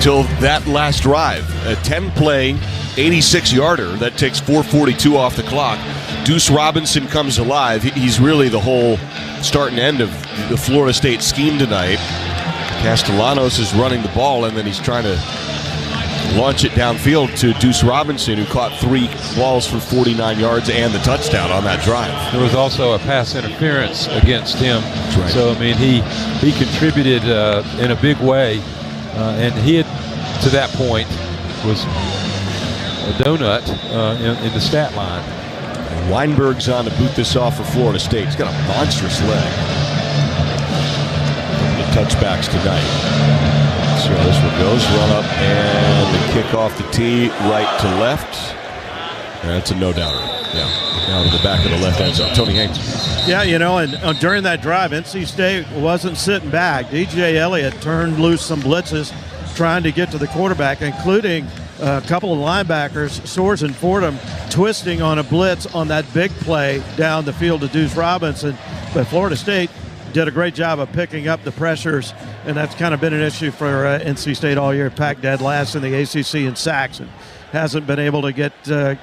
till that last drive. A 10-play, 86-yarder that takes 4:42 off the clock. Deuce Robinson comes alive. He's really the whole start and end of the Florida State scheme tonight. Castellanos is running the ball, and then he's trying to launch it downfield to Deuce Robinson, who caught 3 balls for 49 yards and the touchdown on that drive. There was also a pass interference against him. That's right. So, I mean, he contributed in a big way, and he had, to that point, was a donut in the stat line. And Weinberg's on to boot this off for Florida State. He's got a monstrous leg. The touchbacks tonight. See how this one goes. Run up and the kick off the tee, right to left. That's a no-doubter. Yeah, down to the back of the left end zone. Tony Haynes. Yeah, you know, and during that drive, NC State wasn't sitting back. DJ Elliott turned loose some blitzes trying to get to the quarterback, including a couple of linebackers, Soares and Fordham, twisting on a blitz on that big play down the field to Deuce Robinson. But Florida State did a great job of picking up the pressures, and that's kind of been an issue for NC State all year. Packed dead last in the ACC in sacks, and hasn't been able to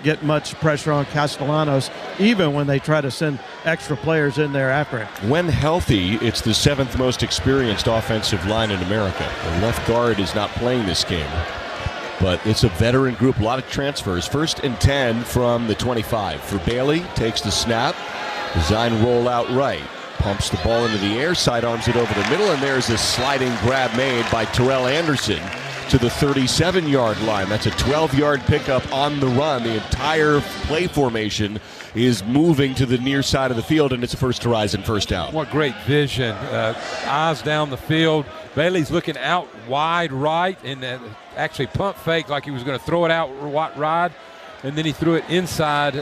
get much pressure on Castellanos, even when they try to send extra players in there after him. When healthy, it's the 7th most experienced offensive line in America. The left guard is not playing this game, but it's a veteran group, a lot of transfers. 1st and 10 from the 25. For Bailey, takes the snap, design roll out right. Pumps the ball into the air, sidearms it over the middle, and there's a sliding grab made by Terrell Anderson to the 37-yard line. That's a 12-yard pickup on the run. The entire play formation is moving to the near side of the field, and it's a first horizon first down. What great vision. Eyes down the field. Bailey's looking out wide right, and actually pump fake like he was going to throw it out wide, and then he threw it inside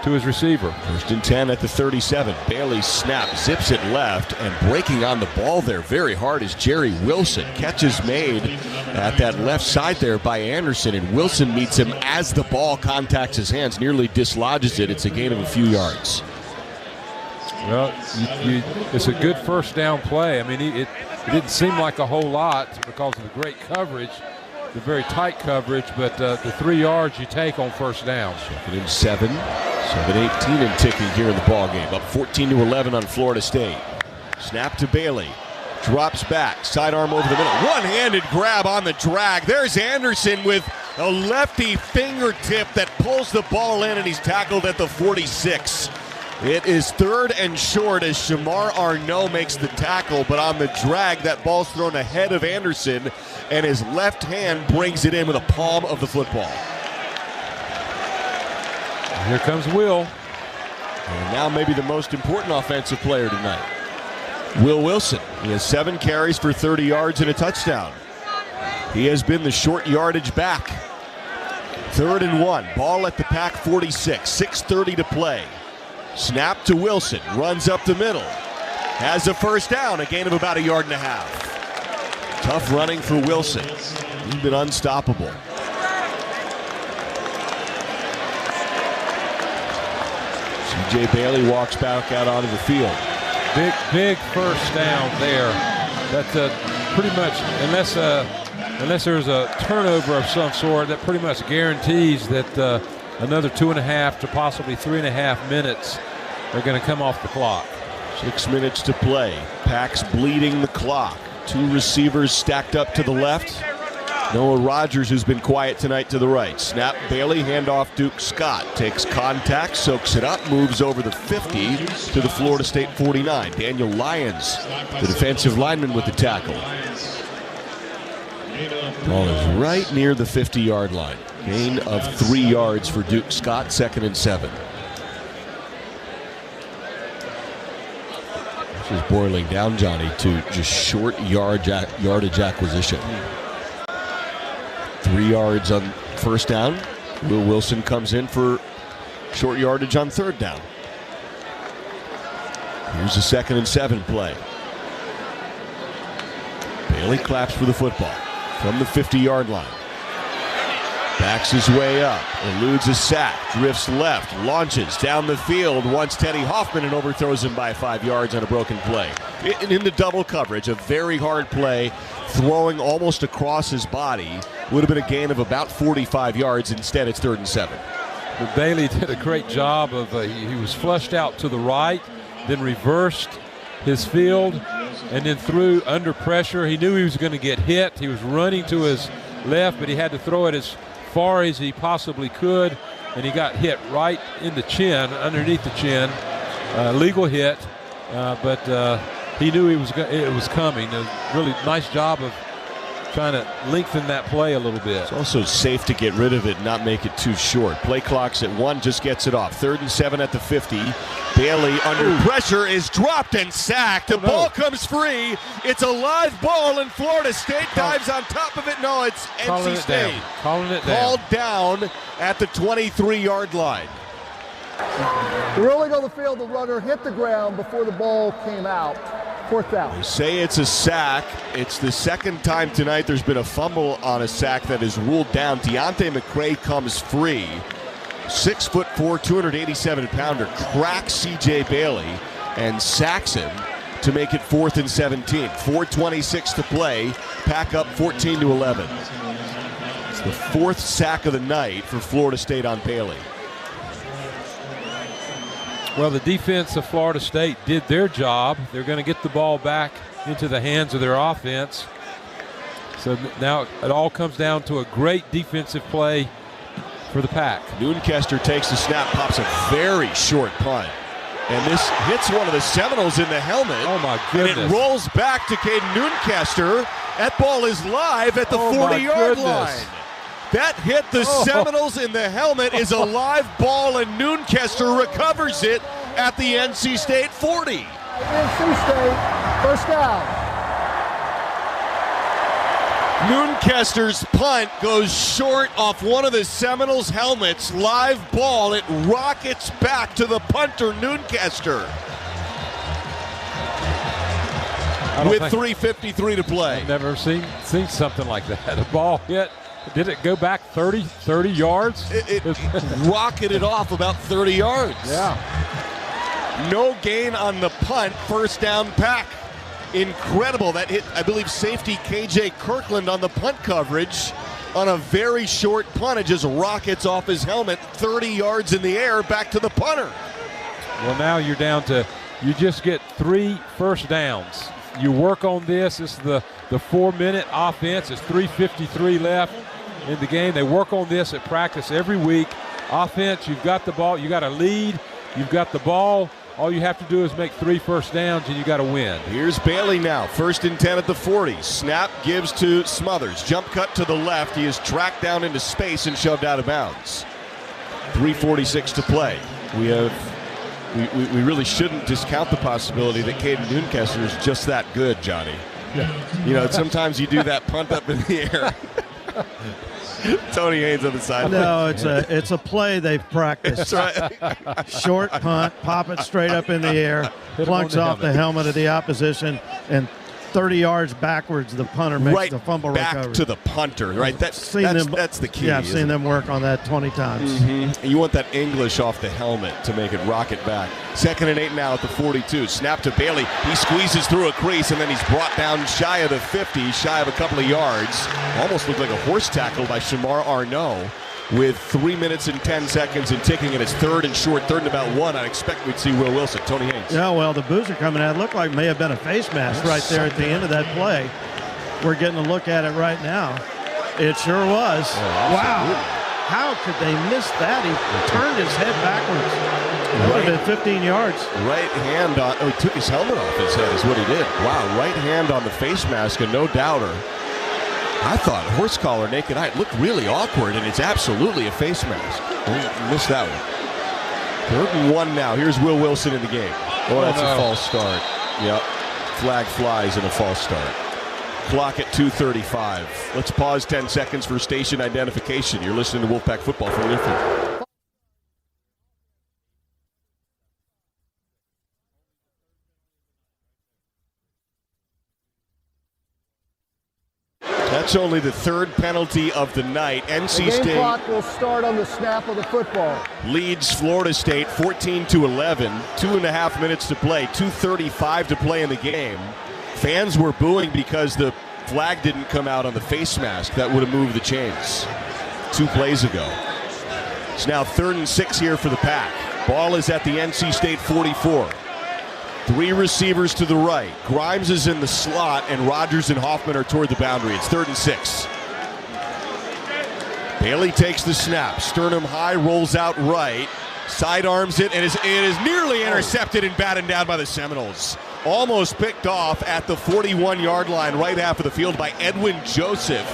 to his receiver. 1st and 10 at the 37. Bailey snap, zips it left, and breaking on the ball there very hard is Jerry Wilson. Catch is made at that left side there by Anderson, and Wilson meets him as the ball contacts his hands, nearly dislodges it. It's a gain of a few yards. Well, it's a good first down play. I mean, it didn't seem like a whole lot because of the great coverage, the very tight coverage, but the 3 yards you take on first down. Second and 7. 7:18 and ticking here in the ball game. Up 14-11 on Florida State. Snap to Bailey. Drops back. Sidearm over the middle. One-handed grab on the drag. There's Anderson with a lefty fingertip that pulls the ball in, and he's tackled at the 46. It is 3rd and short as Shamar Arnaud makes the tackle, but on the drag, that ball's thrown ahead of Anderson, and his left hand brings it in with the palm of the football. Here comes Will. And now maybe the most important offensive player tonight, Will Wilson. He has 7 carries for 30 yards and a touchdown. He has been the short yardage back. 3rd and 1. Ball at the Pack 46. 6:30 to play. Snap to Wilson. Runs up the middle. Has a first down. A gain of about 1.5 yards. Tough running for Wilson. He's been unstoppable. C.J. Bailey walks back out onto the field. Big first down there. That's pretty much, unless there's a turnover of some sort, that pretty much guarantees that another 2.5 to possibly 3.5 minutes are going to come off the clock. 6 minutes to play. Pack's bleeding the clock. 2 receivers stacked up to the left. Noah Rogers, who's been quiet tonight, to the right. Snap, Bailey, handoff, Duke Scott. Takes contact, soaks it up, moves over the 50 to the Florida State 49. Daniel Lyons, the defensive lineman, with the tackle. Ball is right near the 50-yard line. Gain of 3 yards for Duke Scott, 2nd and 7. This is boiling down, Johnny, to just short yardage acquisition. 3 yards on first down. Will Wilson comes in for short yardage on 3rd down. Here's a 2nd and 7 play. Bailey claps for the football from the 50-yard line. Backs his way up, eludes a sack, drifts left, launches down the field, wants Teddy Hoffman and overthrows him by 5 yards on a broken play. In the double coverage, a very hard play, throwing almost across his body. Would have been a gain of about 45 yards. Instead, it's 3rd and 7. But Bailey did a great job of, he was flushed out to the right, then reversed his field, and then threw under pressure. He knew he was going to get hit. He was running to his left, but he had to throw it as far as he possibly could, and he got hit right in the chin, underneath the chin. Legal hit, but he knew it was coming. A really nice job of trying to lengthen that play a little bit. It's also safe to get rid of it and not make it too short. Play clock's at 1, just gets it off. 3rd and 7 at the 50. Bailey under pressure is dropped and sacked. The ball comes free. It's a live ball, and Florida State dives on top of it. No, it's NC State. Calling it down. Called down at the 23-yard line. Rolling on the field, the runner hit the ground before the ball came out. 4th down. They say it's a sack. It's the 2nd time tonight there's been a fumble on a sack that is ruled down. Deontay McCray comes free. 6'4", 287-pounder cracks C.J. Bailey and sacks him to make it 4th and 17. 4:26 to play. Pack up 14-11. It's the 4th sack of the night for Florida State on Bailey. Well, the defense of Florida State did their job. They're going to get the ball back into the hands of their offense. So now it all comes down to a great defensive play for the Pack. Noonkester takes the snap, pops a very short punt. And this hits one of the Seminoles in the helmet. Oh, my goodness. And it rolls back to Caden Noonkester. That ball is live at the 40-yard line. That hit the Seminoles in the helmet, is a live ball, and Noonkester recovers it at the NC State 40. NC State, first down. Noonkester's punt goes short off one of the Seminoles' helmets. Live ball, it rockets back to the punter, Noonkester. With 3:53 to play. I've never seen something like that. A ball hit. Did it go back 30 yards? It rocketed off about 30 yards. Yeah. No gain on the punt. First down, Pack. Incredible. That hit, I believe, safety KJ Kirkland on the punt coverage. on a very short punt. It just rockets off his helmet 30 yards in the air back to the punter. Well, now you're down to, you just get 3 first downs. You work on this. This is the 4-minute offense. It's 3:53 left in the game. They work on this at practice every week. Offense, you've got the ball. You got a lead. You've got the ball. All you have to do is make 3 first downs, and you got to win. Here's Bailey now. 1st and 10 at the 40. Snap gives to Smothers. Jump cut to the left. He is tracked down into space and shoved out of bounds. 3:46 to play. We really shouldn't discount the possibility that Caden Noonkester is just that good, Johnny. Yeah. You know, sometimes you do that punt up in the air. Tony Haynes on the side. No, it's a play they've practiced. That's right. Short punt, pop it straight up in the air, plunks off the helmet of the opposition, and 30 yards backwards, the punter makes the fumble back recovery. to the punter, right? That's the key. Yeah, I've seen them work on that 20 times. Mm-hmm. You want that English off the helmet to make it rocket back. 2nd and 8 now at the 42. Snap to Bailey. He squeezes through a crease, and then he's brought down shy of the 50, shy of a couple of yards. Almost looked like a horse tackle by Shamar Arnaud. With 3 minutes and 10 seconds and ticking, and it's 3rd and short, 3rd and about 1. I expect we'd see Will Wilson. Tony Haynes. Yeah, well, the boos are coming out. It looked like it may have been a face mask right there at the end of that play. We're getting a look at it right now. It sure was. Wow. How could they miss that? He turned his head backwards. That would have been 15 yards. Right hand on, he took his helmet off his head is what he did. Wow, right hand on the face mask, and no doubter. I thought horse collar, naked eye, it looked really awkward, and it's absolutely a face mask. Missed that one. 3rd and 1 now. Here's Will Wilson in the game. Oh, that's a false start. Yep. Flag flies in a false start. Clock at 2:35. Let's pause 10 seconds for station identification. You're listening to Wolfpack Football from Learfield. That's only the 3rd penalty of the night. NC the State. Game clock will start on the snap of the football. Leads Florida State 14-11. 2.5 minutes to play. 2:35 to play in the game. Fans were booing because the flag didn't come out on the face mask. That would have moved the chains 2 plays ago. It's now 3rd and 6 here for the Pack. Ball is at the NC State 44. 3 receivers to the right. Grimes is in the slot, and Rogers and Hoffman are toward the boundary. It's 3rd and 6. Bailey takes the snap. Sternum high, rolls out right. Sidearms it, and it is nearly intercepted and batted down by the Seminoles. Almost picked off at the 41-yard line, right half of the field by Edwin Joseph.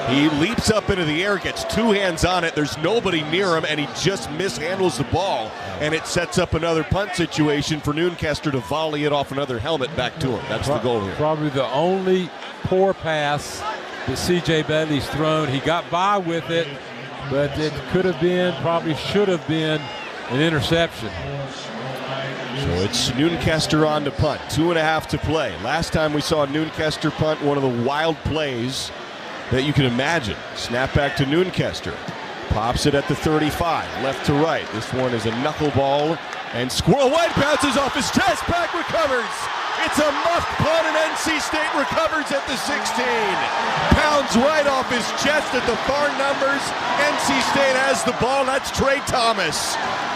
He leaps up into the air, gets 2 hands on it. There's nobody near him, and he just mishandles the ball. And it sets up another punt situation for Noonkester to volley it off another helmet back to him. That's the goal here. Probably the only poor pass that C.J. Bailey's thrown. He got by with it, but it could have been, probably should have been, an interception. So it's Noonkester on to punt. 2.5 to play. Last time we saw Noonkester punt, one of the wild plays that you can imagine. Snap back to Noonkester. Pops it at the 35, left to right. This one is a knuckleball, and Squirrel White bounces off his chest. Pack recovers. It's a muffed punt, and NC State recovers at the 16. Pounds right off his chest at the far numbers. NC State has the ball. That's Trey Thomas.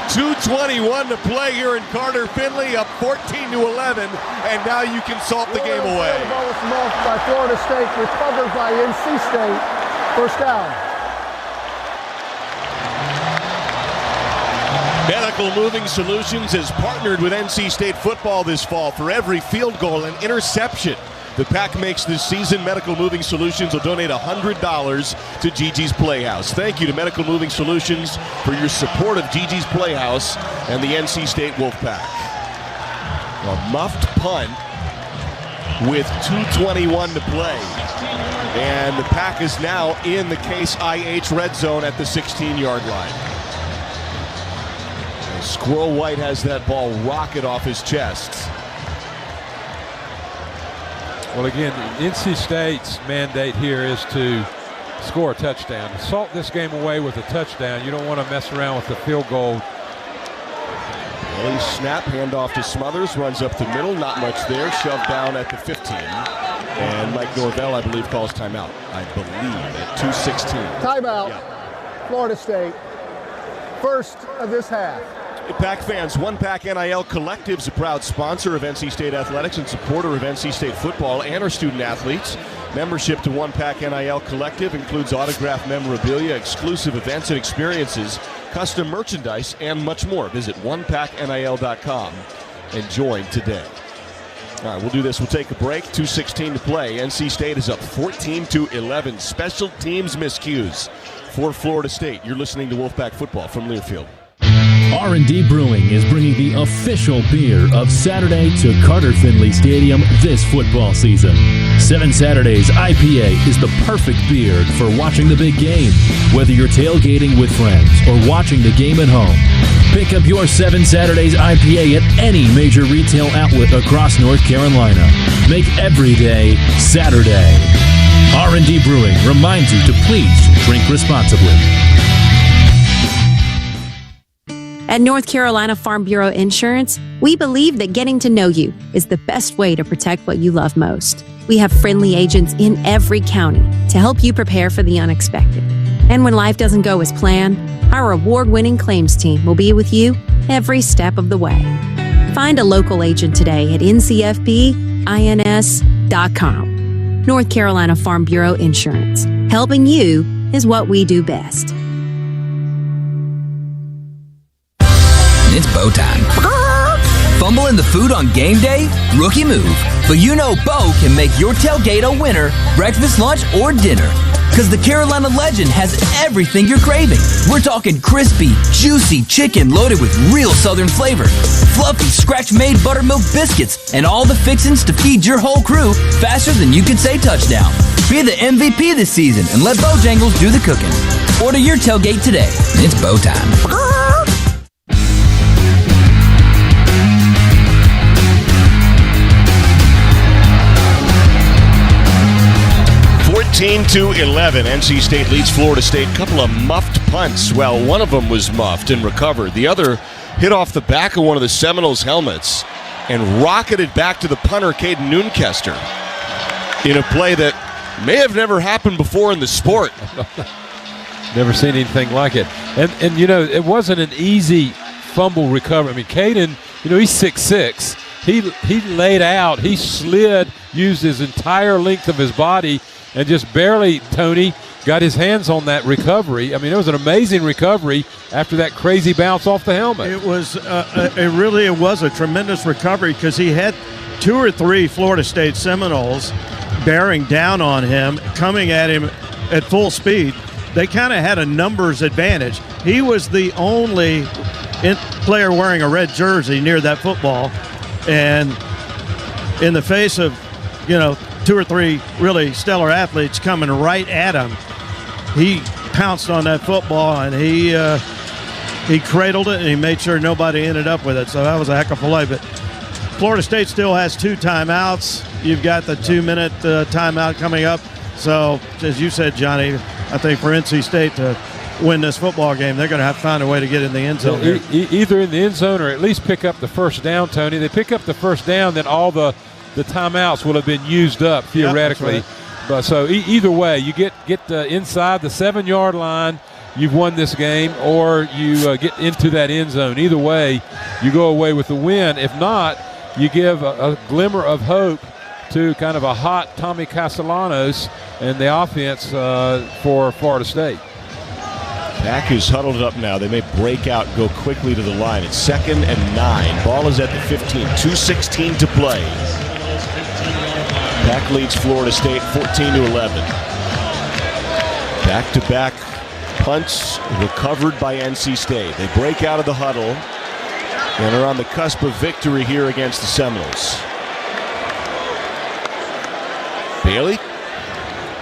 2:21 to play here in Carter Finley, up 14-11, and now you can salt the game away. The ball was muffed by Florida State, recovered by NC State. First down. Medical Moving Solutions has partnered with NC State football this fall for every field goal and interception the Pack makes this season. Medical Moving Solutions will donate $100 to Gigi's Playhouse. Thank you to Medical Moving Solutions for your support of Gigi's Playhouse and the NC State Wolfpack. A muffed punt with 2:21 to play. And the Pack is now in the Case IH red zone at the 16-yard line. Squirrel White has that ball rocket off his chest. Well, again, NC State's mandate here is to score a touchdown. Salt this game away with a touchdown. You don't want to mess around with the field goal. Early snap, handoff to Smothers, runs up the middle, not much there, shoved down at the 15. And Mike Norvell, I believe, calls timeout. I believe at 2:16. Timeout. Yeah. Florida State. First of this half. Pack fans, WOLFPACK NIL Collective's a proud sponsor of NC State Athletics and supporter of NC State football and our student athletes. Membership to WOLFPACK NIL Collective includes autographed memorabilia, exclusive events and experiences, custom merchandise, and much more. Visit WOLFPACKNIL.com and join today. All right, we'll do this. We'll take a break. 2:16 to play. NC State is up 14-11. Special teams miscues for Florida State. You're listening to WOLFPACK football from Learfield. R&D Brewing is bringing the official beer of Saturday to Carter Finley Stadium this football season. 7 Saturdays IPA is the perfect beer for watching the big game, whether you're tailgating with friends or watching the game at home. Pick up your 7 Saturdays IPA at any major retail outlet across North Carolina. Make every day Saturday. R&D Brewing reminds you to please drink responsibly. At North Carolina Farm Bureau Insurance, we believe that getting to know you is the best way to protect what you love most. We have friendly agents in every county to help you prepare for the unexpected. And when life doesn't go as planned, our award-winning claims team will be with you every step of the way. Find a local agent today at ncfbins.com. North Carolina Farm Bureau Insurance. Helping you is what we do best. It's bow time. Fumble in the food on game day? Rookie move. But you know Bo can make your tailgate a winner, breakfast, lunch, or dinner. Because the Carolina Legend has everything you're craving. We're talking crispy, juicy chicken loaded with real Southern flavor, fluffy, scratch-made buttermilk biscuits, and all the fixins to feed your whole crew faster than you can say touchdown. Be the MVP this season and let Bojangles do the cooking. Order your tailgate today. It's Bo time. 14-11, NC State leads Florida State. Couple of muffed punts. Well, one of them was muffed and recovered. The other hit off the back of one of the Seminoles helmets and rocketed back to the punter, Caden Noonkester, in a play that may have never happened before in the sport. Never seen anything like it. And you know, it wasn't an easy fumble recovery. I mean, Caden, you know, he's 6'6". He laid out, he slid, used his entire length of his body, and just barely, Tony, got his hands on that recovery. I mean, it was an amazing recovery after that crazy bounce off the helmet. It was, it was a tremendous recovery because he had 2 or 3 Florida State Seminoles bearing down on him, coming at him at full speed. They kind of had a numbers advantage. He was the only player wearing a red jersey near that football, and in the face of, you know, 2 or 3 really stellar athletes coming right at him, he pounced on that football and he cradled it and he made sure nobody ended up with it. So that was a heck of a play. But Florida State still has 2 timeouts. You've got the 2-minute timeout coming up. So as you said, Johnny, I think for NC State to win this football game, they're going to have to find a way to get in the end zone. Either in the end zone or at least pick up the first down, Tony. They pick up the first down, then all the timeouts will have been used up theoretically. Right. But so either way, you get inside the 7-yard line, you've won this game, or you get into that end zone. Either way, you go away with the win. If not, you give a glimmer of hope to kind of a hot Tommy Castellanos and the offense for Florida State. Pack is huddled up now. They may break out and go quickly to the line. It's 2nd and 9. Ball is at the 15. 2:16 to play. Pack leads Florida State 14-11. Back-to-back punts recovered by NC State. They break out of the huddle and are on the cusp of victory here against the Seminoles. Bailey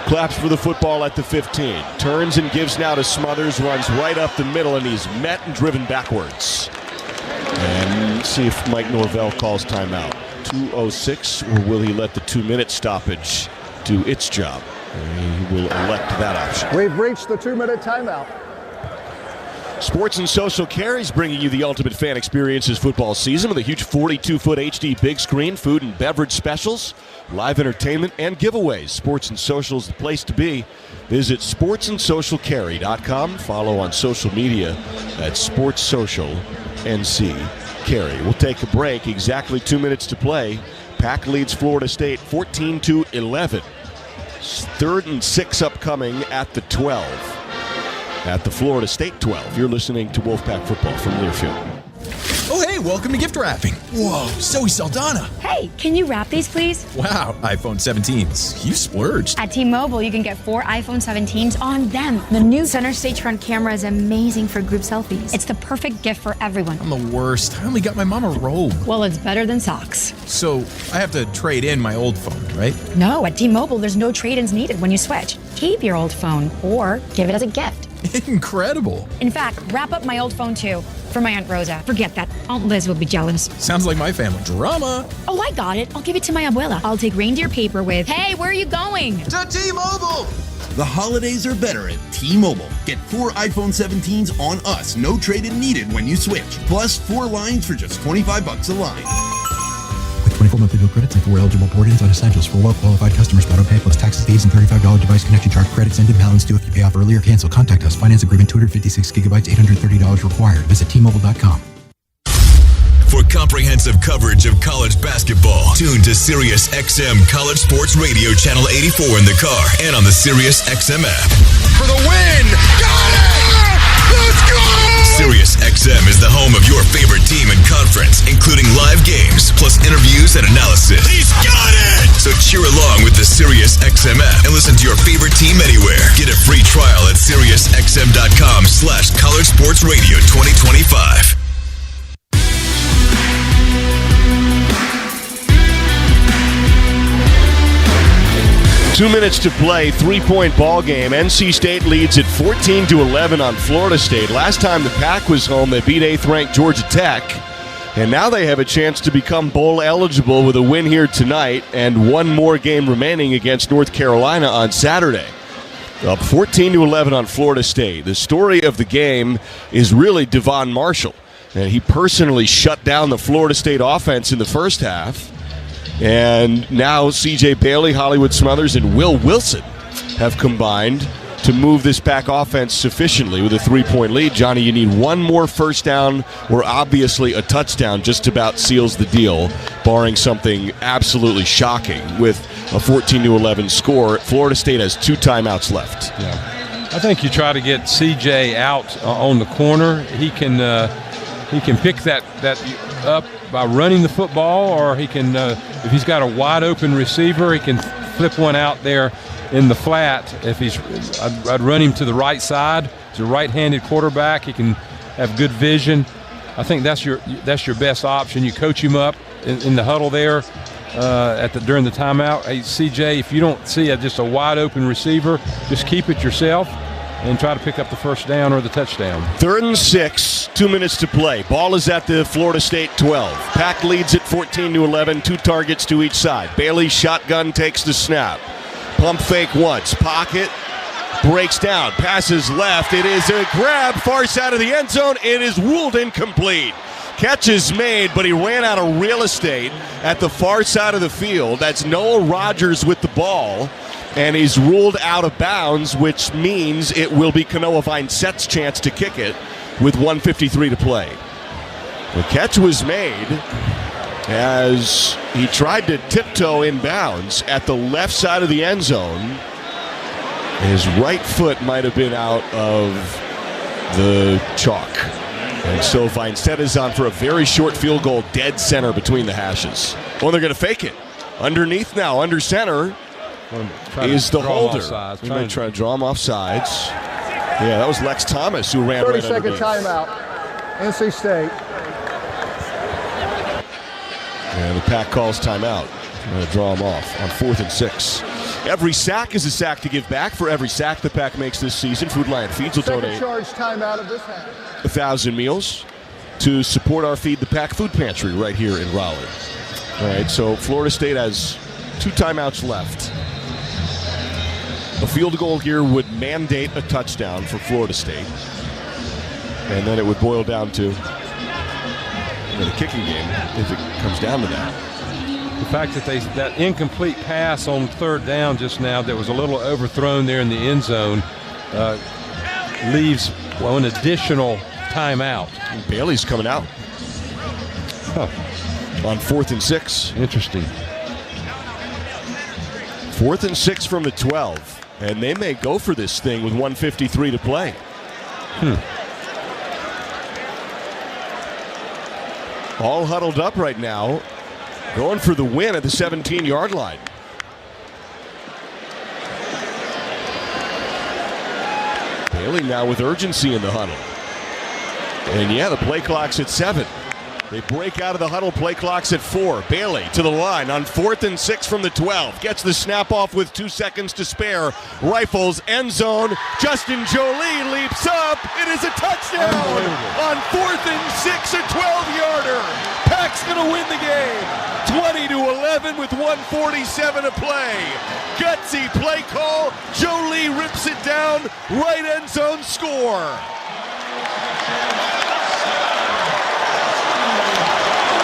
claps for the football at the 15. Turns and gives now to Smothers. Runs right up the middle, and he's met and driven backwards. And see if Mike Norvell calls timeout. 2:06, or will he let the 2-minute stoppage do its job? He will elect that option. We've reached the 2-minute timeout. Sports and Social Carries bringing you the ultimate fan experience this football season with a huge 42-foot HD big screen, food and beverage specials, live entertainment, and giveaways. Sports and Social is the place to be. Visit sportsandsocialcarry.com. Follow on social media at Sports Social NC Carry. We'll take a break. Exactly 2 minutes to play. Pack leads Florida State 14-11. 3rd and 6 upcoming at the 12. At the Florida State 12. You're listening to Wolfpack Football from Learfield. Oh, hey, welcome to gift wrapping. Whoa, Zoe Saldana. Hey, can you wrap these, please? Wow, iPhone 17s. You splurged. At T-Mobile, you can get 4 iPhone 17s on them. The new center stage front camera is amazing for group selfies. It's the perfect gift for everyone. I'm the worst. I only got my mom a robe. Well, it's better than socks. So I have to trade in my old phone, right? No, at T-Mobile, there's no trade-ins needed when you switch. Keep your old phone or give it as a gift. Incredible. In fact, wrap up my old phone too. For my Aunt Rosa. Forget that. Aunt Liz will be jealous. Sounds like my family. Drama. Oh, I got it. I'll give it to my abuela. I'll take reindeer paper with, hey, where are you going? To T-Mobile. The holidays are better at T-Mobile. Get 4 iPhone 17s on us. No trade-in needed when you switch. Plus 4 lines for just $25 a line. With 24 monthly bill credits and 4 eligible port-ins on essentials for well-qualified customers. Auto-pay plus taxes, fees, and $35 device connection charge credits ended balance due if you pay off early or cancel. Contact us. Finance agreement 256 gigabytes, $830 required. Visit T-Mobile.com. For comprehensive coverage of college basketball, tune to Sirius XM College Sports Radio Channel 84 in the car and on the Sirius XM app. For the win! Got it! Let's go! Sirius XM is the home of your favorite team and conference, including live games, plus interviews and analysis. He's got it! So cheer along with the Sirius XM app and listen to your favorite team anywhere. Get a free trial at SiriusXM.com/College Sports Radio 2025. 2 minutes to play, 3-point ball game. NC State leads at 14-11 on Florida State. Last time the Pack was home, they beat 8th-ranked Georgia Tech. And now they have a chance to become bowl eligible with a win here tonight and one more game remaining against North Carolina on Saturday. Up 14-11 on Florida State. The story of the game is really Devon Marshall. And he personally shut down the Florida State offense in the first half. And now C.J. Bailey, Hollywood Smothers, and Will Wilson have combined to move this Pack offense sufficiently with a 3-point lead. Johnny, you need one more first down or obviously a touchdown just about seals the deal, barring something absolutely shocking with a 14-11 score. Florida State has 2 timeouts left. Yeah, I think you try to get C.J. out on the corner. He can pick that up by running the football, or he can, if he's got a wide open receiver, he can flip one out there in the flat. If I'd run him to the right side. He's a right-handed quarterback. He can have good vision. I think that's your best option. You coach him up in the huddle there during the timeout. Hey, CJ, if you don't see just a wide open receiver, just keep it yourself and try to pick up the first down or the touchdown. 3rd and 6, 2 minutes to play. Ball is at the Florida State 12. Pack leads at 14-11, 2 targets to each side. Bailey shotgun takes the snap. Pump fake once. Pocket breaks down. Passes left. It is a grab far side of the end zone. It is ruled incomplete. Catch is made, but he ran out of real estate at the far side of the field. That's Noah Rogers with the ball. And he's ruled out of bounds, which means it will be Kanoa Vineset's chance to kick it with 1:53 to play. The catch was made as he tried to tiptoe in bounds at the left side of the end zone. His right foot might have been out of the chalk. And so Vineset is on for a very short field goal, dead center between the hashes. Well, they're going to fake it. Underneath now, under center, is the holder. We might try to draw him off sides. Yeah, that was Lex Thomas who ran right underneath. 30-second timeout. NC State. And the Pack calls timeout. I'm going to draw him off on 4th and 6. Every sack is a sack to give back. For every sack the Pack makes this season, Food Lion Feeds will donate charge timeout of this half. 1,000 meals to support our Feed the Pack food pantry right here in Raleigh. All right, so Florida State has 2 timeouts left. A field goal here would mandate a touchdown for Florida State. And then it would boil down to the kicking game if it comes down to that. The fact that that incomplete pass on third down just now that was a little overthrown there in the end zone leaves an additional timeout. And Bailey's coming out on 4th and 6. Interesting. 4th and 6 from the 12, and they may go for this thing with 1:53 to play. All huddled up right now, going for the win at the 17-yard line. Bailey now with urgency in the huddle. And yeah, the play clock's at 7. They break out of the huddle, play clock's at 4. Bailey to the line on 4th and 6 from the 12. Gets the snap off with 2 seconds to spare. Rifles, end zone. Justin Jolie leaps up. It is a touchdown on 4th and 6, a 12-yarder. Pack's going to win the game. 20-11 with 1:47 to play. Gutsy play call. Jolie rips it down. Right end zone score.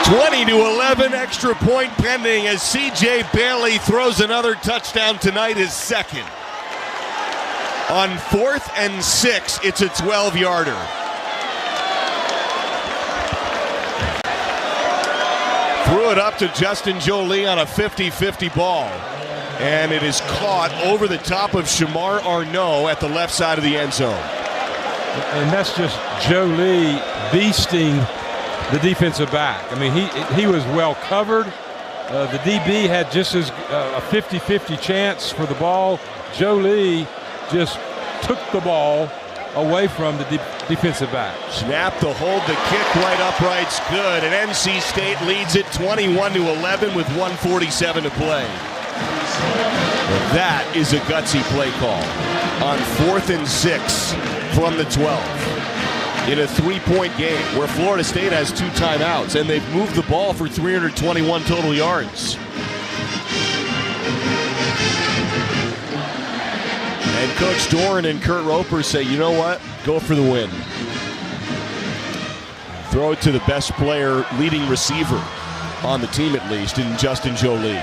20-11, extra point pending as C.J. Bailey throws another touchdown tonight, his second. On 4th and 6, it's a 12-yarder. Threw it up to Justin Jolie on a 50-50 ball. And it is caught over the top of Shamar Arnaud at the left side of the end zone. And that's just Jolie beasting the defensive back. I mean, he was well covered. The DB had just as a 50-50 chance for the ball. Jolie just took the ball away from the defensive back. Snap, the hold, the kick right upright's good, and NC State leads it 21-11 with 1:47 to play. And that is a gutsy play call on 4th and 6 from the 12. In a 3-point game where Florida State has 2 timeouts, and they've moved the ball for 321 total yards. And Coach Doran and Kurt Roper say, you know what? Go for the win. Throw it to the best player, leading receiver on the team at least, in Justin Jolie.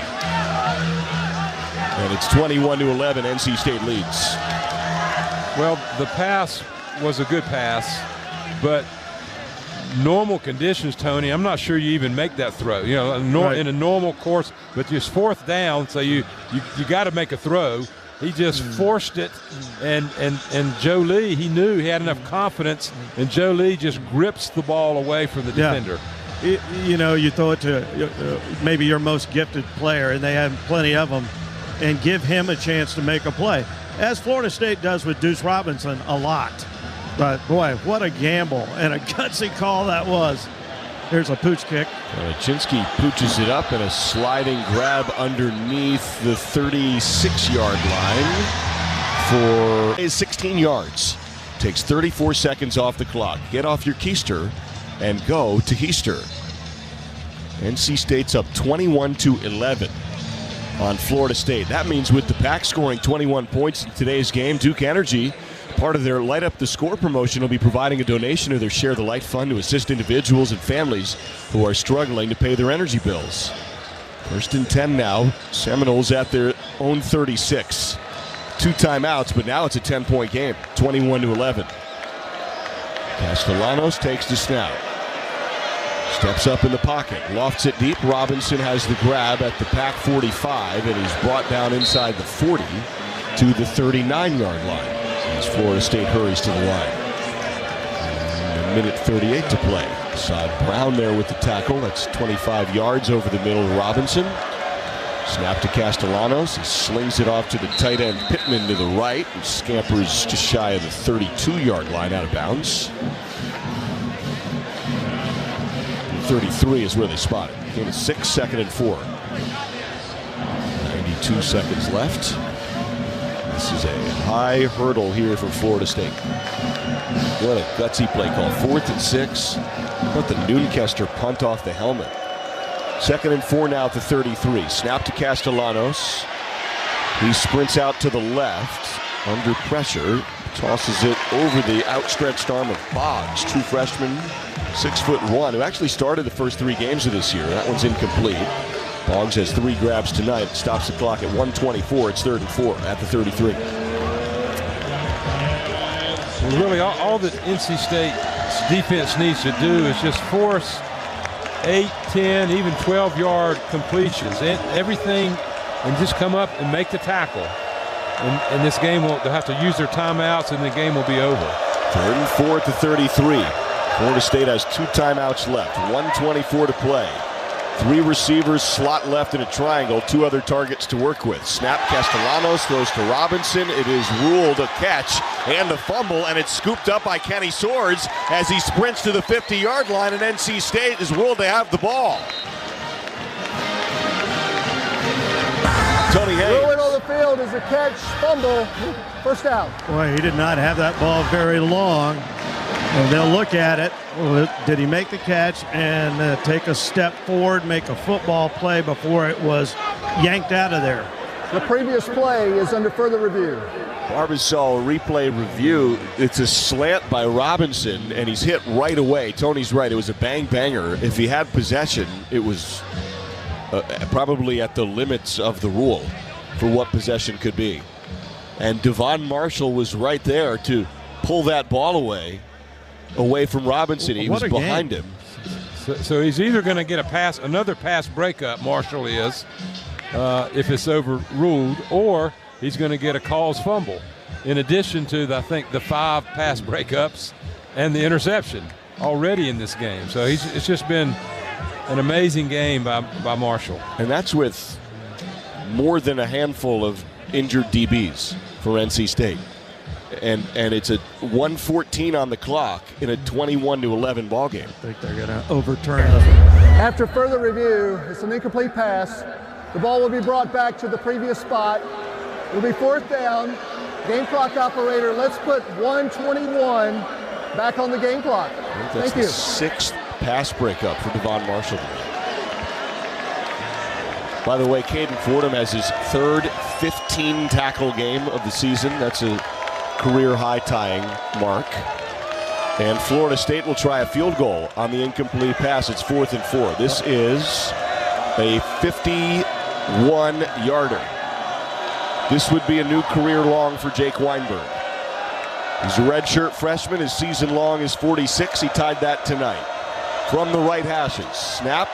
And it's 21-11, NC State leads. Well, the pass was a good pass, but normal conditions, Tony, I'm not sure you even make that throw. You know, in a normal course, but just 4th down, so you got to make a throw. He just forced it, and Jolie, he knew he had enough confidence, and Jolie just grips the ball away from the defender. You know, you throw it to maybe your most gifted player, and they have plenty of them, and give him a chance to make a play, as Florida State does with Deuce Robinson a lot. But, boy, what a gamble and a gutsy call that was. Here's a pooch kick. Chinsky pooches it up and a sliding grab underneath the 36-yard line for 16 yards. Takes 34 seconds off the clock. Get off your keister and go to Heister. NC State's up 21-11 on Florida State. That means with the Pack scoring 21 points in today's game, Duke Energy, part of their Light Up the Score promotion, will be providing a donation of their Share the Light Fund to assist individuals and families who are struggling to pay their energy bills. 1st and 10 now. Seminoles at their own 36. 2 timeouts, but now it's a 10-point game, 21-11. Castellanos takes the snap. Steps up in the pocket, lofts it deep. Robinson has the grab at the Pack 45, and he's brought down inside the 40 to the 39-yard line. As Florida State hurries to the line. And 1:38 to play. Saad Brown there with the tackle. That's 25 yards over the middle of Robinson. Snap to Castellanos. He slings it off to the tight end Pittman to the right, and scampers just shy of the 32-yard line out of bounds. 33 is where they spot it. Game of 6, 2nd and 4. 92 seconds left. This is a high hurdle here for Florida State. What a gutsy play call. 4th and 6. Let the Noonkester punt off the helmet. 2nd and 4 now at the 33. Snap to Castellanos. He sprints out to the left. under pressure, tosses it over the outstretched arm of Boggs, true freshman, 6'1", who actually started the first 3 games of this year. That one's incomplete. Boggs has 3 grabs tonight. Stops the clock at 1:24. It's 3rd and 4 at the 33. Well, really, all that NC State's defense needs to do is just force 8, 10, even 12-yard completions and everything, and just come up and make the tackle. And this game they'll have to use their timeouts, and the game will be over. 3rd and 4 at the 33. Florida State has 2 timeouts left. 1:24 to play. 3 receivers, slot left in a triangle. 2 other targets to work with. Snap, Castellanos throws to Robinson. It is ruled a catch and a fumble, and it's scooped up by Kenny Swords as he sprints to the 50-yard line, and NC State is ruled to have the ball. Tony Hayes. Ruling on the field is a catch, fumble, first down. Boy, he did not have that ball very long. And they'll look at it. Well, did he make the catch and take a step forward, make a football play before it was yanked out of there? The previous play is under further review. Barbasol replay review. It's a slant by Robinson, and he's hit right away. Tony's right. It was a bang-banger. If he had possession, it was probably at the limits of the rule for what possession could be. And Devon Marshall was right there to pull that ball away from Robinson. He was behind him. So he's either going to get another pass breakup, Marshall is, if it's overruled, or he's going to get a caused fumble, in addition to, I think, the 5 pass breakups and the interception already in this game. So it's just been an amazing game by Marshall. And that's with more than a handful of injured DBs for NC State. And it's a 1:14 on the clock in a 21-11 ball game. I think they're going to overturn it. After further review, it's an incomplete pass. The ball will be brought back to the previous spot. It will be 4th down. Game clock operator, let's put 1:21 back on the game clock. That's Thank you. The 6th pass breakup for Devon Marshall. By the way, Caden Fordham has his 3rd 15-tackle game of the season. That's a career high tying mark. And Florida State will try a field goal on the incomplete pass. It's 4th and 4. This is a 51-yarder. This would be a new career long for Jake Weinberg. He's a redshirt freshman. His season long is 46. He tied that tonight. From the right hashes. Snap.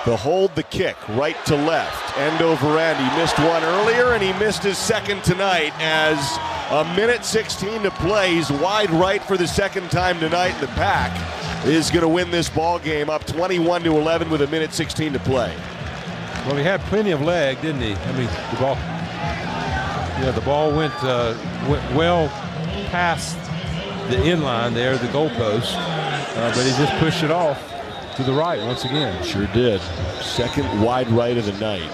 The hold, the kick, right to left, end over end. He missed one earlier, and he missed his second tonight as a 1:16 to play. He's wide right for the second time tonight. The Pack is going to win this ball game up 21-11 with a 1:16 to play. Well, he had plenty of leg, didn't he? I mean, the ball went well past the inline there, the goalpost, but he just pushed it off to the right once again. Sure did. Second wide right of the night.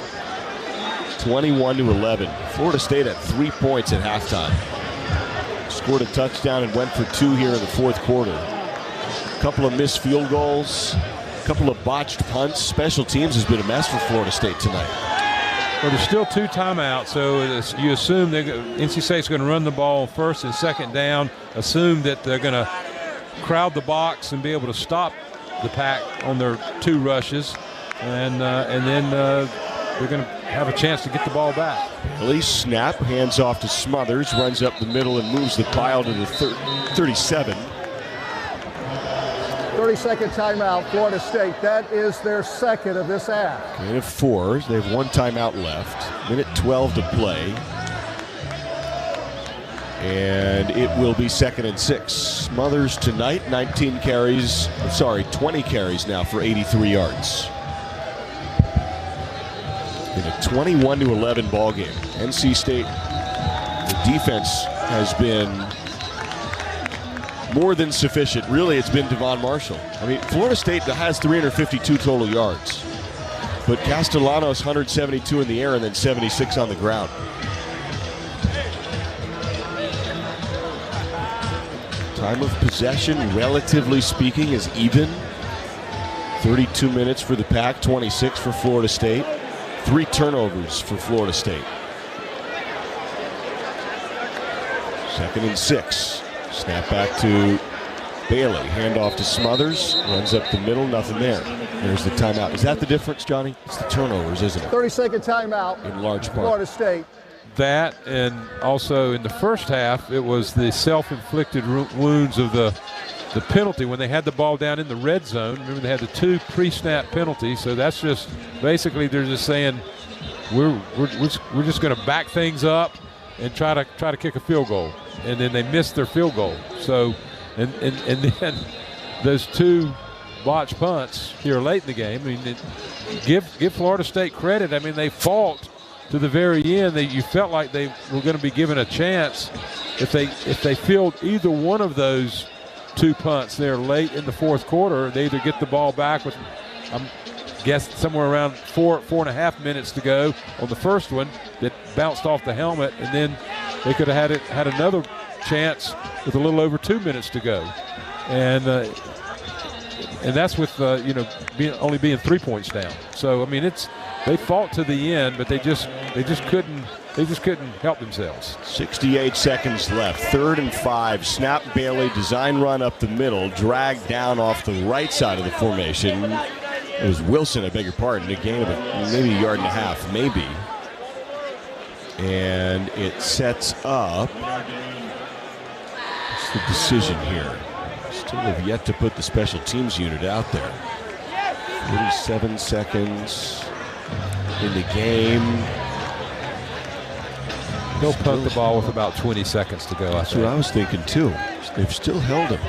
21-11. Florida State had 3 points at halftime. Scored a touchdown and went for 2 here in the 4th quarter. A couple of missed field goals, a couple of botched punts. Special teams has been a mess for Florida State tonight. Well, there's still 2 timeouts, so you assume NC State's going to run the ball 1st and 2nd down, assume that they're going to crowd the box and be able to stop the Pack on their 2 rushes, and then they're going to have a chance to get the ball back. Release, snap, hands off to Smothers, runs up the middle and moves the pile to the 37. 30-second timeout, Florida State. That is their 2nd of this half. They have 4. They have 1 timeout left. 1:12 to play. And it will be 2nd and 6. Smothers tonight, 20 carries now for 83 yards. In a 21-11 ball game. NC State, the defense has been more than sufficient. Really, it's been Devon Marshall. I mean, Florida State has 352 total yards, but Castellanos 172 in the air and then 76 on the ground. Time of possession, relatively speaking, is even. 32 minutes for the Pack, 26 for Florida State. 3 turnovers for Florida State. 2nd and 6. Snap back to Bailey. Handoff to Smothers. Runs up the middle. Nothing there. There's the timeout. Is that the difference, Johnny? It's the turnovers, isn't it? 30-second timeout. In large part. Florida State. That, and also in the first half, it was the self-inflicted wounds of the penalty when they had the ball down in the red zone. Remember, they had the 2 pre-snap penalties. So that's just basically they're just saying we're just going to back things up and try to kick a field goal, and then they missed their field goal. So and then those 2 botched punts here late in the game. I mean, give Florida State credit. I mean, they fought to the very end. You felt like they were going to be given a chance if they filled either one of those 2 punts there late in the fourth quarter. They either get the ball back with, I'm guessing, somewhere around 4.5 minutes to go on the first one that bounced off the helmet, and then they could have had another chance with a little over 2 minutes to go, and that's with only being 3 points down. So I mean, they fought to the end, but they just couldn't help themselves. 68 seconds left. 3rd and 5. Snap Bailey, design run up the middle, dragged down off the right side of the formation. It was Wilson, I beg your pardon, a gain of maybe a yard and a half, maybe. And it sets up. What's the decision here? Still have yet to put the special teams unit out there. 47 seconds in the game. They'll punt the ball with about 20 seconds to go. That's what I was thinking too. They've still held him.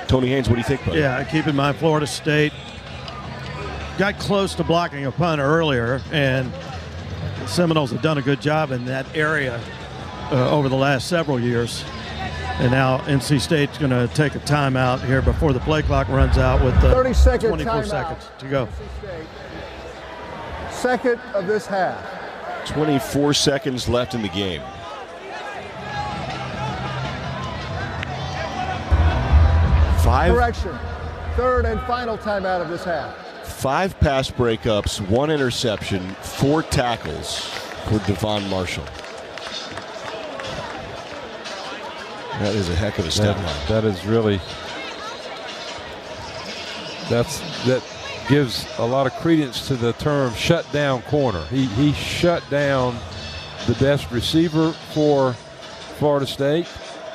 Tony Haynes, what do you think, buddy? Yeah, keep in mind Florida State got close to blocking a punt earlier, and the Seminoles have done a good job in that area over the last several years. And now NC State's going to take a timeout here before the play clock runs out with 30-second 24 seconds to go. Second of this half. 24 seconds left in the game. Correction. 3rd and final timeout of this half. 5 pass breakups, 1 interception, 4 tackles for Devon Marshall. That is a heck of a step line. That is really, that gives a lot of credence to the term shut down corner. He shut down the best receiver for Florida State,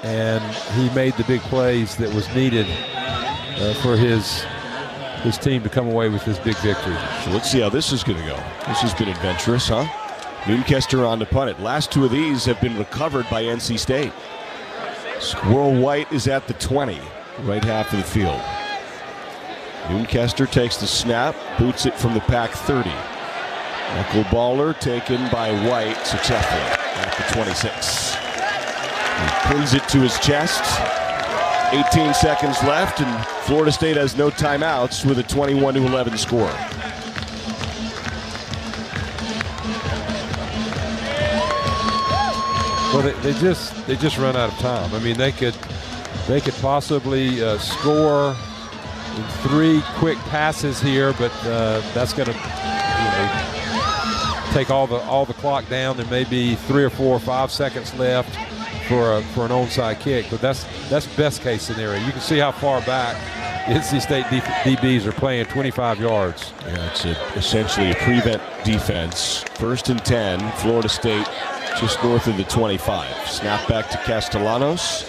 and he made the big plays that was needed for his team to come away with this big victory. So let's see how this is going to go. This has been adventurous, huh? Noonkester on to punt it. Last 2 of these have been recovered by NC State. Squirrel White is at the 20, right half of the field. Noonkester takes the snap, boots it from the Pack 30. Knuckleballer taken by White successfully at the 26. He pins it to his chest. 18 seconds left, and Florida State has no timeouts with a 21-11 score. Well, they just run out of time. I mean, they could possibly score in 3 quick passes here, but that's going to take all the clock down. There may be 3 or 4 or 5 seconds left for an onside kick, but that's best case scenario. You can see how far back NC State DBs are playing, 25 yards. Yeah, it's essentially a prevent defense. 1st and 10, Florida State just north of the 25. Snap back to Castellanos.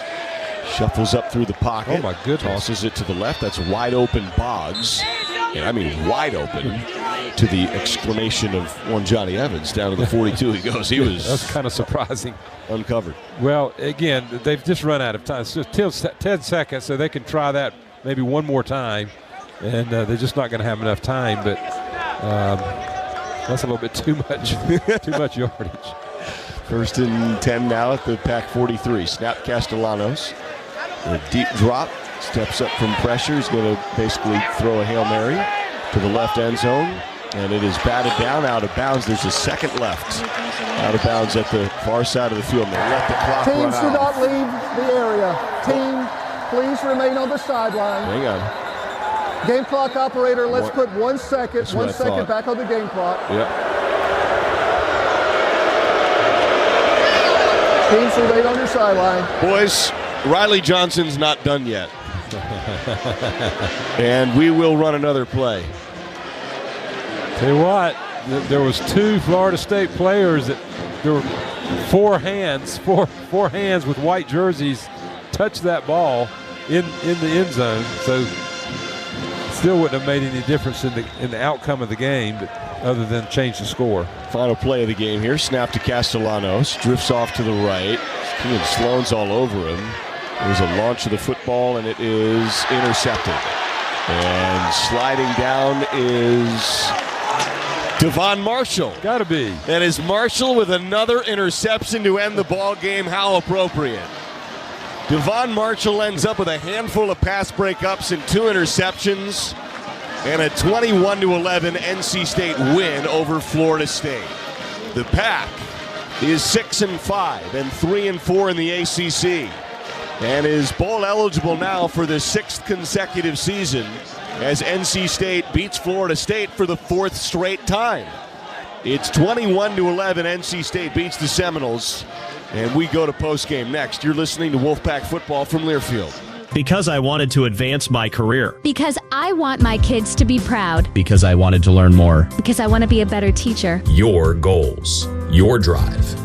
Shuffles up through the pocket. Oh, my goodness. Tosses it to the left. That's wide open Boggs. And I mean wide open, to the exclamation of one Johnny Evans down to the 42 he goes. He was that's kind of surprising. Uncovered. Well, again, they've just run out of time. It's just 10 seconds, so they can try that maybe one more time. And they're just not going to have enough time. But that's a little bit too much yardage. 1st and 10 now at the Pack 43. Snap Castellanos. A deep drop. Steps up from pressure. He's going to basically throw a Hail Mary to the left end zone. And it is batted down out of bounds. There's a second left. Out of bounds at the far side of the field. And they let the clock run out. Teams do not leave the area. Team, please remain on the sideline. Hang on. Game clock operator, let's put 1 second. 1 second back on the game clock. Yep. Teams remain on your sideline. Boys, Riley Johnson's not done yet. And we will run another play. Tell you what, there was 2 Florida State players that there were 4 hands with white jerseys touched that ball in the end zone. So still wouldn't have made any difference in the outcome of the game, other than change the score. Final play of the game here. Snap to Castellanos. Drifts off to the right. Keelan Sloan's all over him. There's a launch of the football, and it is intercepted. And sliding down is Devon Marshall. Got to be. That is Marshall with another interception to end the ball game. How appropriate. Devon Marshall ends up with a handful of pass breakups and 2 interceptions and a 21-11 NC State win over Florida State. The Pack is 6-5 and 3-4 in the ACC and is bowl eligible now for the 6th consecutive season as NC State beats Florida State for the 4th straight time. It's 21-11. NC State beats the Seminoles, and we go to postgame next. You're listening to Wolfpack Football from Learfield. Because I wanted to advance my career. Because I want my kids to be proud. Because I wanted to learn more. Because I want to be a better teacher. Your goals, your drive.